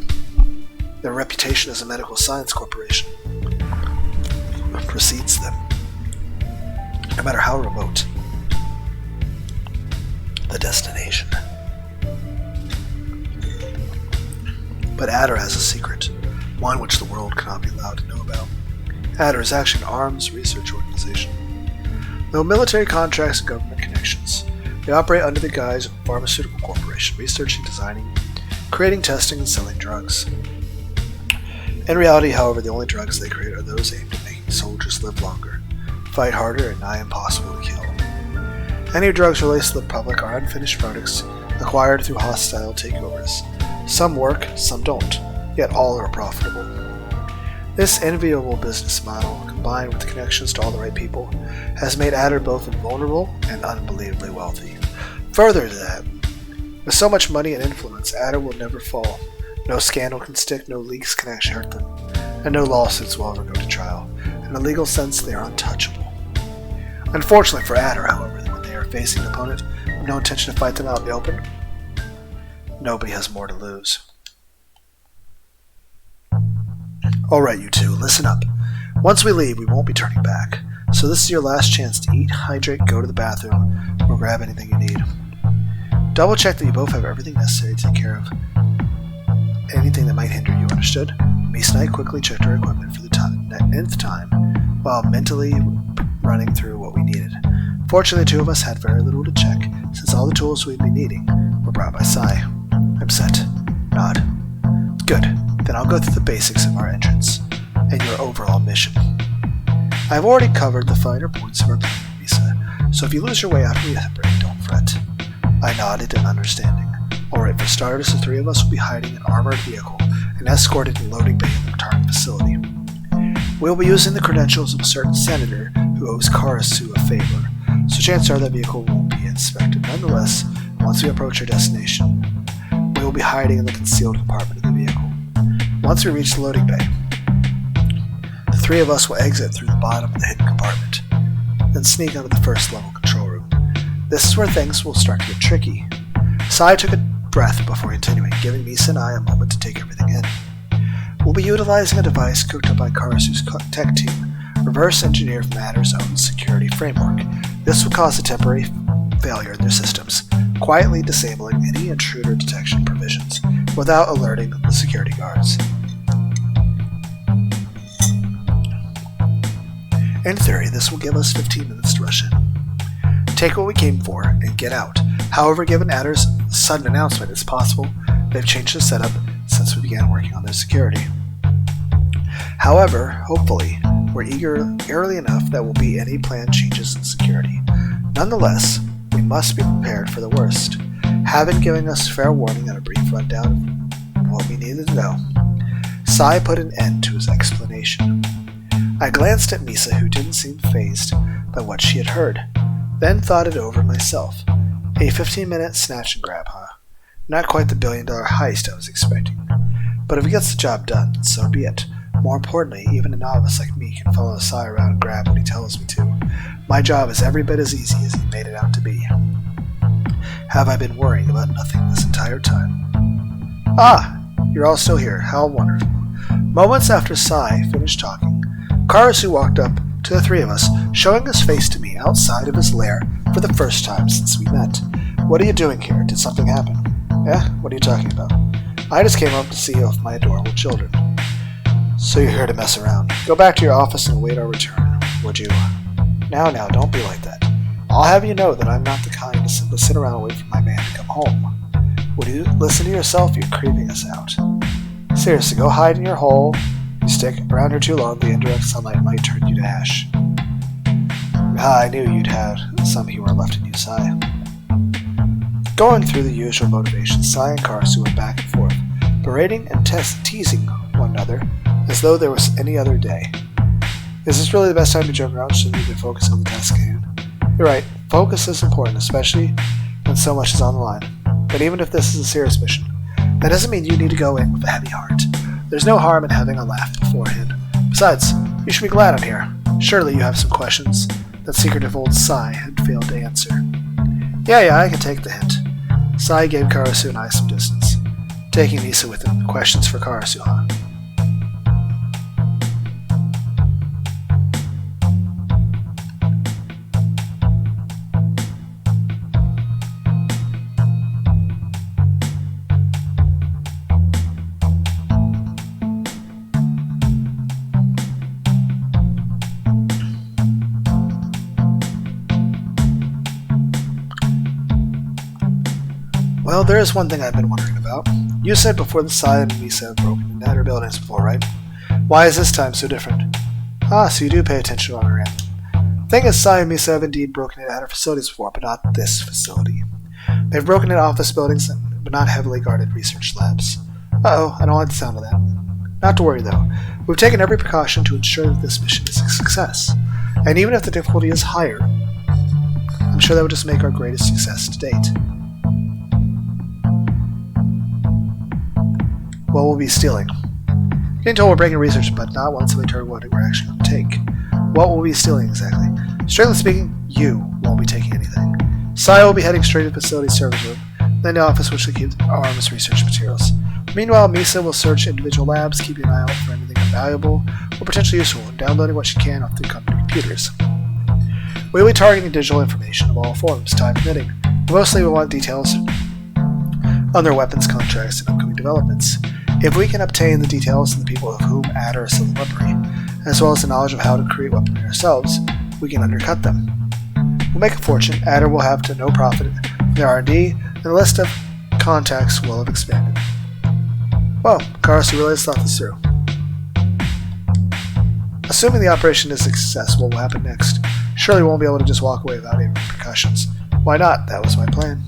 Speaker 1: Their reputation as a medical science corporation precedes them, no matter how remote the destination. But Adder has a secret, one which the world cannot be allowed to know about. Adder is actually an arms research organization. No military contracts and government connections. They operate under the guise of a pharmaceutical corporation, researching, designing, creating, testing, and selling drugs. In reality, however, the only drugs they create are those aimed at making soldiers live longer, fight harder, and nigh impossible to kill. Any drugs released to the public are unfinished products acquired through hostile takeovers. Some work, some don't, yet all are profitable. This enviable business model, combined with the connections to all the right people, has made Adder both invulnerable and unbelievably wealthy. Further to that, with so much money and influence, Adder will never fall. No scandal can stick, no leaks can actually hurt them, and no lawsuits will ever go to trial. In a legal sense, they are untouchable. Unfortunately for Adder, however, when they are facing an opponent with no intention to fight them out in the open, nobody has more to lose. Alright, you two, listen up. Once we leave, we won't be turning back. So this is your last chance to eat, hydrate, go to the bathroom, or grab anything you need. Double check that you both have everything necessary to take care of anything that might hinder you, understood? Misa and I quickly checked our equipment for the nth time, while mentally running through what we needed. Fortunately, the two of us had very little to check, since all the tools we'd be needing were brought by Sai. I'm set. Nod. Good. Then I'll go through the basics of our entrance, and your overall mission. I've already covered the finer points of our plan, Misa, so if you lose your way after we separate, don't fret. I nodded in understanding. Alright, for starters, the three of us will be hiding in an armored vehicle and escorted in loading bay in the target facility. We'll be using the credentials of a certain senator who owes Karasu a favor, so chances are that vehicle won't be inspected. Nonetheless, once we approach our destination, we will be hiding in the concealed compartment of the vehicle. Once we reach the loading bay, the three of us will exit through the bottom of the hidden compartment, then sneak onto the first level control room. This is where things will start to get tricky. Sai took a breath before continuing, giving Misa and I a moment to take everything in. We'll be utilizing a device cooked up by Karasu's tech team, reverse engineered from Matter's own security framework. This will cause a temporary failure in their systems, quietly disabling any intruder detection provisions without alerting the security guards. In theory, this will give us 15 minutes to rush in. Take what we came for and get out. However, given Adder's sudden announcement, it's possible they've changed the setup since we began working on their security. However, hopefully, we're eager early enough that will be any planned changes in security. Nonetheless, we must be prepared for the worst. Having given us fair warning and a brief rundown of what we needed to know, Sai put an end to his explanation. I glanced at Misa, who didn't seem fazed by what she had heard, then thought it over myself. A 15-minute snatch and grab, huh? Not quite the billion-dollar heist I was expecting. But if it gets the job done, then so be it. More importantly, even a novice like me can follow Sai around and grab what he tells me to. My job is every bit as easy as he made it out to be. Have I been worrying about nothing this entire time? Ah! You're all still here. How wonderful. Moments after Sai finished talking, Karasu walked up to the three of us, showing his face to me outside of his lair for the first time since we met. What are you doing here? Did something happen? Eh? What are you talking about? I just came up to see you with my adorable children. So you're here to mess around. Go back to your office and await our return, would you? Now, don't be like that. I'll have you know that I'm not the kind to simply sit around and wait for my man to come home. Would you listen to yourself? You're creeping us out. Seriously, go hide in your hole. You stick around here too long, the indirect sunlight might turn you to ash. I knew you'd have some humor left in you, Sai. Going through the usual motivations, Sai and Karasu went back and forth, berating and teasing one another as though there was any other day. Is this really the best time to joke around? Shouldn't we be focused on the task at hand? You're right, focus is important, especially when so much is on the line. But even if this is a serious mission, that doesn't mean you need to go in with a heavy heart. There's no harm in having a laugh beforehand. Besides, you should be glad I'm here. Surely you have some questions that secretive old Sai had failed to answer. Yeah, I can take the hint. Sai gave Karasu and I some distance, taking Misa with him. Questions for Karasu, huh? Well, there is one thing I've been wondering about. You said before the Sai and Misa have broken into Adder buildings before, right? Why is this time so different? Ah, so you do pay attention on our end. Thing is, Sai and Misa have indeed broken into Adder facilities before, but not this facility. They've broken into office buildings, but not heavily guarded research labs. Uh-oh, I don't like the sound of that. Not to worry, though. We've taken every precaution to ensure that this mission is a success. And even if the difficulty is higher, I'm sure that would just make our greatest success to date. What will we be stealing? Getting told we're breaking research, but not once have we told what we're actually going to take. What will we be stealing exactly? Strictly speaking, you won't be taking anything. Sai will be heading straight to the facility service room, then the office which will keep arms research materials. Meanwhile, Misa will search individual labs, keeping an eye out for anything valuable or potentially useful, and downloading what she can off the company computers. We'll be targeting digital information of all forms, time permitting. Mostly we want details on their weapons contracts and upcoming developments. If we can obtain the details of the people of whom Adder is still in weaponry, as well as the knowledge of how to create weaponry ourselves, we can undercut them. We'll make a fortune. Adder will have to no profit from their R&D, and the list of contacts will have expanded. Well, Karasu really has thought this through. Assuming the operation is successful, what will happen next? Surely we won't be able to just walk away without any repercussions. Why not? That was my plan.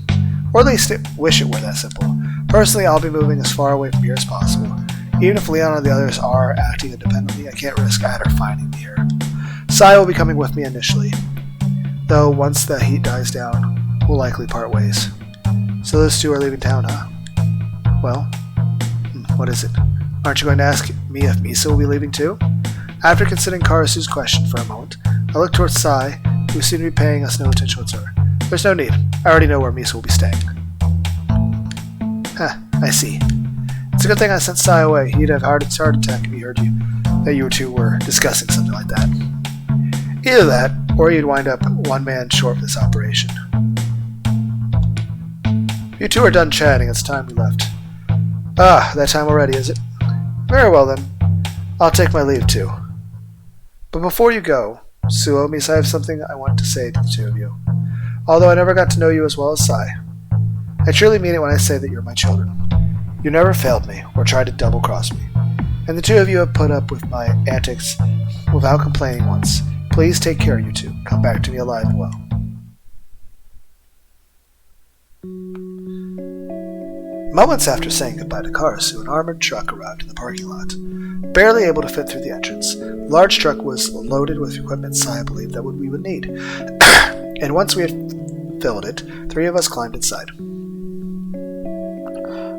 Speaker 1: Or at least wish it were that simple. Personally, I'll be moving as far away from here as possible. Even if Leon and the others are acting independently, I can't risk Adder finding me here. Sai will be coming with me initially, though once the heat dies down, we'll likely part ways. So those two are leaving town, huh? Well, what is it? Aren't you going to ask me if Misa will be leaving too? After considering Karasu's question for a moment, I looked towards Sai, who seemed to be paying us no attention whatsoever. There's no need. I already know where Misa will be staying. Huh, I see. It's a good thing I sent Sai away. He'd have heart attack if he heard that you two were discussing something like that. Either that, or you'd wind up one man short for this operation. You two are done chatting. It's time we left. Ah, that time already, is it? Very well then. I'll take my leave too. But before you go, Suo, Misa, I have something I want to say to the two of you. Although I never got to know you as well as Sai. I truly mean it when I say that you're my children. You never failed me, or tried to double-cross me. And the two of you have put up with my antics without complaining once. Please take care, you two. Come back to me alive and well. Moments after saying goodbye to Karasu, an armored truck arrived in the parking lot. Barely able to fit through the entrance, the large truck was loaded with equipment Sai believed that we would need. And once we had filled it, three of us climbed inside.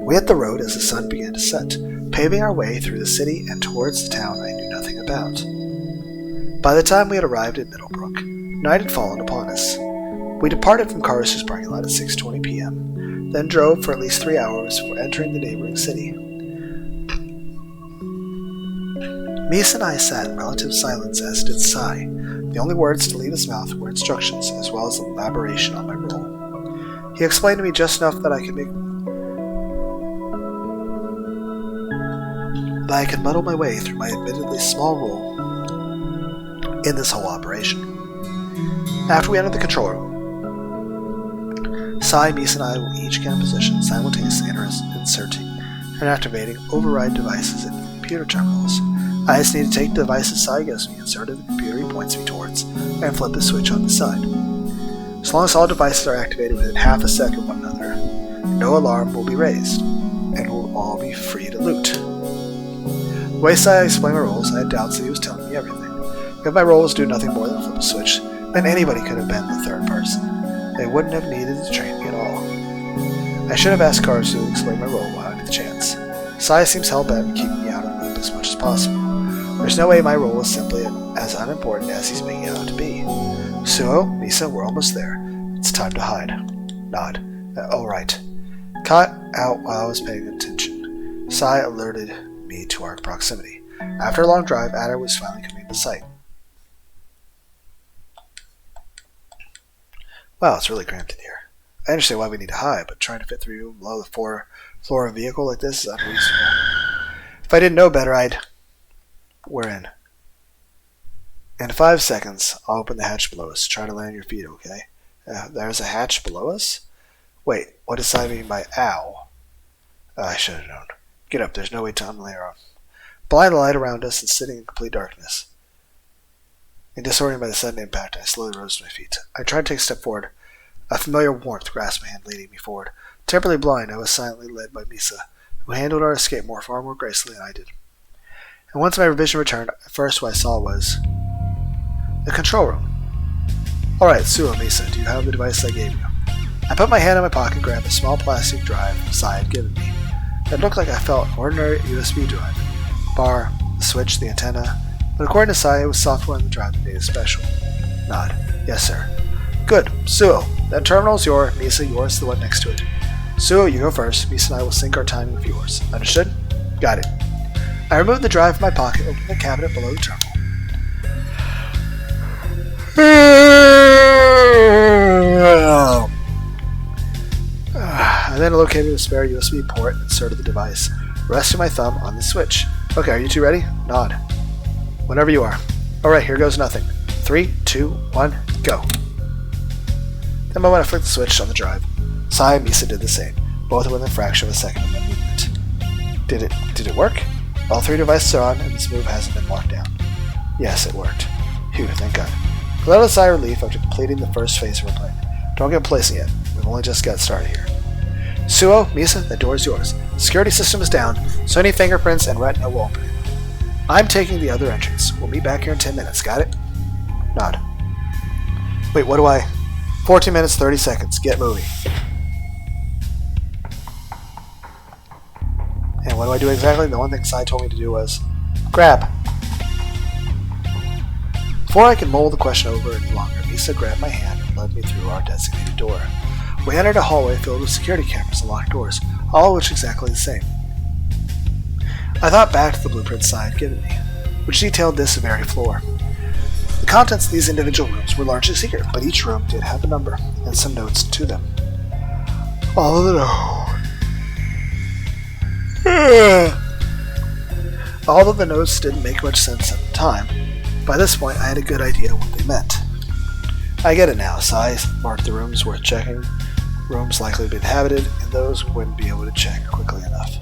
Speaker 1: We hit the road as the sun began to set, paving our way through the city and towards the town I knew nothing about. By the time we had arrived at Middlebrook, night had fallen upon us. We departed from Karasu's parking lot at 6:20 p.m., then drove for at least 3 hours before entering the neighboring city. Misa and I sat in relative silence, as did Sai. The only words to leave his mouth were instructions, as well as elaboration on my role. He explained to me just enough that I could muddle my way through my admittedly small role in this whole operation. After we entered the control room, Sai, Misa, and I will each get in position, simultaneously inserting and activating override devices in computer terminals. I just need to take the devices Sai gives me, insert in the computer he points me towards, and flip the switch on the side. As long as all devices are activated within half a second of one another, no alarm will be raised, and we'll all be free to loot. The way Sai explained my roles, I had doubts that he was telling me everything. If my roles do nothing more than flip a switch, then anybody could have been the third person. They wouldn't have needed to train me at all. I should have asked Karasu to explain my role while I had the chance. Sai seems hell-bent on keeping me out of the loop as much as possible. There's no way my role is simply as unimportant as he's making it out to be. Suo, Misa, we're almost there. It's time to hide. Nod. All right. Caught out while I was paying attention. Sai alerted me to our proximity. After a long drive, Adder was finally coming into sight. Wow, it's really cramped in here. I understand why we need to hide, but trying to fit through below the floor of a vehicle like this is unreasonable. If I didn't know better, We're in. In 5 seconds, I'll open the hatch below us. Try to land on your feet, okay? There's a hatch below us? Wait, what does I mean by ow? I should have known. Get up, there's no way to unlayer on. Blind light around us and sitting in complete darkness. Disoriented by the sudden impact, I slowly rose to my feet. I tried to take a step forward. A familiar warmth grasped my hand, leading me forward. Temporarily blind, I was silently led by Misa, who handled our escape far more gracefully than I did. And once my vision returned, at first what I saw was the control room. Alright, Suo, Misa, do you have the device I gave you? I put my hand in my pocket and grabbed a small plastic drive Sai had given me. It looked like I felt an ordinary USB drive. Bar, the switch, the antenna, but according to Sai, it was software on the drive that made it special. Nod. Yes, sir. Good. Suo, that terminal's yours. Misa, yours, the one next to it. Suo, you go first. Misa and I will sync our timing with yours. Understood? Got it. I removed the drive from my pocket, opened the cabinet below the terminal. I then located a spare USB port and inserted the device, resting my thumb on the switch. Okay, are you two ready? Nod. Whenever you are. Alright, here goes nothing. 3, 2, 1, go. The moment I flicked the switch on the drive, Sai and Misa did the same, both within a fraction of a second of my movement. Did it work? All three devices are on, and this move hasn't been locked down. Yes, it worked. Phew, thank God. I let out a sigh of relief after completing the first phase of our plan. Don't get complacent yet. We've only just got started here. Suo, Misa, the door is yours. The security system is down, so any fingerprints and retina will open it. I'm taking the other entrance. We'll meet back here in 10 minutes. Got it? Nod. Wait, what do I... 14 minutes, 30 seconds. Get moving. And what do I do exactly? The one thing Sai told me to do was... grab. Before I could mull the question over any longer, Misa grabbed my hand and led me through our designated door. We entered a hallway filled with security cameras and locked doors, all of which exactly the same. I thought back to the blueprint Sai had given me, which detailed this very floor. The contents of these individual rooms were largely secret, but each room did have a number and some notes to them. All of the notes didn't make much sense at the time. By this point, I had a good idea what they meant. I get it now. Sai marked the rooms worth checking, rooms likely to be inhabited, and those we wouldn't be able to check quickly enough.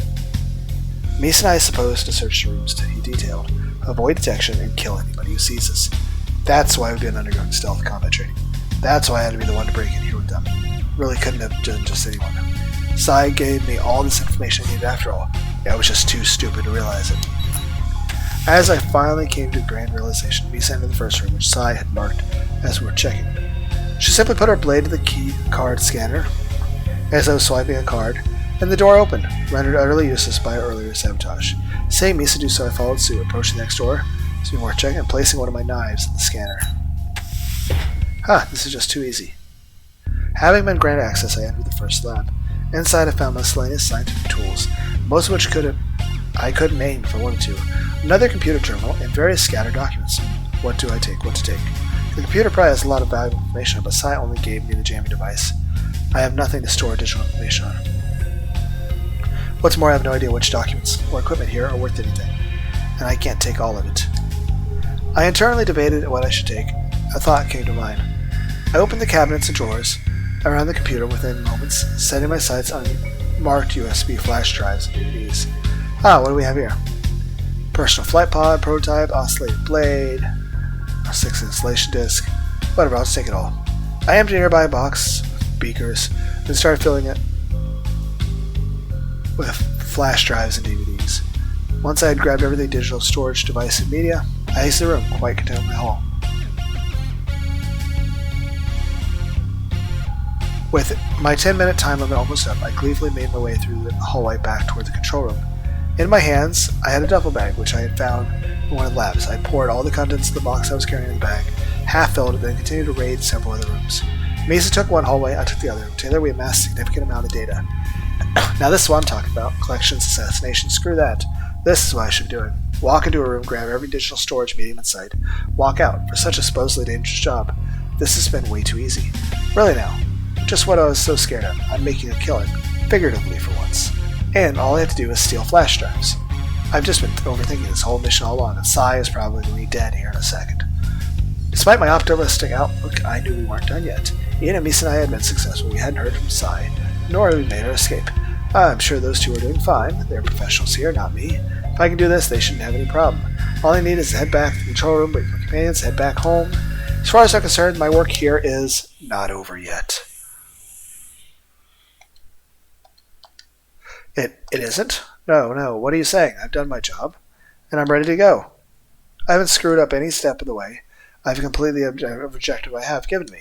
Speaker 1: Misa and I supposed to search the rooms he detailed, avoid detection, and kill anybody who sees us. That's why we've been undergoing stealth combat training. That's why I had to be the one to break in here with them. Really couldn't have done just anyone. Sai gave me all this information I needed after all. I was just too stupid to realize it. As I finally came to a grand realization, Misa entered the first room, which Sai had marked as we were checking. She simply put her blade to the key card scanner as I was swiping a card, and the door opened, rendered utterly useless by our earlier sabotage. Seeing Misa do so, I followed suit, approaching the next door, so we were checking, and placing one of my knives in the scanner. This is just too easy. Having been granted access, I entered the first lab. Inside, I found miscellaneous scientific tools, most of which I couldn't name if I wanted to. Another computer terminal, and various scattered documents. What do I take? What to take? The computer probably has a lot of valuable information, but Sai only gave me the jamming device. I have nothing to store additional information on. What's more, I have no idea which documents or equipment here are worth anything, and I can't take all of it. I internally debated what I should take. A thought came to mind. I opened the cabinets and drawers around the computer within moments, setting my sights on marked USB flash drives and DVDs. What do we have here? Personal flight pod, prototype, oscillated blade, a 6 installation disc. Whatever, I'll just take it all. I emptied a nearby box, beakers, then started filling it with flash drives and DVDs. Once I had grabbed everything digital, storage, device, and media, I exited the room, quite content with my haul. With my 10-minute time limit almost up, I gleefully made my way through the hallway back toward the control room. In my hands, I had a duffel bag, which I had found in one of the labs. I poured all the contents of the box I was carrying in the bag, half filled it, then continued to raid several other rooms. Misa took one hallway, I took the other. Together we amassed a significant amount of data. Now this is what I'm talking about. Collections, assassination, screw that. This is what I should be doing. Walk into a room, grab every digital storage medium in sight. Walk out. For such a supposedly dangerous job, this has been way too easy. Really now. Just what I was so scared of. I'm making a killing. Figuratively for once. And all I have to do is steal flash drives. I've just been overthinking this whole mission all along, and Sai is probably going to be dead here in a second. Despite my optimistic outlook, I knew we weren't done yet. Ian and Misa and I had been successful. We hadn't heard from Sai, nor had we made our escape. I'm sure those two are doing fine. They're professionals here, not me. If I can do this, they shouldn't have any problem. All I need is to head back to the control room, wait for my companions, head back home. As far as I'm concerned, my work here is not over yet. It isn't? No, what are you saying? I've done my job, and I'm ready to go. I haven't screwed up any step of the way. I've completed the objective I have given me.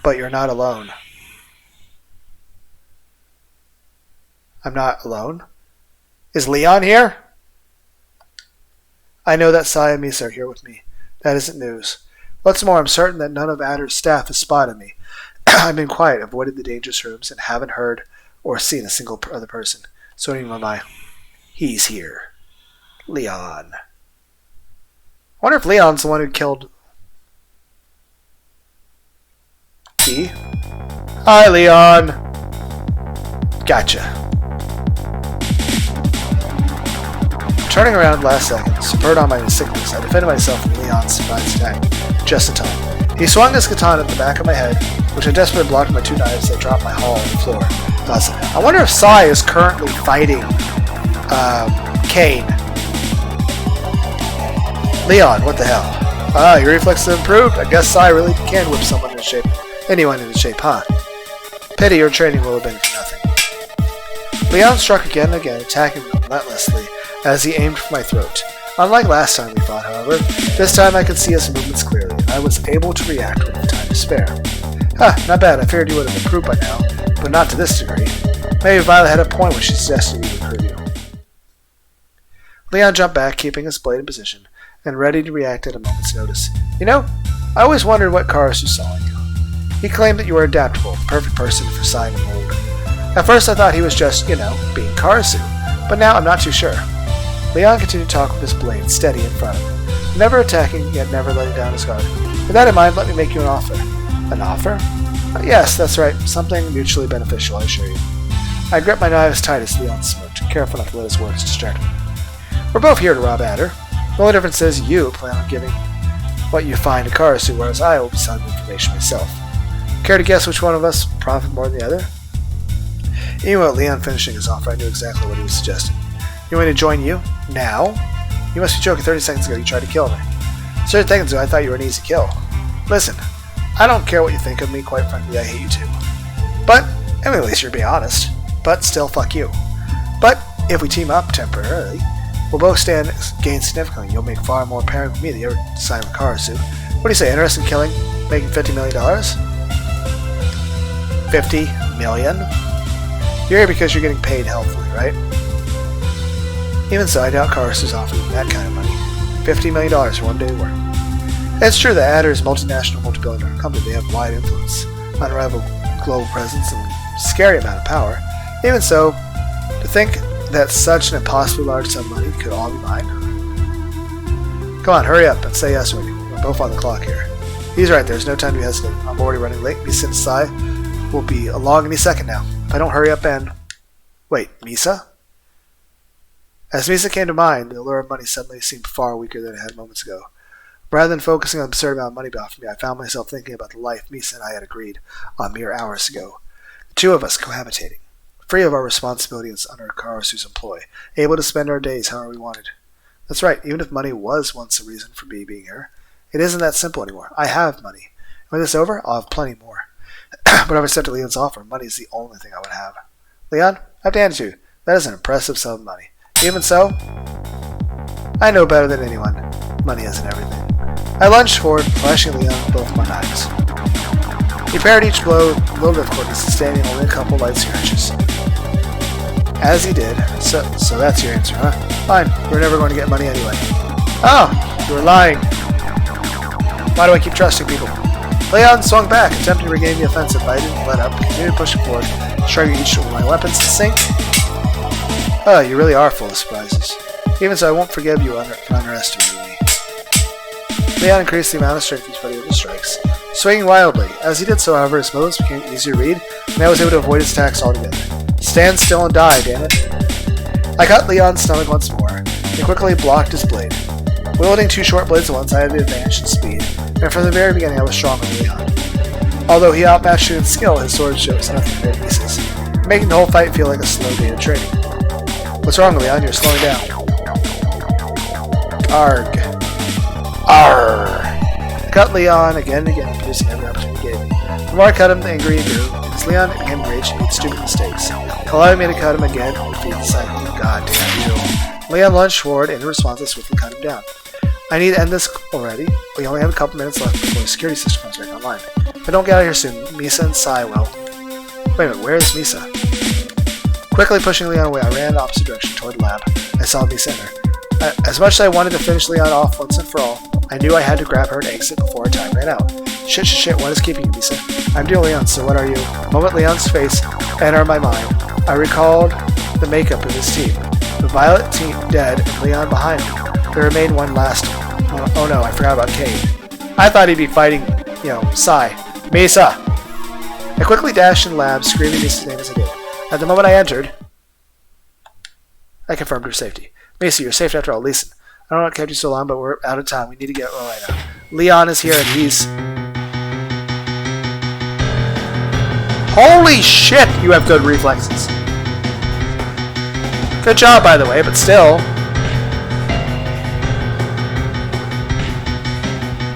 Speaker 1: But you're not alone. I'm not alone? Is Leon here? I know that Sai and Misa are here with me. That isn't news. What's more, I'm certain that none of Adder's staff has spotted me. I've been quiet, avoided the dangerous rooms, and haven't heard or seen a single other person. So anyway, my he's here. Leon. I wonder if Leon's the one who killed... He? Hi, Leon. Gotcha. Turning around last second, spurred on my sickness, I defended myself from Leon's surprise attack, just in time. He swung his katana at the back of my head, which I desperately blocked with my 2 knives that dropped my hull on the floor. I wonder if Sai is currently fighting Kane. Leon, what the hell? Ah, your reflexes have improved. I guess Sai really can whip someone into shape. Anyone into shape, huh? Pity your training will have been for nothing. Leon struck again and again, attacking me relentlessly as he aimed for my throat. Unlike last time we fought, however, this time I could see his movements clearly, and I was able to react with time to spare. Not bad. I figured you would have improved by now, but not to this degree. Maybe Violet had a point when she suggested we recruit you. Leon jumped back, keeping his blade in position, and ready to react at a moment's notice. You know, I always wondered what Karasu saw in you. He claimed that you were adaptable, the perfect person for Sai to mold. At first I thought he was just, being Karasu, but now I'm not too sure. Leon continued to talk with his blade steady in front of him, never attacking, yet never letting down his guard. With that in mind, let me make you an offer. An offer? Yes, that's right. Something mutually beneficial, I assure you. I gripped my knives tight as Leon smirked, careful not to let his words distract me. We're both here to rob Adder. The only difference is you plan on giving what you find to Karasu, whereas I will be selling the information myself. Care to guess which one of us will profit more than the other? Even with Leon finishing his offer, I knew exactly what he was suggesting. You want me to join you? Now? You must be joking. 30 seconds ago you tried to kill me. 30 seconds ago I thought you were an easy kill. Listen, I don't care what you think of me, quite frankly I hate you too. But, at least you're being honest. But still, fuck you. But, if we team up temporarily, we'll both gain significantly. You'll make far more apparent with me than you ever decide with Karasu. What do you say, interested in killing, making $50 million? $50 million? You're here because you're getting paid healthily, right? Even so, I doubt Karasu's offering that kind of money. $50 million for one day's work. It's true that Adder is a multinational, multi-billion-dollar company. They have wide influence, unrivaled global presence, and a scary amount of power. Even so, to think that such an impossibly large sum of money could all be mine. Come on, hurry up and say yes already. We're both on the clock here. He's right, there's no time to be hesitating. I'm already running late. Misa and Sai will be along any second now. If I don't hurry up and... Wait, Misa? As Misa came to mind, the allure of money suddenly seemed far weaker than it had moments ago. Rather than focusing on the absurd amount of money offered me, I found myself thinking about the life Misa and I had agreed on mere hours ago. The two of us cohabitating, free of our responsibilities under Karasu's employ, able to spend our days however we wanted. That's right, even if money was once a reason for me being here, it isn't that simple anymore. I have money. When this is over, I'll have plenty more. But if I accepted Leon's offer, money is the only thing I would have. Leon, I have to hand it to you. That is an impressive sum of money. Even so, I know better than anyone. Money isn't everything. I lunged forward, flashing Leon with both my knives. He parried each blow with little difficulty, sustaining only a couple light scratches. As he did, so that's your answer, huh? Fine, we're never going to get money anyway. Oh, you were lying. Why do I keep trusting people? Leon swung back, attempting to regain the offensive, but I didn't let up, continued pushing forward, striking each of my weapons to sink. Oh, you really are full of surprises. Even so, I won't forgive you for underestimating me. Leon increased the amount of strength each body with his strikes, swinging wildly. As he did so, however, his movements became easier to read, and I was able to avoid his attacks altogether. Stand still and die, damn it. I cut Leon's stomach once more, and quickly blocked his blade. Wielding two short blades at once, I had the advantage in speed, and from the very beginning I was stronger than Leon. Although he outmatched me in skill, his sword shows nothing but pieces, making the whole fight feel like a slow day of training. What's wrong, Leon? You're slowing down. Arg. Arr. I cut Leon again and again, producing every opportunity he gave me. The more I cut him, the angrier he grew. As Leon became enraged, he made stupid mistakes, allowing me to cut him again and defeat the cycle. God damn you. Leon lunged forward, and in response, I swiftly cut him down. I need to end this already. We only have a couple minutes left before the security system comes back online. If I don't get out of here soon, Misa and Sai will. Wait a minute, where is Misa? Quickly pushing Leon away, I ran in the opposite direction toward the lab. I saw Misa enter. As much as I wanted to finish Leon off once and for all, I knew I had to grab her and exit before her time ran out. Shit, what is keeping you, Misa? I'm dear Leon, so what are you? The moment Leon's face entered my mind, I recalled the makeup of his team. The Violet team dead and Leon behind me. There remained one last one. Oh no, I forgot about Kane. I thought he'd be fighting, Sai. Misa! I quickly dashed in the lab, screaming Misa's name as I did. At the moment I entered, I confirmed her safety. Misa, you're safe after all. Listen, I don't know what kept you so long, but we're out of time. We need to get right now. Leon is here and he's... Holy shit, you have good reflexes. Good job, by the way, but still.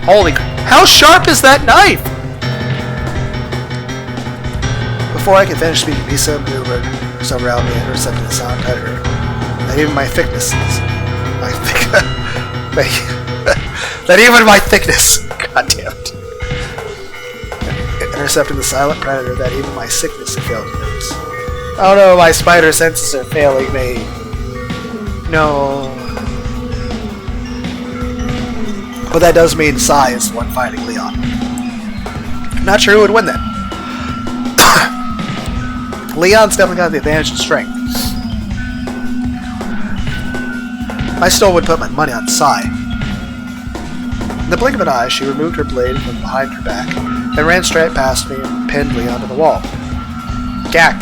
Speaker 1: Holy... How sharp is that knife? Before I could finish speaking, Misa maneuvered herself around me and intercepted the sound I heard. That even my thickness that even my thickness, god damn it, intercepting the silent predator that even my sickness had failed to notice. Oh no, my spider senses are failing me. No. But that does mean Sai is the one fighting Leon. I'm not sure who would win then. Leon's definitely got the advantage in strength. I still would put my money on Sai. In the blink of an eye, she removed her blade from behind her back and ran straight past me and pinned Leon to the wall. Gak.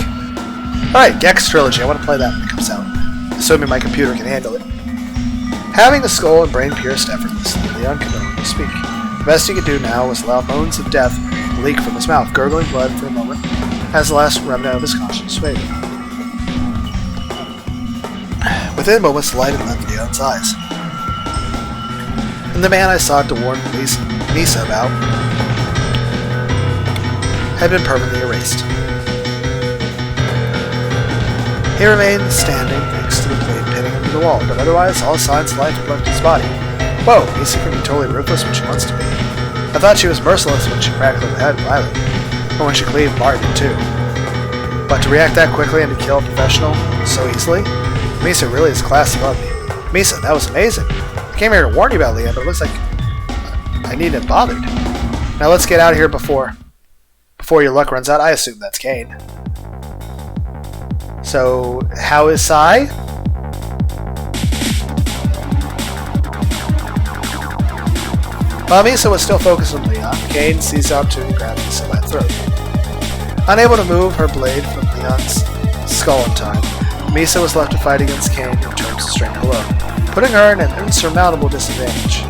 Speaker 1: Alright, Gak's Trilogy. I want to play that when it comes out. Assuming my computer can handle it. Having the skull and brain pierced effortlessly, Leon could no longer speak. The best he could do now was allow moans of death to leak from his mouth, gurgling blood for a moment, as the last remnant of his conscience faded. Within moments, the light had left Leon's eyes. And the man I sought to warn Misa about had been permanently erased. He remained standing next to the blade pinning him to the wall, but otherwise all signs of life had left his body. Whoa, Misa can be totally ruthless when she wants to be. I thought she was merciless when she cracked him the head violently, or when she cleaved Martin too. But to react that quickly and to kill a professional so easily? Misa really is class above me. Misa, that was amazing. I came here to warn you about Leon, but it looks like I need him bothered. Now let's get out of here before your luck runs out. I assume that's Kane. So, how is Sai? While Misa was still focused on Leon, Kane seized the opportunity to grab Misa by the throat. Unable to move her blade from Leon's skull in time, Misa was left to fight against Kane in terms of strength below, putting her in an insurmountable disadvantage.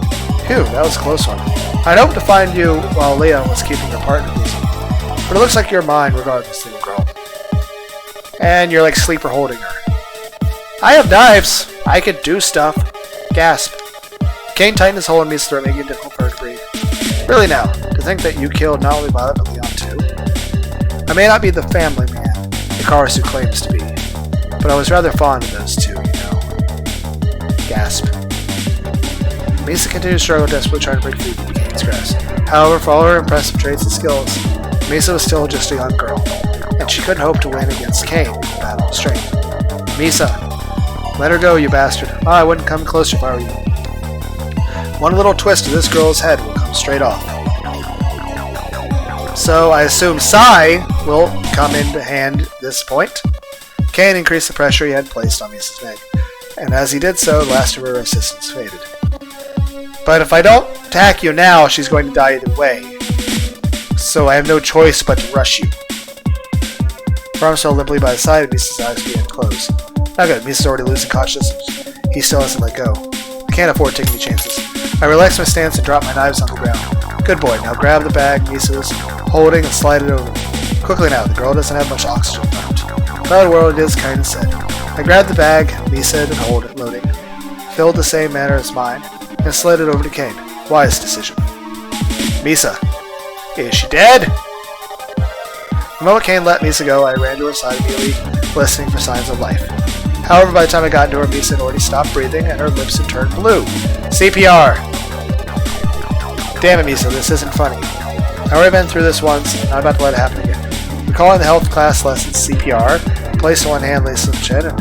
Speaker 1: Phew, that was a close one. I'd hoped to find you while Leon was keeping your partner busy, but it looks like you're mine regardless, little girl. And you're like sleeper holding her. I have knives! I could do stuff. Gasp. Kane tightened his hold on Misa's throat, making it difficult for her to breathe. Really now, to think that you killed not only Violet but Leon too? I may not be the family man Ikarasu claims to be, but I was rather fond of those two, you know. Gasp. Misa continued to struggle, desperately trying to break free from Kane's grasp. However, for all her impressive traits and skills, Misa was still just a young girl, and she couldn't hope to win against Kane in a battle of strength. Misa, let her go, you bastard. Oh, I wouldn't come closer if I were you. One little twist of this girl's head will come straight off. So I assume Sai will come into hand at this point. Kane increased the pressure he had placed on Misa's neck, and as he did so, the last of her resistance faded. But if I don't attack you now, she's going to die either way. So I have no choice but to rush you. Her arms fell limply by his side, and Misa's eyes began to close. Not good, Misa's already losing consciousness. He still hasn't let go. I can't afford taking any chances. I relaxed my stance and dropped my knives on the ground. Good boy, now grab the bag Misa was holding and slide it over me. Quickly now, the girl doesn't have much oxygen left. Another world it is, kinda said. I grabbed the bag Misa had hold it loading, filled the same manner as mine, and slid it over to Kane. Wise decision. Misa. Is she dead? The moment Kane let Misa go, I ran to her side immediately, listening for signs of life. However, by the time I got into her, Misa had already stopped breathing and her lips had turned blue. CPR! Damn it, Misa, this isn't funny. I've already been through this once, and I'm not about to let it happen again. Recalling the health class lessons CPR, placed one hand laced on the chin and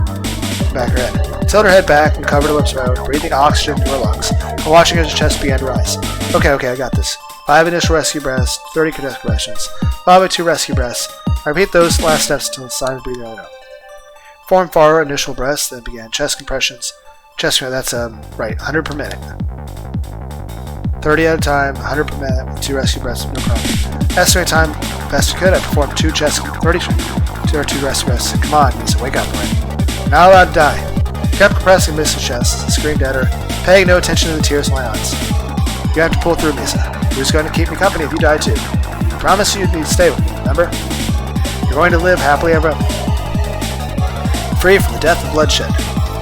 Speaker 1: back her head. Tilted her head back and covered her lips around, breathing oxygen into her lungs, and watching as her chest began to rise. Okay, I got this. 5 initial rescue breaths, 30 cardiac corrections, followed by 2 rescue breaths. I repeat those last steps until the signs of breathing are up. 4 and 4 initial breaths, then began chest compressions. That's 100 per minute. 30 at a time, 100 per minute, with 2 rescue breaths, no problem. Estimate time, best you could, I performed 2 chest 32 or 2 rescue breaths. Come on, Misa, wake up, boy. You're not allowed to die. Kept compressing Misa's chest, screamed at her, paying no attention to the tears in my eyes. You have to pull through, Misa. Who's going to keep me company if you die too? I promise you to stay with me, remember? You're going to live happily ever after. Free from the death and bloodshed.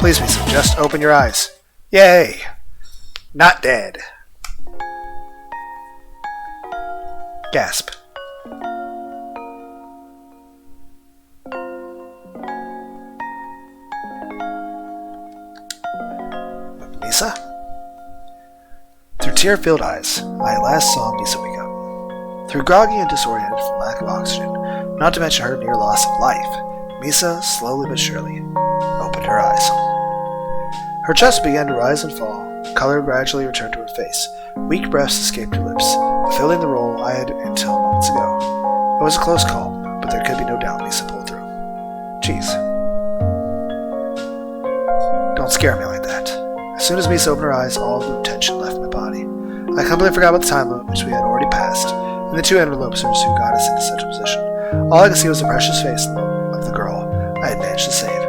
Speaker 1: Please, Misa, just open your eyes. Yay! Not dead. Gasp. Misa? Through tear-filled eyes, I at last saw Misa wake up. Through groggy and disoriented from lack of oxygen, not to mention her near loss of life, Misa, slowly but surely, opened her eyes. Her chest began to rise and fall, color gradually returned to her face. Weak breaths escaped her lips, fulfilling the role I had until moments ago. It was a close call, but there could be no doubt Misa pulled through. Jeez. Don't scare me like that. As soon as Misa opened her eyes, all the tension left my body. I completely forgot about the time limit which we had already passed, and the 2 interlopers who got us into such a position. All I could see was the precious face of the girl I had managed to save.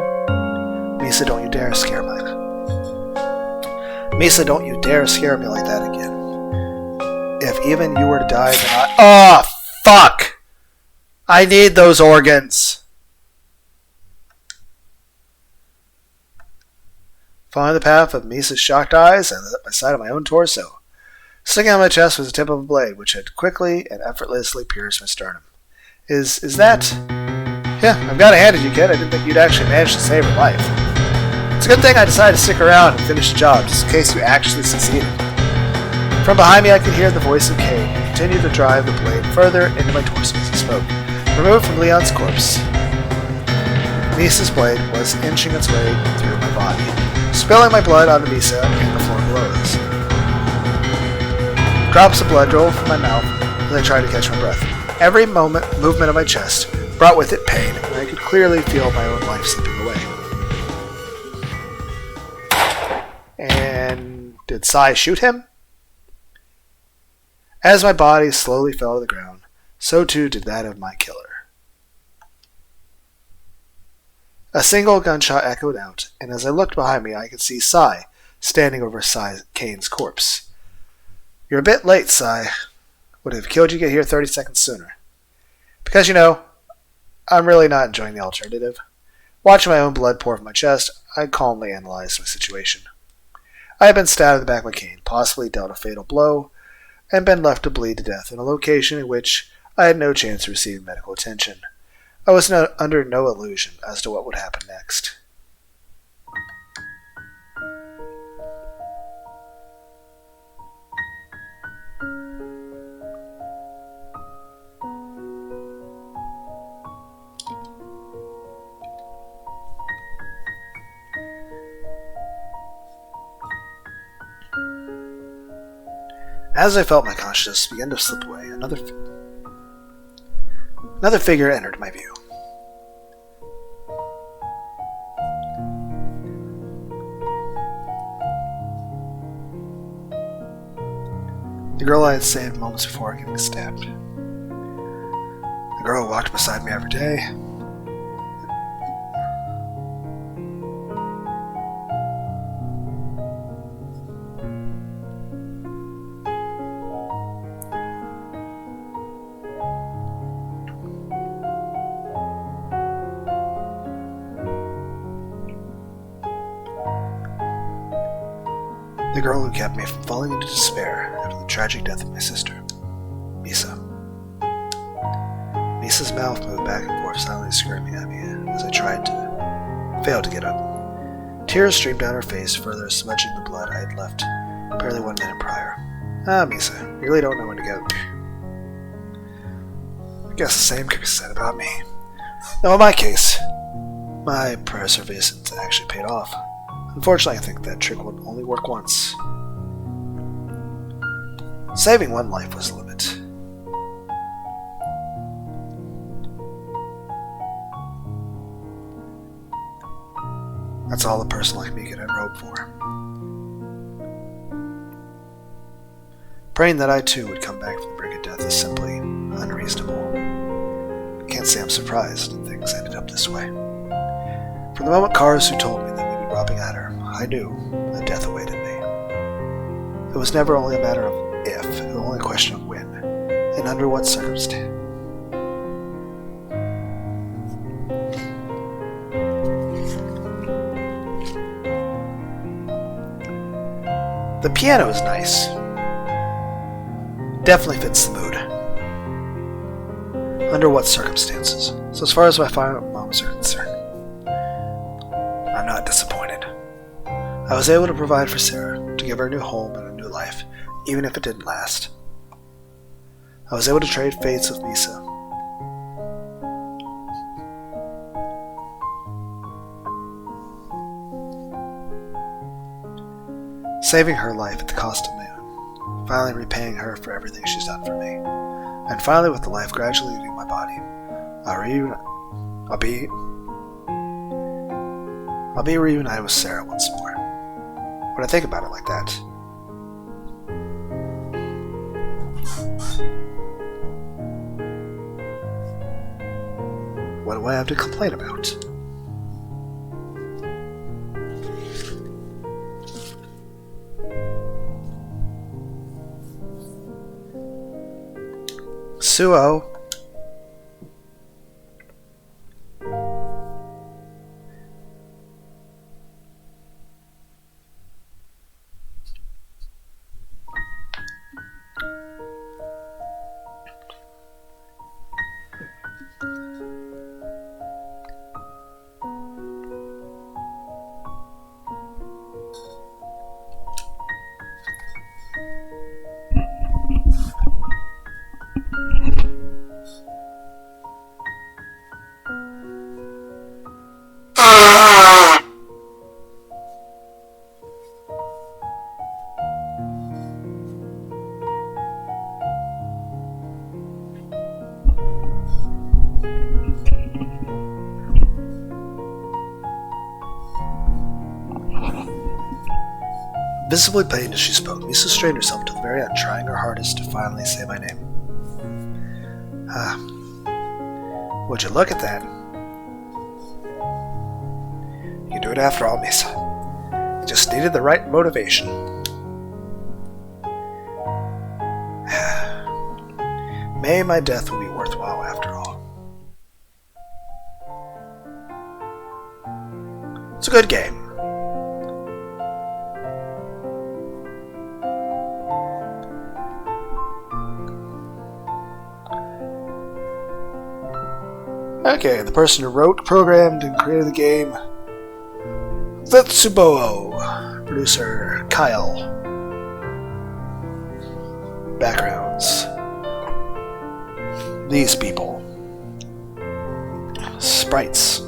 Speaker 1: Misa, don't you dare scare me. Misa, don't you dare scare me like that again. If even you were to die, then I... Oh, fuck! I need those organs! Following the path of Misa's shocked eyes, I lit up my side of my own torso. Sticking on my chest was the tip of a blade, which had quickly and effortlessly pierced my sternum. Is that... Yeah, I've got to hand it to you, kid. I didn't think you'd actually manage to save her life. It's a good thing I decided to stick around and finish the job, just in case you actually succeeded. From behind me I could hear the voice of Kate, and continued to drive the blade further into my torso as he spoke. Removed from Leon's corpse, Misa's blade was inching its way through my body, spilling my blood onto Misa and the floor below us. Drops of blood drove from my mouth as I tried to catch my breath. Every movement of my chest brought with it pain, and I could clearly feel my own life slipping away. And did Sai shoot him? As my body slowly fell to the ground, so too did that of my killer. A single gunshot echoed out, and as I looked behind me, I could see Sai standing over Kane's corpse. You're a bit late, Sai. Would have killed you to get here 30 seconds sooner. Because, you know, I'm really not enjoying the alternative. Watching my own blood pour from my chest, I calmly analyzed my situation. I had been stabbed in the back by Kane, possibly dealt a fatal blow, and been left to bleed to death in a location in which I had no chance of receiving medical attention. I was under no illusion as to what would happen next. As I felt my consciousness begin to slip away, another figure entered my view. The girl I had saved moments before getting stabbed. The girl who walked beside me every day. The girl who kept me from falling into despair after the tragic death of my sister, Misa. Misa's mouth moved back and forth, silently screaming at me as I failed to get up. Tears streamed down her face, further smudging the blood I had left barely 1 minute prior. Ah, Misa, you really don't know when to go. I guess the same could be said about me. No, in my case, my perseverance actually paid off. Unfortunately, I think that trick would only work once. Saving one life was the limit. That's all a person like me could ever hope for. Praying that I too would come back from the brink of death is simply unreasonable. I can't say I'm surprised that things ended up this way. From the moment Karasu told me that we'd be robbing at her, I knew that death awaited me. It was never only a matter of if, it was only a question of when, and under what circumstance. The piano is nice. Definitely fits the mood. Under what circumstances? So as far as my final moments are concerned, I'm not disappointed. I was able to provide for Sarah, to give her a new home and a new life, even if it didn't last. I was able to trade fates with Misa. Saving her life at the cost of man, finally repaying her for everything she's done for me, and finally with the life gradually leaving my body, I'll be reunited with Sarah once more. When I think about it like that, what do I have to complain about? Suo. Visibly pained as she spoke, Misa strained herself to the very end, trying her hardest to finally say my name. Would you look at that? You can do it after all, Misa. You just needed the right motivation. May my death will be worthwhile after all. It's a good game. Okay, the person who wrote, programmed, and created the game, Vetsubo. Producer, Kyle. Backgrounds. These people. Sprites.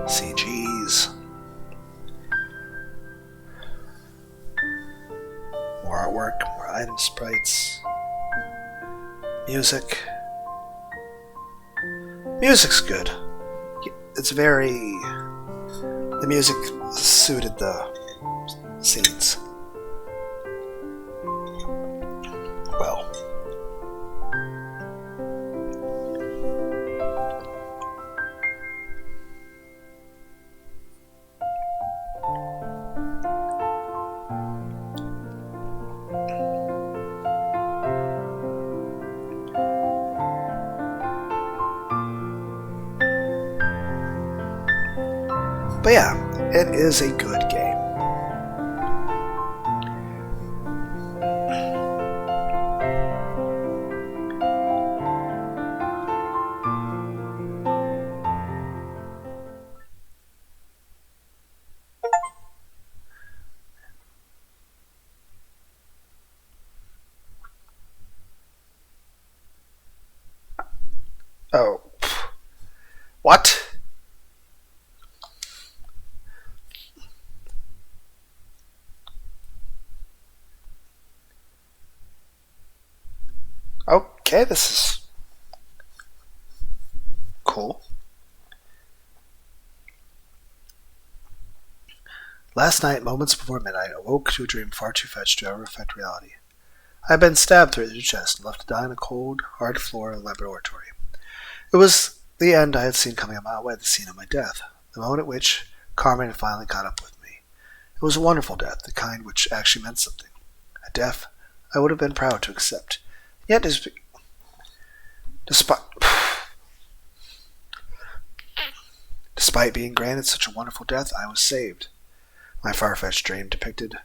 Speaker 1: CGs. More artwork, more item sprites. Music. Music's good. It's very... The music suited the scenes well. But yeah, it is a good game. Oh. What? Okay, this is cool. Last night, moments before midnight, I woke to a dream far too fetched to ever affect reality. I had been stabbed through the chest and left to die on a cold, hard floor in a laboratory. It was the end I had seen coming a mile away, the scene of my death, the moment at which Carmen had finally caught up with me. It was a wonderful death, the kind which actually meant something. A death I would have been proud to accept. Yet, despite being granted such a wonderful death, I was saved. My far-fetched dream depicted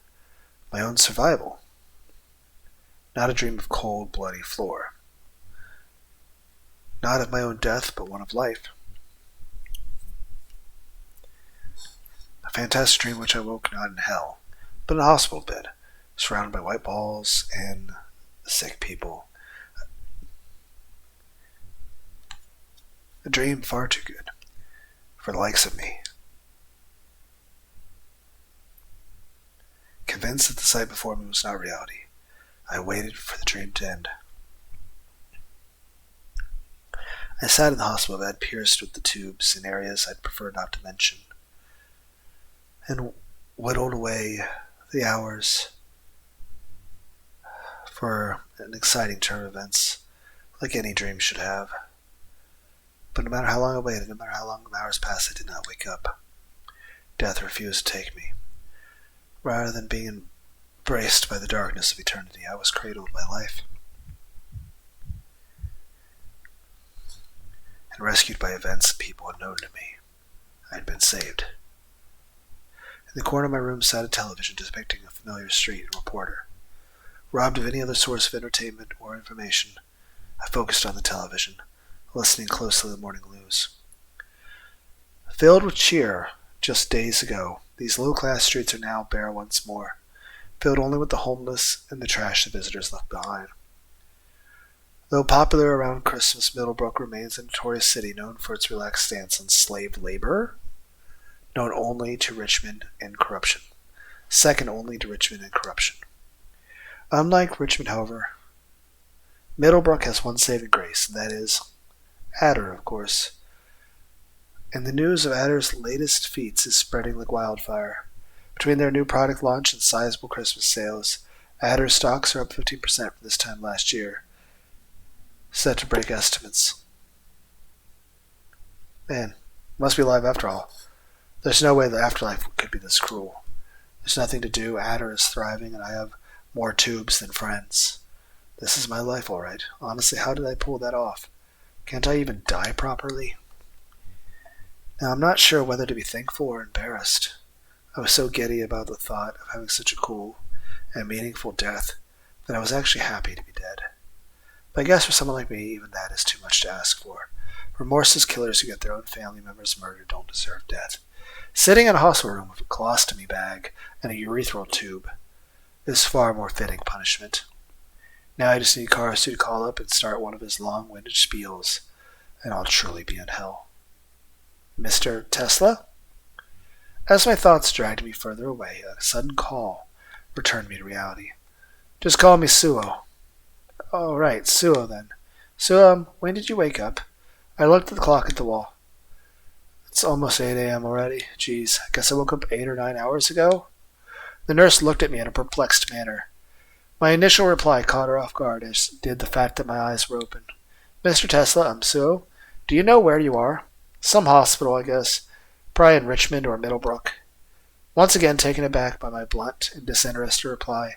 Speaker 1: my own survival. Not a dream of cold, bloody floor. Not of my own death, but one of life. A fantastic dream which I woke not in hell, but in a hospital bed, surrounded by white walls and sick people. A dream far too good for the likes of me. Convinced that the sight before me was not reality, I waited for the dream to end. I sat in the hospital bed, pierced with the tubes in areas I'd prefer not to mention, and whittled away the hours for an exciting turn of events, like any dream should have. But no matter how long I waited, no matter how long the hours passed, I did not wake up. Death refused to take me. Rather than being embraced by the darkness of eternity, I was cradled by life and rescued by events and people unknown to me. I had been saved. In the corner of my room sat a television depicting a familiar street and reporter. Robbed of any other source of entertainment or information, I focused on the television, listening closely to the morning news. Filled with cheer just days ago, these low-class streets are now bare once more, filled only with the homeless and the trash the visitors left behind. Though popular around Christmas, Middlebrook remains a notorious city known for its relaxed stance on slave labor, known only to Richmond and corruption. Second only to Richmond and corruption. Unlike Richmond, however, Middlebrook has one saving grace, and that is Adder, of course. And the news of Adder's latest feats is spreading like wildfire. Between their new product launch and sizable Christmas sales, Adder stocks are up 15% from this time last year, set to break estimates. Man, must be alive after all. There's no way the afterlife could be this cruel. There's nothing to do, Adder is thriving, and I have more tubes than friends. This is my life, all right. Honestly, how did I pull that off? Can't I even die properly? Now, I'm not sure whether to be thankful or embarrassed. I was so giddy about the thought of having such a cool and meaningful death that I was actually happy to be dead. But I guess for someone like me, even that is too much to ask for. Remorseless killers who get their own family members murdered don't deserve death. Sitting in a hospital room with a colostomy bag and a urethral tube is far more fitting punishment. Now I just need Karasu to call up and start one of his long-winded spiels, and I'll truly be in hell. Mr. Tesla? As my thoughts dragged me further away, a sudden call returned me to reality. Just call me Suo. Oh, right, Suo then. Suo, when did you wake up? I looked at the clock at the wall. It's almost 8 a.m. already. Geez, I guess I woke up 8 or 9 hours ago? The nurse looked at me in a perplexed manner. My initial reply caught her off guard, as did the fact that my eyes were open. Mr. Tesla, I'm Suo. Do you know where you are? Some hospital, I guess. Probably in Richmond or Middlebrook. Once again taken aback by my blunt and disinterested reply,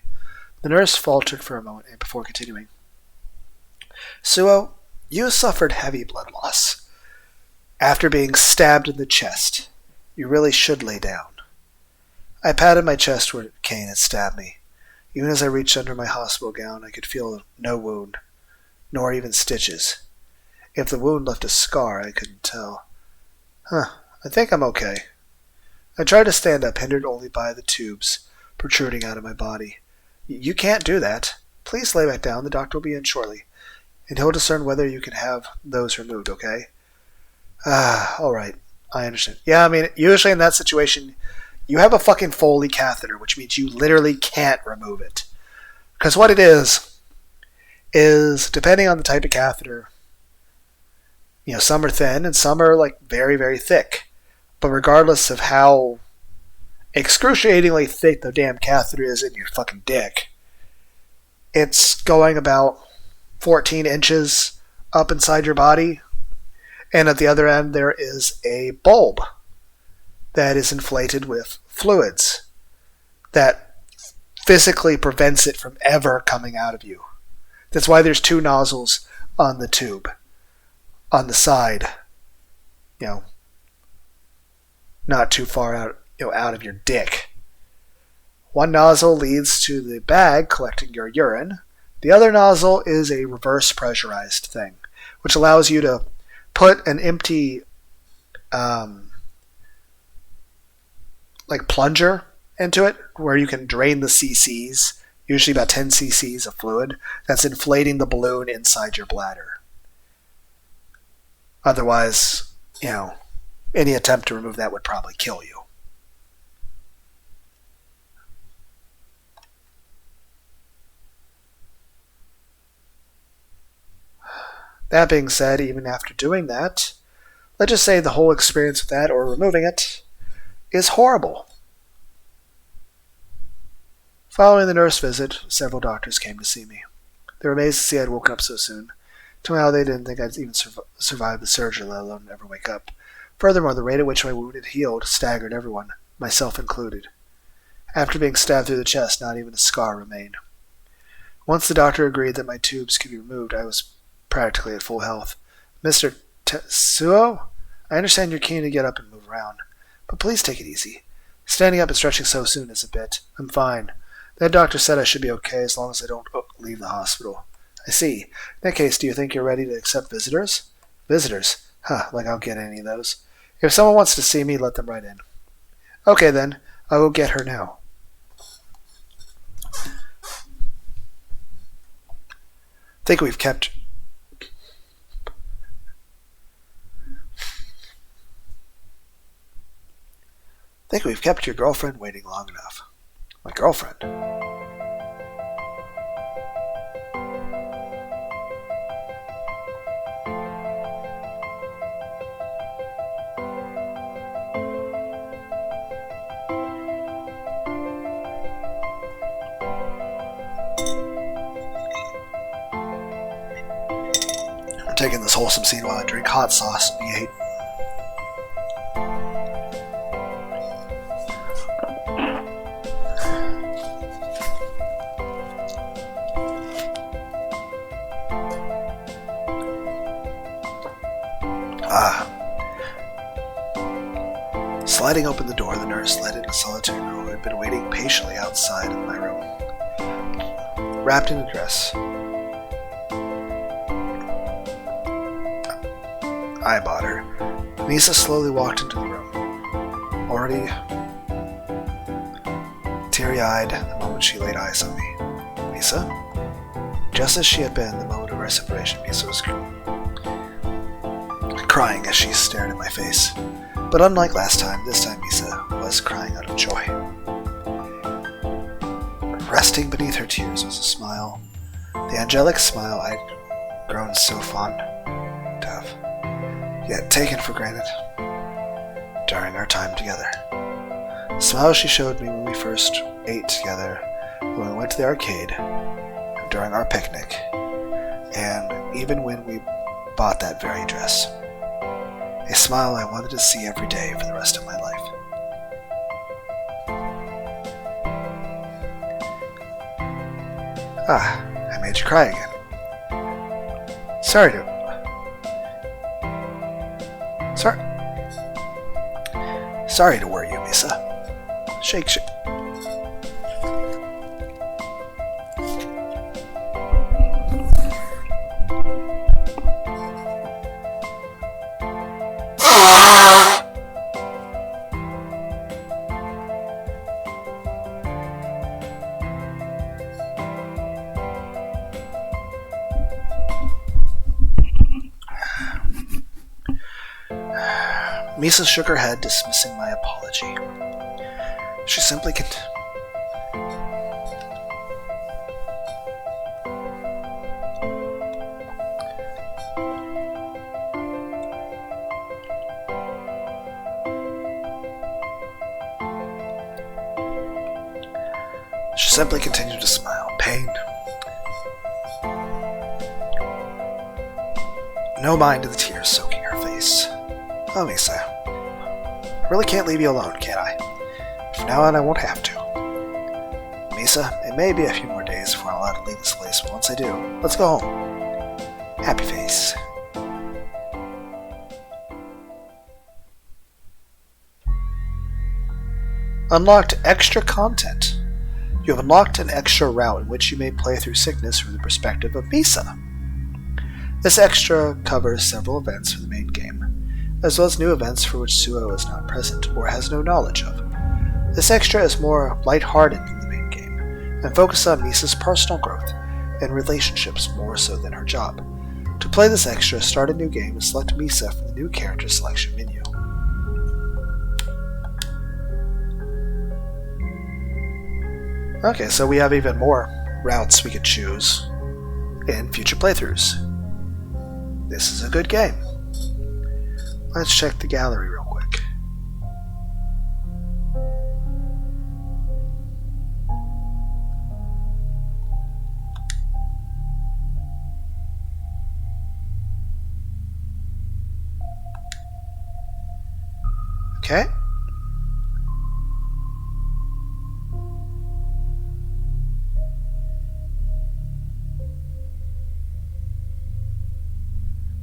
Speaker 1: the nurse faltered for a moment before continuing. Suo, you suffered heavy blood loss. After being stabbed in the chest, you really should lay down. I patted my chest where Kane had stabbed me. Even as I reached under my hospital gown, I could feel no wound, nor even stitches. If the wound left a scar, I couldn't tell. I think I'm okay. I tried to stand up, hindered only by the tubes protruding out of my body. You can't do that. Please lay back down. The doctor will be in shortly, and he'll discern whether you can have those removed, okay? All right. I understand. Yeah, I mean, usually in that situation, you have a fucking Foley catheter, which means you literally can't remove it. Because what it is depending on the type of catheter, some are thin and some are like very, very thick. But regardless of how excruciatingly thick the damn catheter is in your fucking dick. It's going about 14 inches up inside your body, and at the other end there is a bulb that is inflated with fluids that physically prevents it from ever coming out of you. That's why there's 2 nozzles on the tube, on the side, not too far out, out of your dick. One nozzle leads to the bag collecting your urine. The other nozzle is a reverse pressurized thing, which allows you to put an empty plunger into it where you can drain the cc's, usually about 10 cc's of fluid, that's inflating the balloon inside your bladder. Otherwise, any attempt to remove that would probably kill you. That being said, even after doing that, let's just say the whole experience with that, or removing it, is horrible. Following the nurse visit, several doctors came to see me. They were amazed to see I'd woken up so soon. Told me how they didn't think I'd even survive the surgery, let alone ever wake up. Furthermore, the rate at which my wound had healed staggered everyone, myself included. After being stabbed through the chest, not even a scar remained. Once the doctor agreed that my tubes could be removed, I was practically at full health. Mr. Tetsuo, I understand you're keen to get up and move around, but please take it easy. Standing up and stretching so soon is a bit. I'm fine. That doctor said I should be okay as long as I don't leave the hospital. I see. In that case, do you think you're ready to accept visitors? Visitors? Huh, like I'll get any of those. If someone wants to see me, let them right in. Okay then, I will get her now. Think we've kept your girlfriend waiting long enough. My girlfriend? I'm taking this wholesome scene while I drink hot sauce and V8. Sliding open the door, the nurse led in a solitary girl who had been waiting patiently outside of my room, wrapped in a dress. I bought her. Misa slowly walked into the room, already teary-eyed the moment she laid eyes on me. Misa? Just as she had been the moment of our separation, Misa was crying as she stared at my face. But unlike last time, this time Misa was crying out of joy. Resting beneath her tears was a smile, the angelic smile I'd grown so fond of, yet taken for granted during our time together. The smile she showed me when we first ate together, when we went to the arcade, during our picnic, and even when we bought that very dress. A smile I wanted to see every day for the rest of my life. I made you cry again. Sorry to worry you, Misa. Shake. Misa shook her head, dismissing my apology. She simply She simply continued to smile. Pain. No mind to the tears soaking her face. Oh, Misa. I really can't leave you alone, can I? From now on, I won't have to. Misa, it may be a few more days before I'm allowed to leave this place, but once I do, let's go home. Happy face. Unlocked extra content. You have unlocked an extra route in which you may play through sickness from the perspective of Misa. This extra covers several events for the main game, as well as new events for which Suo is not present or has no knowledge of. This extra is more lighthearted than the main game, and focuses on Misa's personal growth and relationships more so than her job. To play this extra, start a new game and select Misa from the new character selection menu. Okay, so we have even more routes we could choose in future playthroughs. This is a good game. Let's check the gallery real quick. Okay.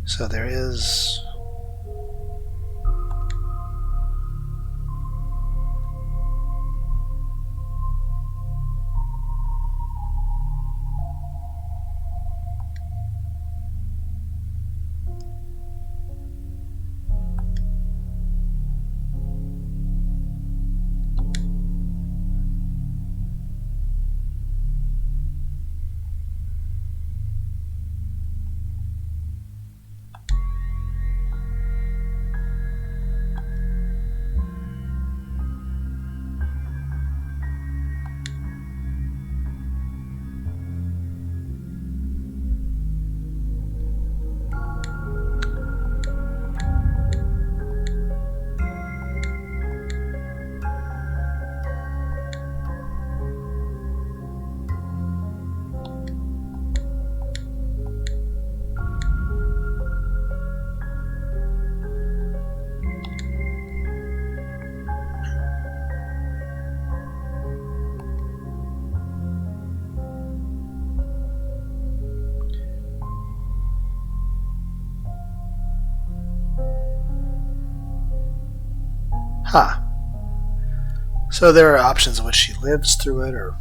Speaker 1: So there is... Huh. So there are options in which she lives through it, or...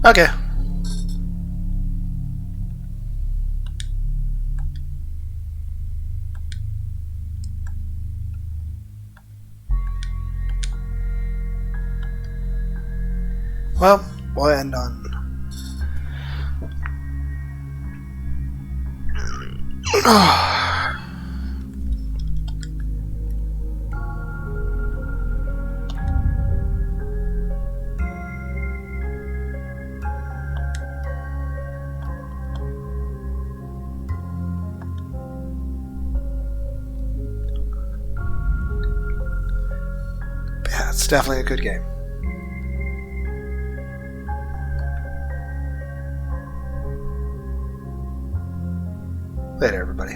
Speaker 1: Okay. Well, we'll end on... Yeah, it's definitely a good game. Later, everybody.